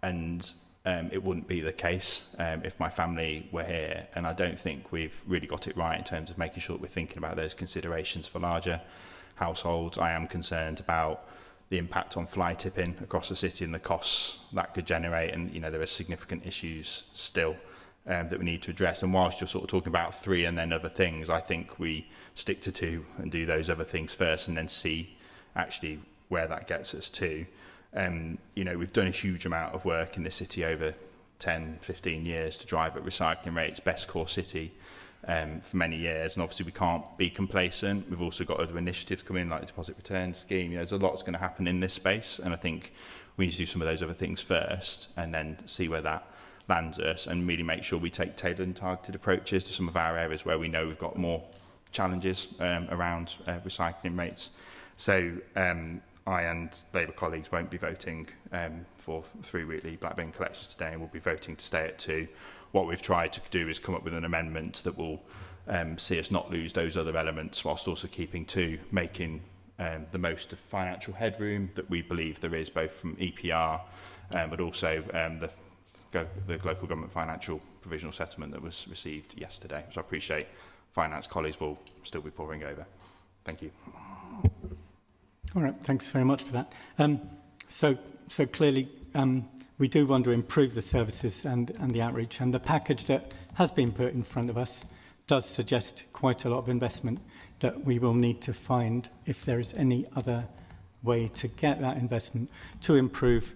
Speaker 14: And it wouldn't be the case if my family were here. And I don't think we've really got it right in terms of making sure that we're thinking about those considerations for larger households. I am concerned about the impact on fly tipping across the city and the costs that could generate. And, you know, there are significant issues still that we need to address. And whilst you're sort of talking about 3 and then other things, I think we stick to 2 and do those other things first and then see actually where that gets us to. You know, we've done a huge amount of work in the city over 10, 15 years to drive up recycling rates, best core city for many years, and obviously we can't be complacent. We've also got other initiatives coming in, like the deposit return scheme. There's a lot that's going to happen in this space, and I think we need to do some of those other things first and then see where that lands us, and really make sure we take tailored and targeted approaches to some of our areas where we know we've got more challenges around recycling rates. So I and Labour colleagues won't be voting for 3 weekly black bin collections today, and we'll be voting to stay at 2. What we've tried to do is come up with an amendment that will see us not lose those other elements, whilst also keeping to making the most of financial headroom that we believe there is, both from EPR but also the local government financial provisional settlement that was received yesterday, which I appreciate finance colleagues will still be poring over. Thank you.
Speaker 1: All right, thanks very much for that. So clearly we do want to improve the services and the outreach, and the package that has been put in front of us does suggest quite a lot of investment that we will need to find if there is any other way to get that investment to improve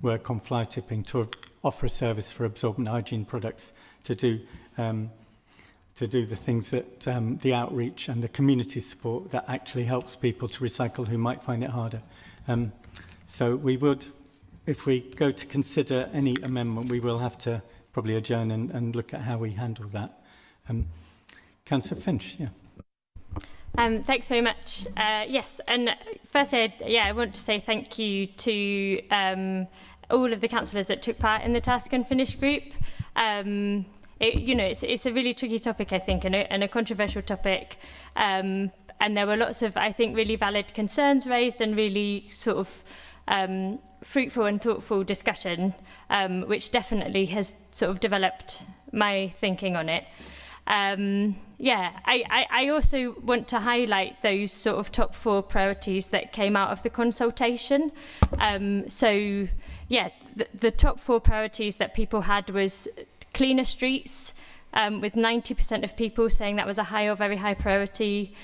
Speaker 1: work on fly tipping, to offer a service for absorbent hygiene products, to do the things that the outreach and the community support that actually helps people to recycle who might find it harder. So we would, if we go to consider any amendment, we will have to probably adjourn and look at how we handle that. Councillor Finch, yeah.
Speaker 3: Thanks very much. Yes, and firstly, I want to say thank you to all of the councillors that took part in the Task and Finish group. It's a really tricky topic, I think, and a controversial topic. And there were lots of, I think, really valid concerns raised and really sort of fruitful and thoughtful discussion, which definitely has sort of developed my thinking on it. I also want to highlight those sort of top 4 priorities that came out of the consultation. The top 4 priorities that people had was cleaner streets, with 90% of people saying that was a high or very high priority.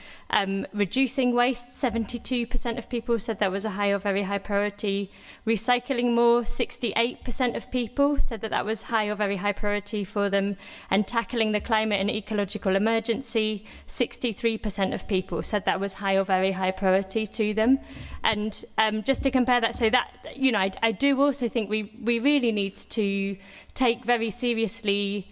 Speaker 3: Reducing waste, 72% of people said that was a high or very high priority. Recycling more, 68% of people said that that was high or very high priority for them. And tackling the climate and ecological emergency, 63% of people said that was high or very high priority to them. And just to compare that, so that, I do also think we really need to take very seriously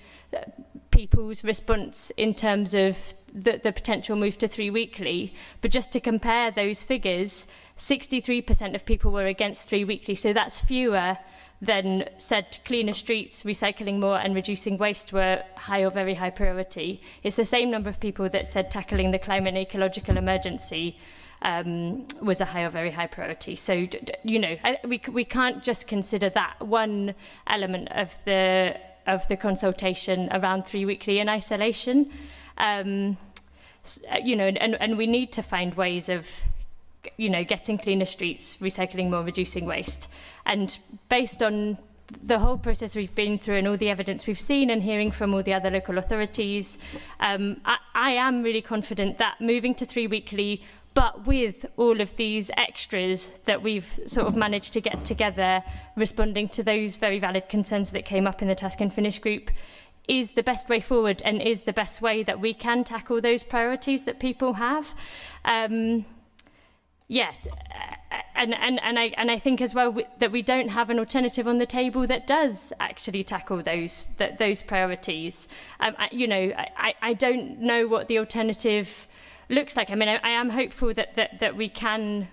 Speaker 3: people's response in terms of the potential move to 3 weekly. But just to compare those figures, 63% of people were against 3 weekly, so that's fewer than said cleaner streets, recycling more and reducing waste were high or very high priority. It's the same number of people that said tackling the climate and ecological emergency was a high or very high priority. So, we can't just consider that one element of the consultation around 3 weekly in isolation. And we need to find ways of, getting cleaner streets, recycling more, reducing waste. And based on the whole process we've been through and all the evidence we've seen and hearing from all the other local authorities, I am really confident that moving to 3 weekly, but with all of these extras that we've sort of managed to get together, responding to those very valid concerns that came up in the Task and Finish group, is the best way forward and is the best way that we can tackle those priorities that people have. And I think as well that we don't have an alternative on the table that does actually tackle those priorities. I don't know what the alternative looks like. I mean, I am hopeful that we can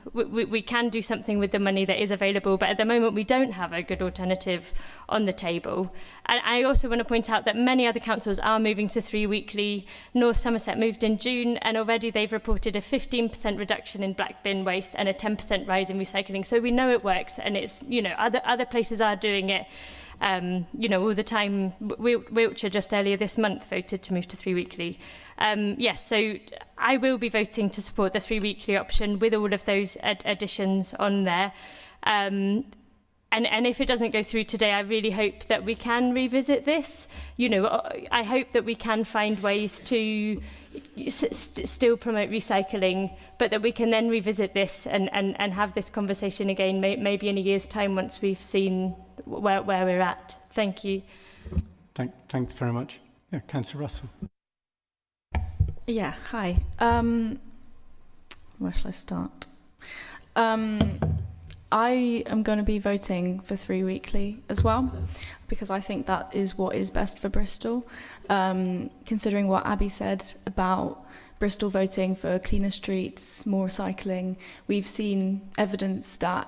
Speaker 3: do something with the money that is available, but at the moment we don't have a good alternative on the table. And I also want to point out that many other councils are moving to 3 weekly. North Somerset moved in June, and already they've reported a 15% reduction in black bin waste and a 10% rise in recycling. So we know it works, and it's, other places are doing it. All the time. Wiltshire just earlier this month voted to move to 3 weekly. So I will be voting to support the 3 weekly option with all of those additions on there. And if it doesn't go through today, I really hope that we can revisit this. I hope that we can find ways to still promote recycling, but that we can then revisit this and have this conversation again, maybe in a year's time once we've seen where we're at. Thank you.
Speaker 1: Thanks very much. Yeah, Councillor Russell.
Speaker 4: Yeah, hi. Where shall I start? I am going to be voting for 3 weekly as well, because I think that is what is best for Bristol. Considering what Abby said about Bristol voting for cleaner streets, more recycling, we've seen evidence that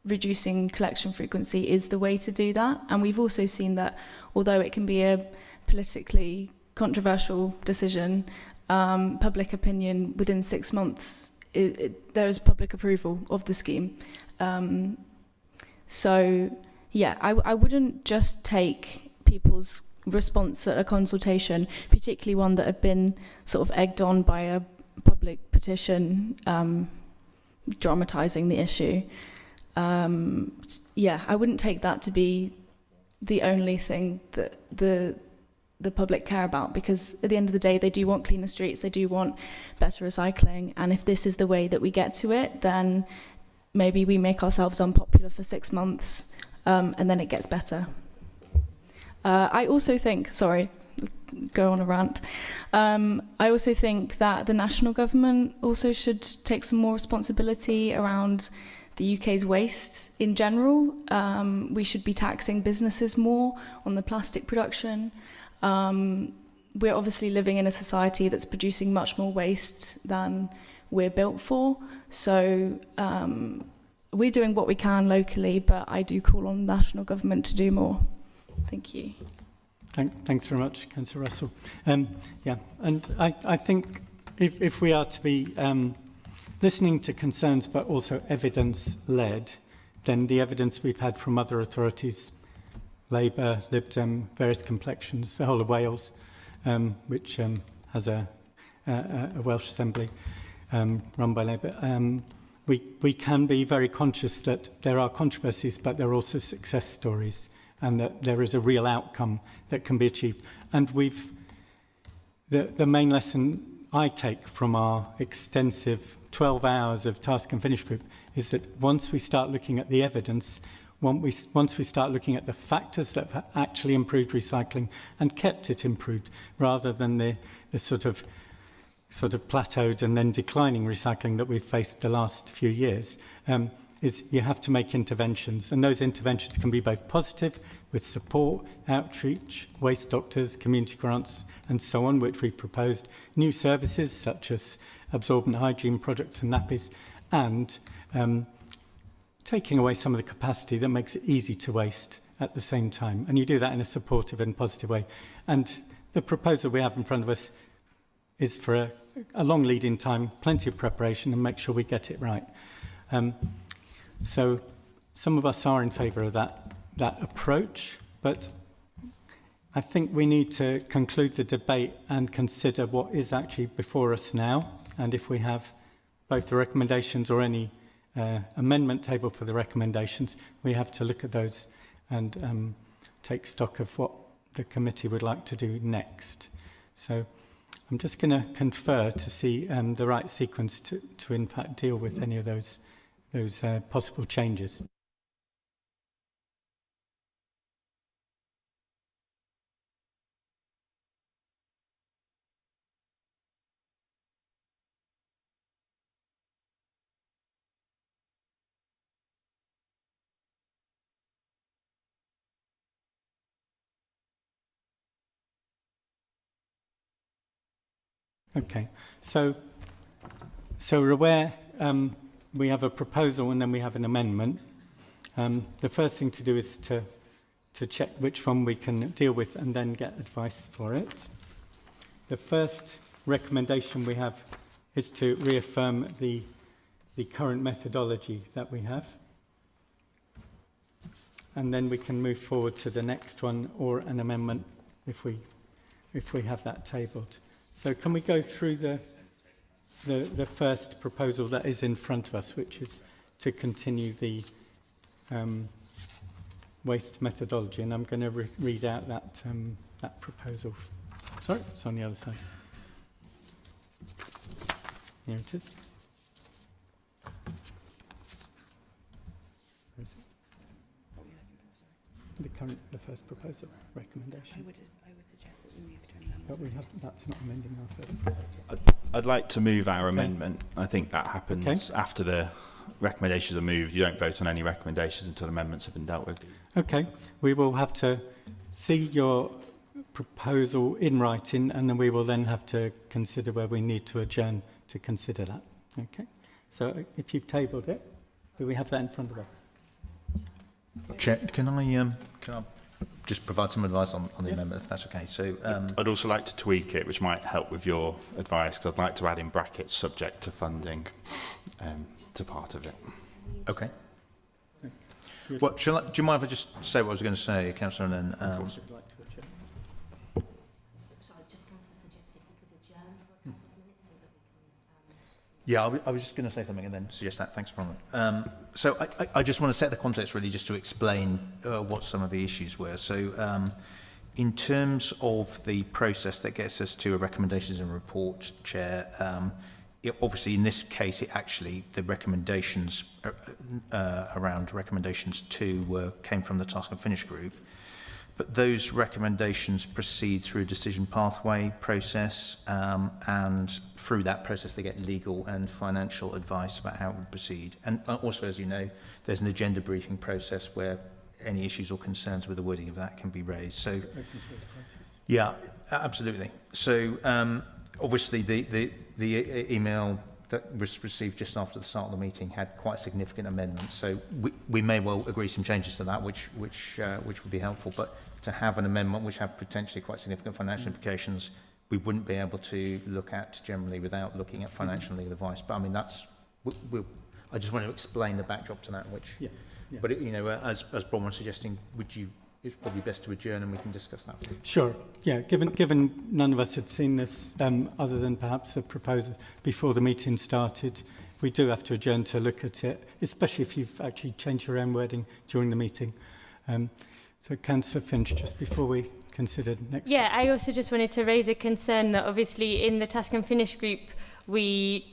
Speaker 4: reducing collection frequency is the way to do that. And we've also seen that although it can be a politically controversial decision, public opinion within 6 months, there is public approval of the scheme. So, yeah, I wouldn't just take people's response at a consultation, particularly one that had been sort of egged on by a public petition dramatising the issue. Yeah, I wouldn't take that to be the only thing that the public care about, because at the end of the day, they do want cleaner streets, they do want better recycling, and if this is the way that we get to it, then maybe we make ourselves unpopular for 6 months, and then it gets better. I also think, sorry, go on a rant, I also think that the national government also should take some more responsibility around the UK's waste in general. We should be taxing businesses more on the plastic production. We're obviously living in a society that's producing much more waste than we're built for. So we're doing what we can locally, but I do call on the national government to do more. Thank you.
Speaker 1: Thanks very much, Councillor Russell. Yeah, and I think if we are to be listening to concerns but also evidence-led, then the evidence we've had from other authorities, Labour, Lib Dem, various complexions, the whole of Wales, which has a Welsh Assembly run by Labour, we can be very conscious that there are controversies, but there are also success stories, and that there is a real outcome that can be achieved. And the main lesson I take from our extensive 12 hours of task and finish group is that once we start looking at the evidence, once we start looking at the factors that have actually improved recycling and kept it improved, rather than the sort of plateaued and then declining recycling that we've faced the last few years, is you have to make interventions. And those interventions can be both positive, with support, outreach, waste doctors, community grants, and so on, which we've proposed, new services such as absorbent hygiene products and nappies, and taking away some of the capacity that makes it easy to waste at the same time. And you do that in a supportive and positive way. And the proposal we have in front of us is for a long lead-in time, plenty of preparation, and make sure we get it right. So some of us are in favour of that approach, but I think we need to conclude the debate and consider what is actually before us now, and if we have both the recommendations or any amendment table for the recommendations, we have to look at those and take stock of what the committee would like to do next. So I'm just going to confer to see the right sequence to in fact deal with any of those possible changes. Okay, so we're aware we have a proposal and then we have an amendment. The first thing to do is to check which one we can deal with and then get advice for it. The first recommendation we have is to reaffirm the current methodology that we have. And then we can move forward to the next one or an amendment if we have that tabled. So can we go through the first proposal that is in front of us, which is to continue the waste methodology? And I'm going to read out that proposal. Sorry, it's on the other side. Here it is. Where is it? the first proposal recommendation.
Speaker 17: I would suggest that we move to amendment.
Speaker 1: But that's not amending our first proposal.
Speaker 14: I'd like to move our amendment. I think that happens after the recommendations are moved. You don't vote on any recommendations until amendments have been dealt with.
Speaker 1: Okay, we will have to see your proposal in writing, and then we will then have to consider where we need to adjourn to consider that. Okay, so if you've tabled it, do we have that in front of us?
Speaker 15: Chair, can I just provide some advice on the amendment, if that's okay? So
Speaker 14: I'd also like to tweak it, which might help with your advice, because I'd like to add in brackets subject to funding to part of it.
Speaker 15: Okay. Well, do you mind if I just say what I was going to say, Councillor, and then... Yeah, I was just going to say something and then suggest that. Thanks, Bronwyn. So I just want to set the context really just to explain what some of the issues were. So in terms of the process that gets us to a recommendations and report, Chair, obviously in this case, the recommendations around recommendations 2 came from the Task and Finish group. But those recommendations proceed through a decision pathway process, and through that process they get legal and financial advice about how it would proceed. And also, as you know, there's an agenda briefing process where any issues or concerns with the wording of that can be raised. So, yeah, absolutely. So, obviously, the email that was received just after the start of the meeting had quite significant amendments. So we may well agree some changes to that, which would be helpful. But to have an amendment which have potentially quite significant financial implications, we wouldn't be able to look at generally without looking at financial and legal advice. But I mean, I just want to explain the backdrop to that. But you know, as Bronwyn was suggesting, it's probably best to adjourn and we can discuss that.
Speaker 1: Sure. Yeah. Given none of us had seen this, other than perhaps a proposal before the meeting started, we do have to adjourn to look at it, especially if you've actually changed your own wording during the meeting. So, Councillor Finch, just before we consider next.
Speaker 3: Yeah, I also just wanted to raise a concern that obviously in the Task and Finish group, we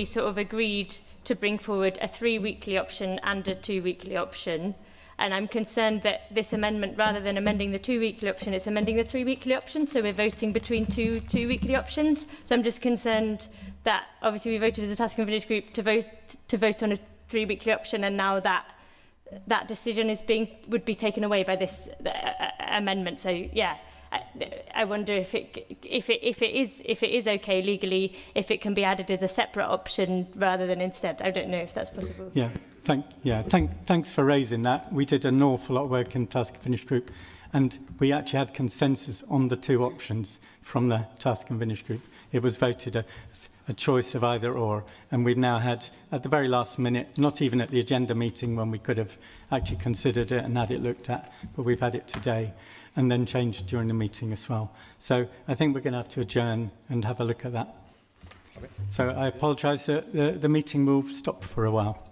Speaker 3: sort of agreed to bring forward a 3-weekly option and a 2-weekly option. And I'm concerned that this amendment, rather than amending the 2-weekly option, it's amending the 3-weekly option. So we're voting between two weekly options. So I'm just concerned that obviously we voted as a Task and Finish group to vote on a 3-weekly option, and now that decision would be taken away by this amendment. So yeah, I wonder if it is okay legally, if it can be added as a separate option rather than instead. I don't know if that's possible.
Speaker 1: Yeah. Thanks for raising that. We did an awful lot of work in Task and Finish group, and we actually had consensus on the 2 options from the Task and Finish group. It was voted a choice of either or, and we've now had, at the very last minute, not even at the agenda meeting when we could have actually considered it and had it looked at, but we've had it today and then changed during the meeting as well. So I think we're going to have to adjourn and have a look at that. Okay. So I apologise that the meeting will stop for a while.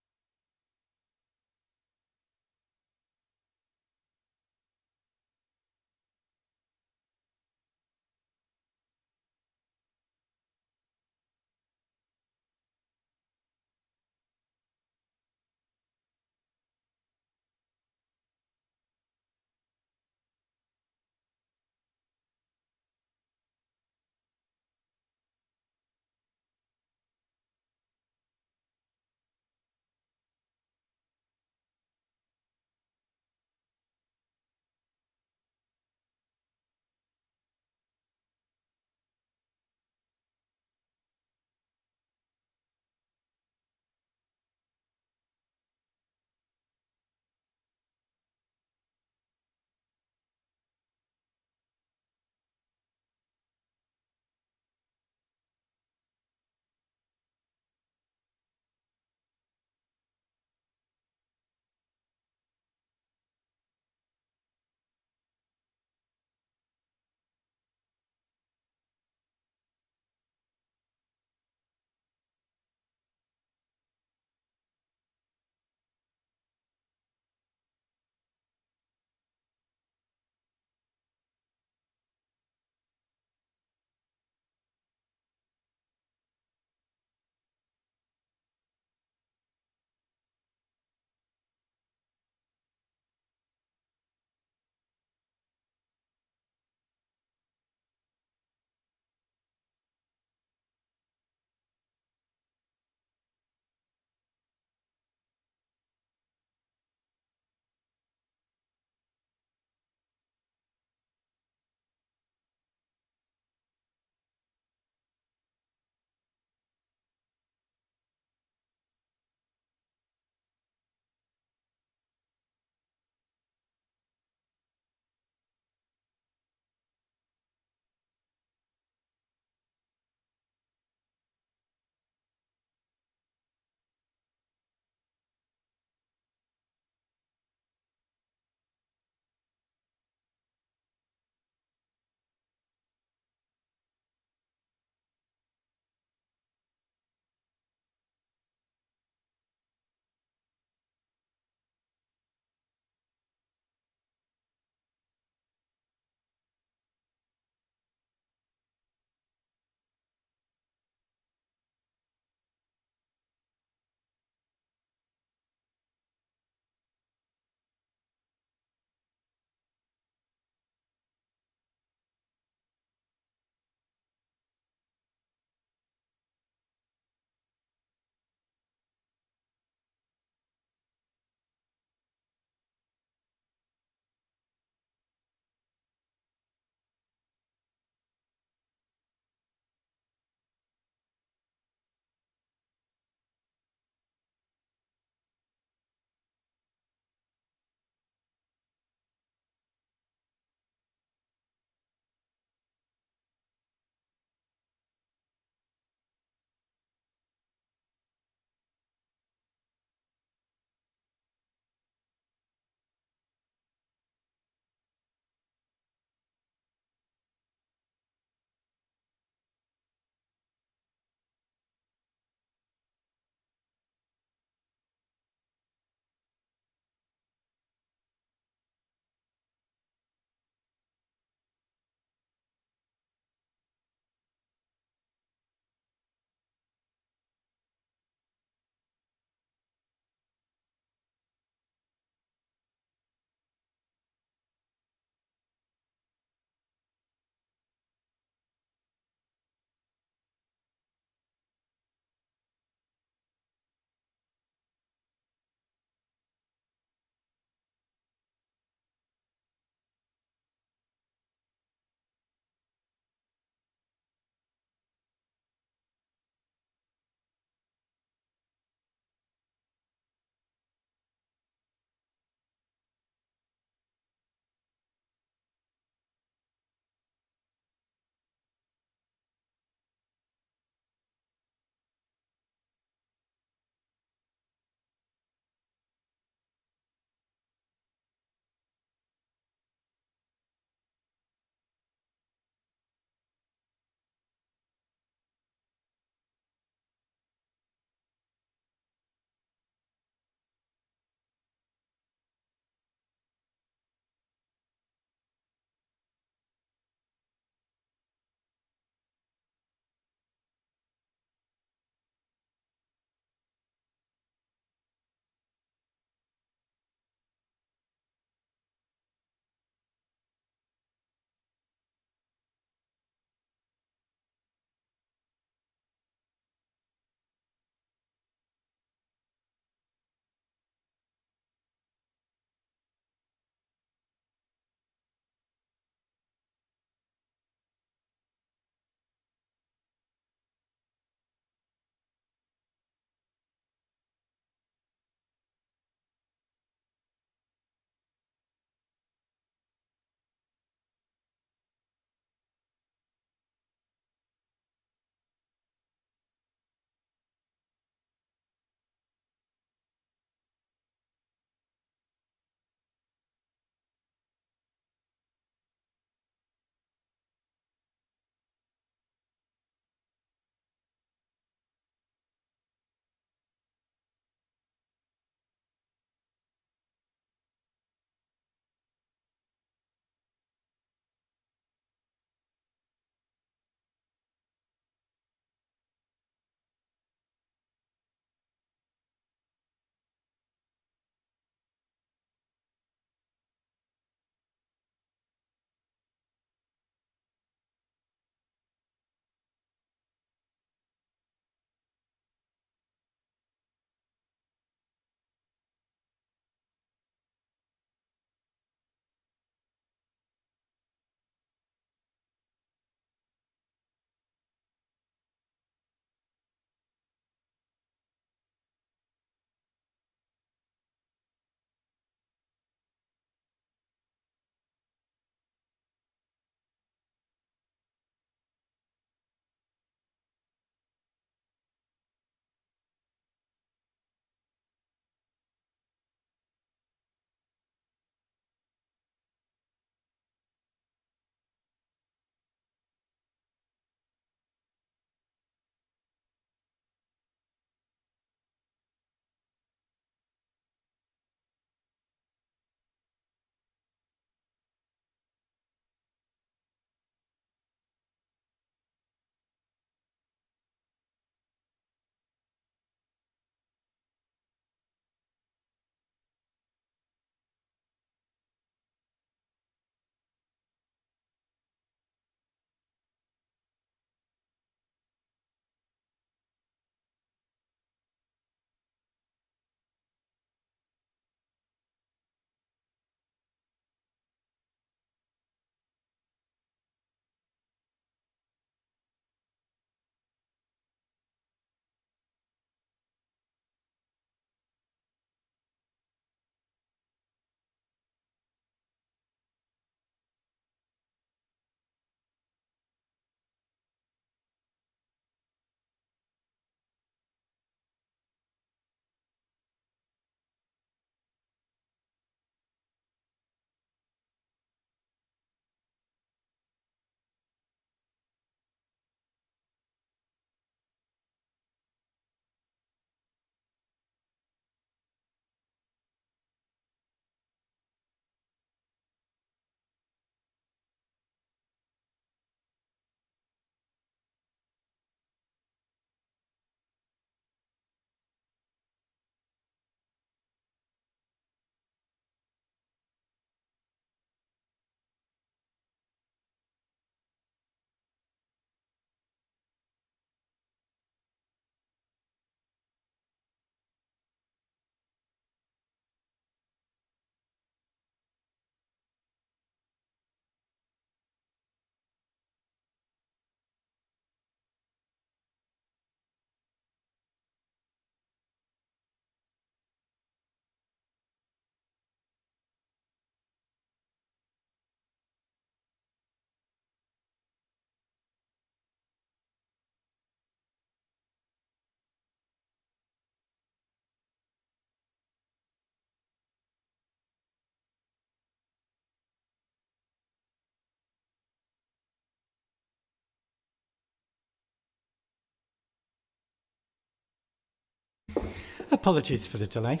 Speaker 1: apologies for the delay.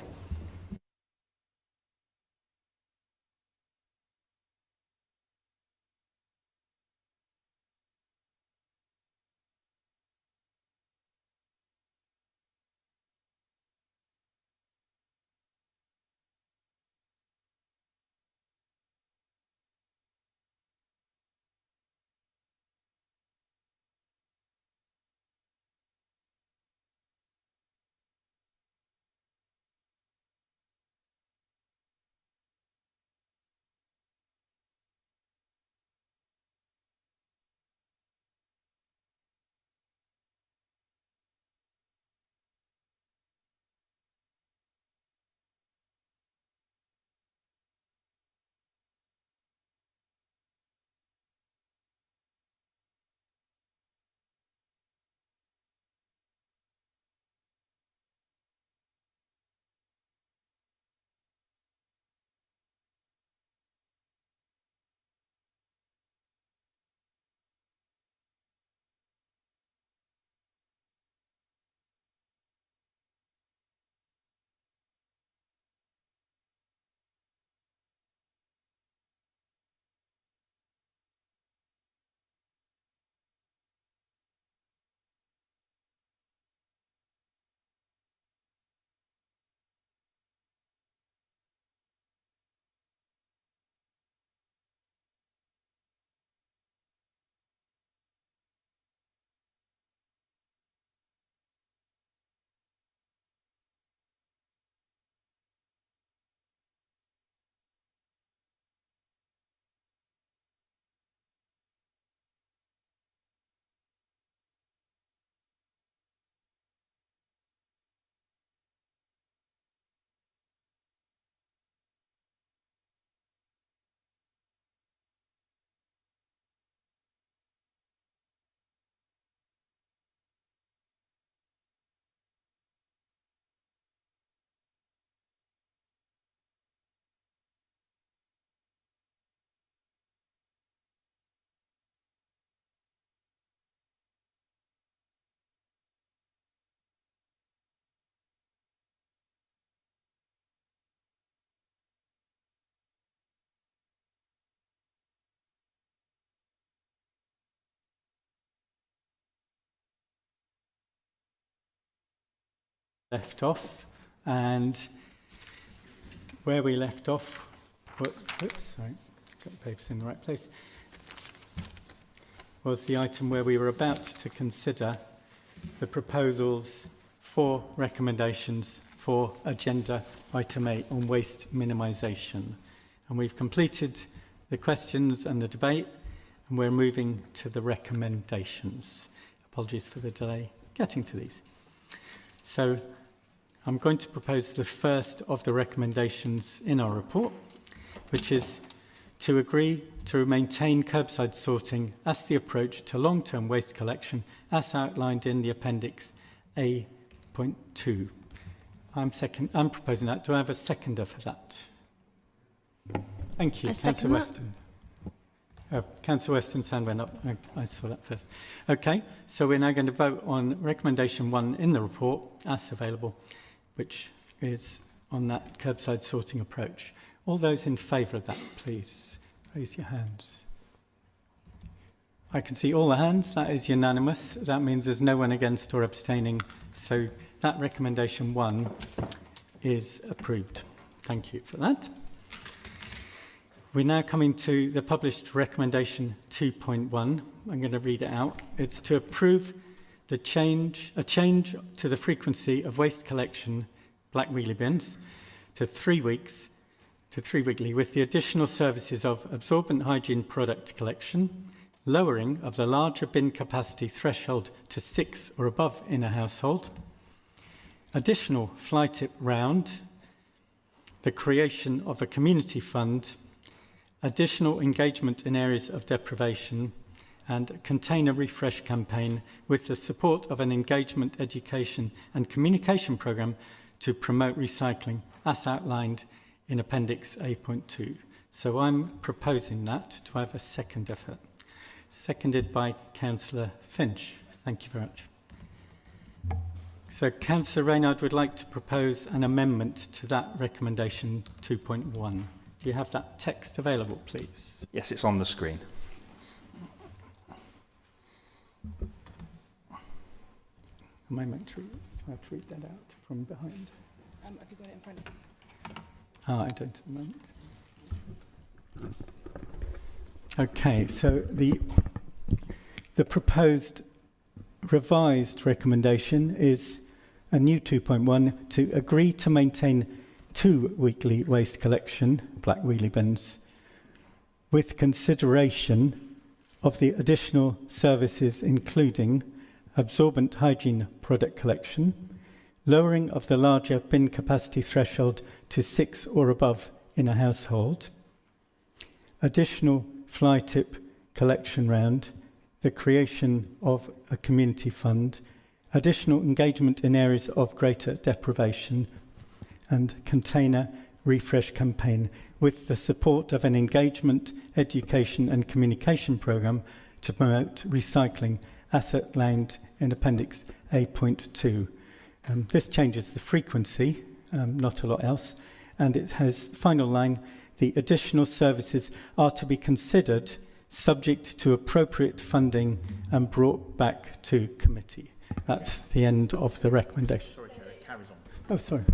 Speaker 1: Left off, and where we left off, oops, sorry, got the papers in the right place, was the item where we were about to consider the proposals for recommendations for agenda item 8 on waste minimisation. And we've completed the questions and the debate, and we're moving to the recommendations. Apologies for the delay getting to these. So I'm going to propose the first of the recommendations in our report, which is to agree to maintain curbside sorting as the approach to long-term waste collection as outlined in the Appendix A.2. I'm proposing that. Do I have a seconder for that? Thank you, Councillor Weston. Oh, Councillor Weston's hand went up. I saw that first. Okay, so we're now going to vote on recommendation 1 in the report as available, which is on that curbside sorting approach. All those in favour of that, please raise your hands. I can see all the hands. That is unanimous. That means there's no one against or abstaining. So that recommendation 1 is approved. Thank you for that. We're now coming to the published recommendation 2.1. I'm going to read it out. It's to approve a change to the frequency of waste collection, black wheelie bins, to 3 weeks, to 3 weekly, with the additional services of absorbent hygiene product collection, lowering of the larger bin capacity threshold to 6 or above in a household, additional fly tip round, the creation of a community fund, additional engagement in areas of deprivation, and container refresh campaign with the support of an engagement, education and communication programme to promote recycling as outlined in Appendix A.2. So I'm proposing that. Do I have a seconder for it? Seconded by Councillor Finch. Thank you very much. So Councillor Reynard would like to propose an amendment to that recommendation 2.1. Do you have that text available, please?
Speaker 14: Yes, it's on the screen.
Speaker 1: Am I meant to read that out from behind?
Speaker 17: Have you got it in front of you?
Speaker 1: I don't at the moment. Okay, so the proposed revised recommendation is a new 2.1 to agree to maintain 2 weekly waste collection, black wheelie bins, with consideration of the additional services including absorbent hygiene product collection, lowering of the larger bin capacity threshold to 6 or above in a household, additional fly tip collection round, the creation of a community fund, additional engagement in areas of greater deprivation, and container refresh campaign with the support of an engagement, education and communication programme to promote recycling, as outlined in Appendix A.2. This changes the frequency, not a lot else, and it has the final line, the additional services are to be considered subject to appropriate funding and brought back to committee. That's the end of the recommendation.
Speaker 14: Sorry, Chair, it carries on.
Speaker 1: Oh, sorry.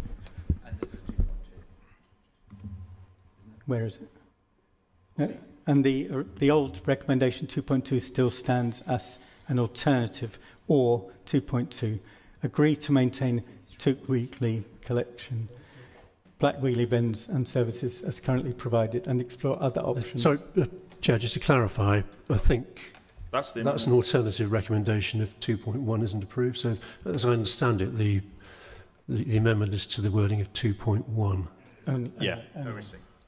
Speaker 14: And there's a 2.2.
Speaker 1: Where is it? No, and the old recommendation 2.2 still stands as an alternative, or 2.2. Agree to maintain 2 weekly collection, black wheelie bins and services as currently provided, and explore other options.
Speaker 18: Sorry, Chair, just to clarify, I think
Speaker 9: that's an
Speaker 18: alternative recommendation if 2.1 isn't approved. So, as I understand it, the amendment is to the wording of 2.1.
Speaker 9: Yeah.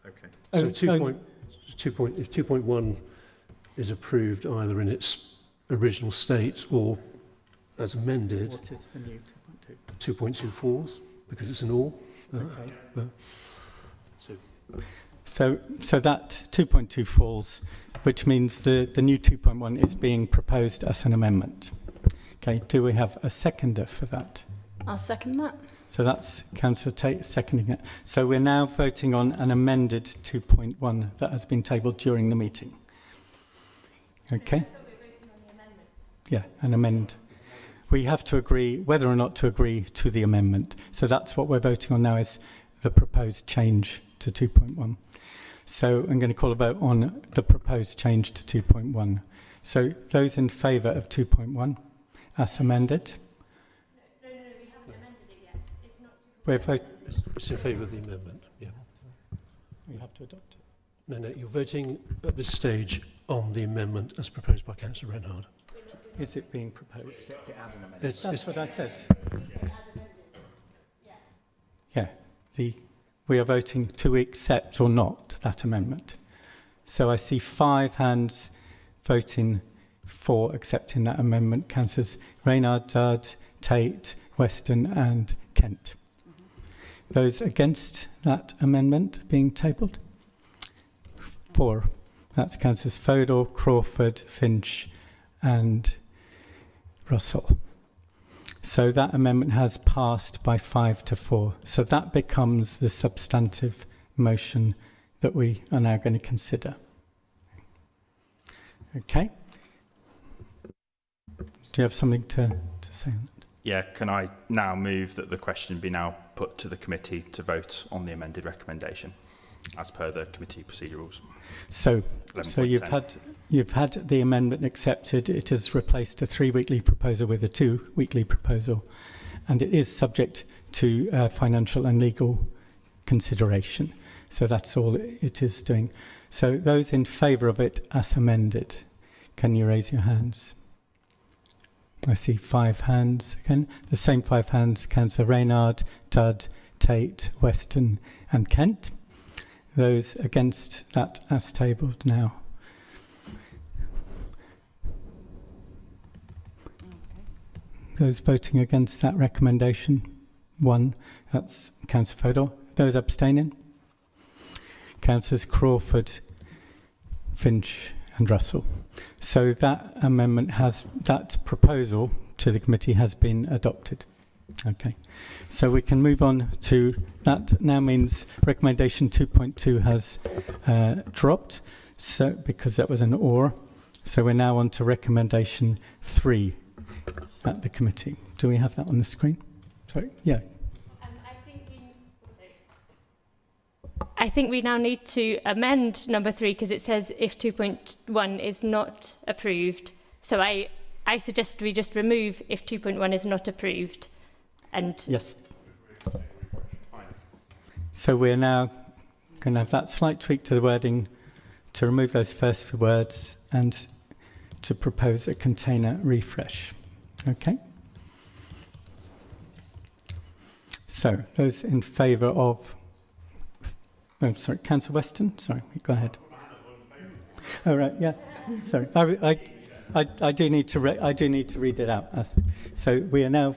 Speaker 9: Okay.
Speaker 18: So 2.1 is approved either in its original state or as amended.
Speaker 1: What is the new
Speaker 18: 2.2? 2.2 falls because it's an all.
Speaker 1: Okay.
Speaker 18: So
Speaker 1: that 2.2 falls, which means the new 2.1 is being proposed as an amendment. Okay, do we have a seconder for that?
Speaker 6: I'll second that.
Speaker 1: So that's Councillor Tate seconding it. So we're now voting on an amended 2.1 that has been tabled during the meeting. Okay? Yeah, an amend. We have to agree whether or not to agree to the amendment. So that's what we're voting on now, is the proposed change to 2.1. So I'm going to call a vote on the proposed change to 2.1. So those in favour of 2.1 as amended?
Speaker 3: No, we haven't amended it yet. It's not.
Speaker 18: It's in favour of the amendment, yeah.
Speaker 1: We have to adopt it.
Speaker 18: No, you're voting at this stage on the amendment as proposed by Councillor Renhard.
Speaker 1: Is it being proposed?
Speaker 18: That's
Speaker 1: what I said. Yeah, we are voting to accept or not that amendment. So I see 5 hands voting for accepting that amendment. Councillors Reynard, Dud, Tate, Weston and Kent. Those against that amendment being tabled? 4. That's Councillors Fodor, Crawford, Finch and Russell. So that amendment has passed by 5-4. So that becomes the substantive motion that we are now going to consider. Okay. Do you have something to say on that?
Speaker 14: Yeah, can I now move that the question be now put to the committee to vote on the amended recommendation as per the committee procedure rules?
Speaker 1: So you've had the amendment accepted. It has replaced a 3-weekly proposal with a 2-weekly proposal, and it is subject to financial and legal consideration. So that's all it is doing. So those in favour of it as amended, can you raise your hands? I see 5 hands again. The same 5 hands, Councillor Reynard, Dud, Tate, Weston and Kent. Those against that as tabled now. Those voting against that recommendation, 1, that's Councillor Fodor. Those abstaining? Councillors Crawford, Finch and Russell. So that amendment that proposal to the committee has been adopted. Okay, so we can move on to that. Now means recommendation 2.2 has dropped, so because that was an or. So we're now on to recommendation 3 at the committee. Do we have that on the screen? Sorry, yeah.
Speaker 3: I think we now need to amend number 3 because it says if 2.1 is not approved. So I suggest we just remove if 2.1 is not approved. And
Speaker 1: yes. So we're now going to have that slight tweak to the wording to remove those first few words and to propose a container refresh. Okay. So those in favour of... Oh, sorry, Councillor Weston. Sorry, go ahead. Oh, right, yeah. Sorry, I do need to read it out. So we are now,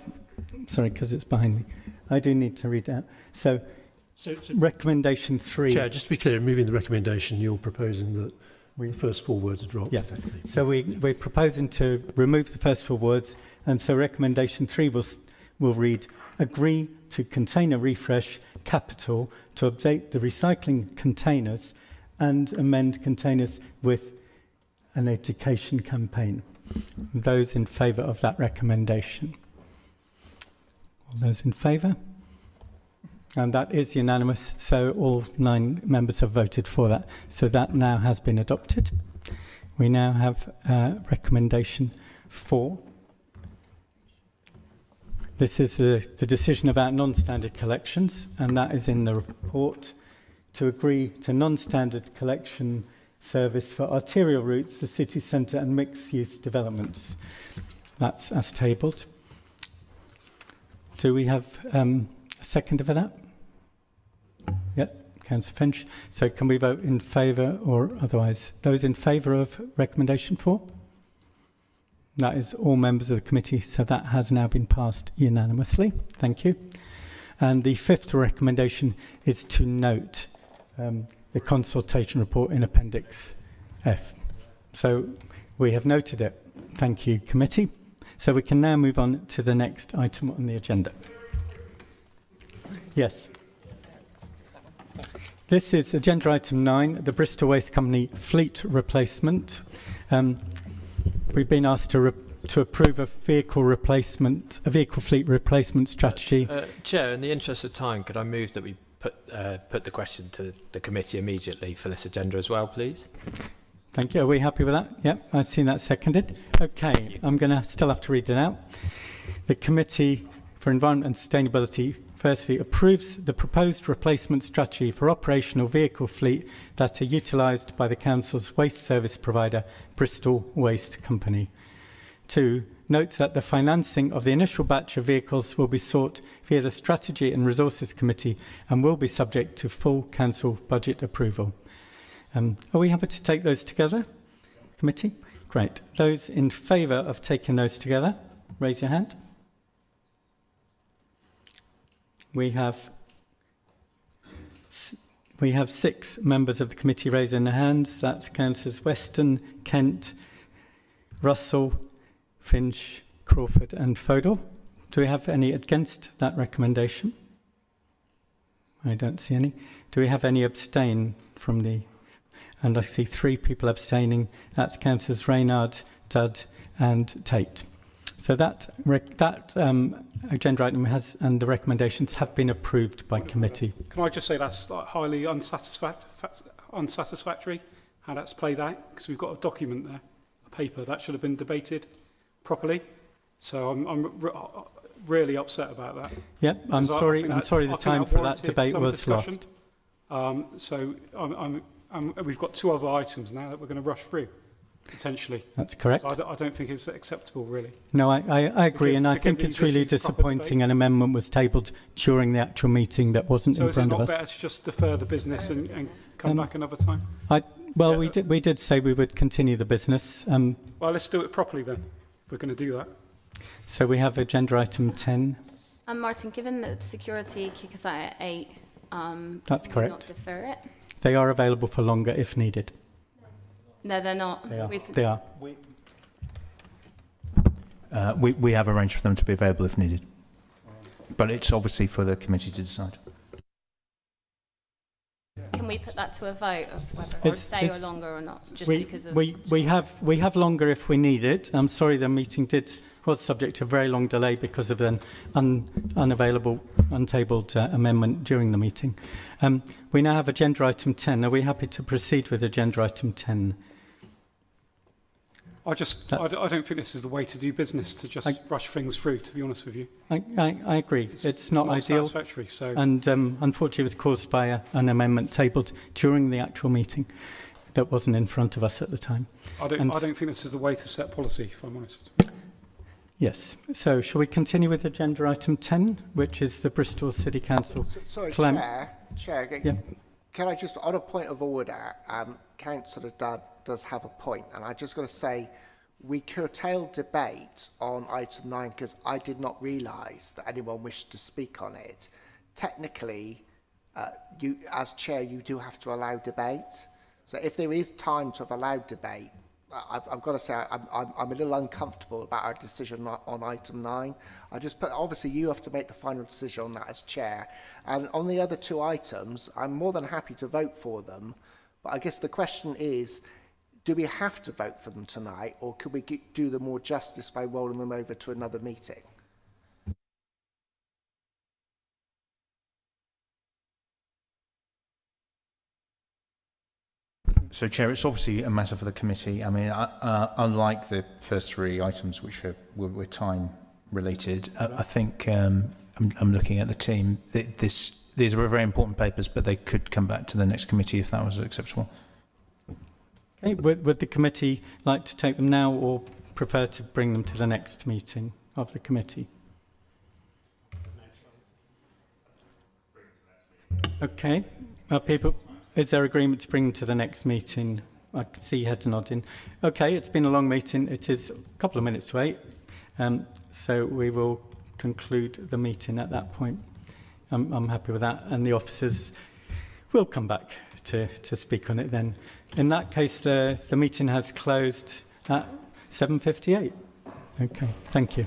Speaker 1: sorry, because it's behind me. I do need to read it out. So recommendation 3.
Speaker 18: Chair, just to be clear, removing the recommendation, you're proposing that the first 4 words are dropped.
Speaker 1: Yeah. So we're proposing to remove the first 4 words, and so recommendation 3 will read: agree to container refresh capital to update the recycling containers and amend containers with an education campaign. Those in favour of that recommendation? All those in favour? And that is unanimous, so all 9 members have voted for that. So that now has been adopted. We now have recommendation 4. This is the decision about non-standard collections, and that is in the report, to agree to non-standard collection service for arterial routes, the city centre and mixed-use developments. That's as tabled. Do we have a seconder for that? Yep, Councillor Finch. So can we vote in favour or otherwise? Those in favour of recommendation 4? That is all members of the committee, so that has now been passed unanimously. Thank you. And the 5th recommendation is to note the consultation report in Appendix F. So we have noted it. Thank you, committee. So we can now move on to the next item on the agenda. Yes. This is agenda item 9, the Bristol Waste Company fleet replacement. We've been asked to approve a vehicle fleet replacement strategy.
Speaker 16: Chair, in the interest of time, could I move that we put the question to the committee immediately for this agenda as well, please?
Speaker 1: Thank you. Are we happy with that? Yep, I've seen that seconded. Okay, I'm going to still have to read it out. The Committee for Environment and Sustainability firstly approves the proposed replacement strategy for operational vehicle fleet that are utilised by the Council's waste service provider, Bristol Waste Company. 2. Notes that the financing of the initial batch of vehicles will be sought via the Strategy and Resources Committee and will be subject to full Council budget approval. Are we happy to take those together, committee? Great. Those in favour of taking those together, raise your hand. We have 6 members of the committee raising their hands. That's Councillors Weston, Kent, Russell, Finch, Crawford and Fodor. Do we have any against that recommendation? I don't see any. Do we have any abstain from the... And I see 3 people abstaining. That's Councillors Reynard, Dudd and Tate. So that agenda item has, and the recommendations have been approved by committee.
Speaker 7: Can I just say that's like highly unsatisfactory, how that's played out, because we've got a document there, a paper that should have been debated properly. So I'm really upset about that.
Speaker 1: Yep, I'm sorry the time for that debate was lost.
Speaker 7: So we've got 2 other items now that we're going to rush through. Potentially.
Speaker 1: That's correct.
Speaker 7: So I don't think it's acceptable, really.
Speaker 1: No, I agree, and I think it's really disappointing an amendment was tabled during the actual meeting that wasn't in front of us.
Speaker 7: So is it not better to just defer the business and come back another time?
Speaker 1: Well, we did say we would continue the business.
Speaker 7: Well, let's do it properly then, if we're going to do that.
Speaker 1: So we have agenda item 10.
Speaker 6: Martin, given that security kick us out at 8,
Speaker 1: that's correct.
Speaker 6: Not defer it?
Speaker 1: They are available for longer if needed.
Speaker 6: No, they're not.
Speaker 1: They are.
Speaker 15: We have arranged for them to be available if needed. But it's obviously for the committee to decide.
Speaker 6: Can we put that to a vote of whether to stay or longer or not? Just because of
Speaker 1: we have longer if we need it. I'm sorry the meeting was subject to a very long delay because of an untabled amendment during the meeting. We now have agenda item 10. Are we happy to proceed with agenda item 10?
Speaker 7: I don't think this is the way to do business, to just rush things through, to be honest with you.
Speaker 1: I agree. It's not ideal.
Speaker 7: Satisfactory, so.
Speaker 1: And unfortunately, it was caused by an amendment tabled during the actual meeting that wasn't in front of us at the time.
Speaker 7: I don't think this is the way to set policy, if I'm honest.
Speaker 1: Yes. So, shall we continue with agenda item 10, which is the Bristol City Council?
Speaker 12: Sorry, Chair.
Speaker 1: Yeah.
Speaker 12: Can I just, on a point of order, Councillor Dad does have a point, and I just got to say, we curtailed debate on item 9 because I did not realise that anyone wished to speak on it. Technically, you, as chair, you do have to allow debate. So if there is time to have allowed debate, I've got to say I'm a little uncomfortable about our decision on item 9. Obviously you have to make the final decision on that as chair. And on the other two items, I'm more than happy to vote for them. But I guess the question is, do we have to vote for them tonight, or could we do them more justice by rolling them over to another meeting?
Speaker 15: So, Chair, it's obviously a matter for the committee. I mean, unlike the first three items, which were time related, I think I'm looking at the team. These are very important papers, but they could come back to the next committee if that was acceptable.
Speaker 1: Okay. Would the committee like to take them now, or prefer to bring them to the next meeting of the committee? Okay. People. Is there agreement to bring them to the next meeting? I can see heads nodding. Okay, it's been a long meeting. It is a couple of minutes to 8. So we will conclude the meeting at that point. I'm happy with that. And the officers will come back to speak on it then. In that case, the meeting has closed at 7:58. Okay, thank you.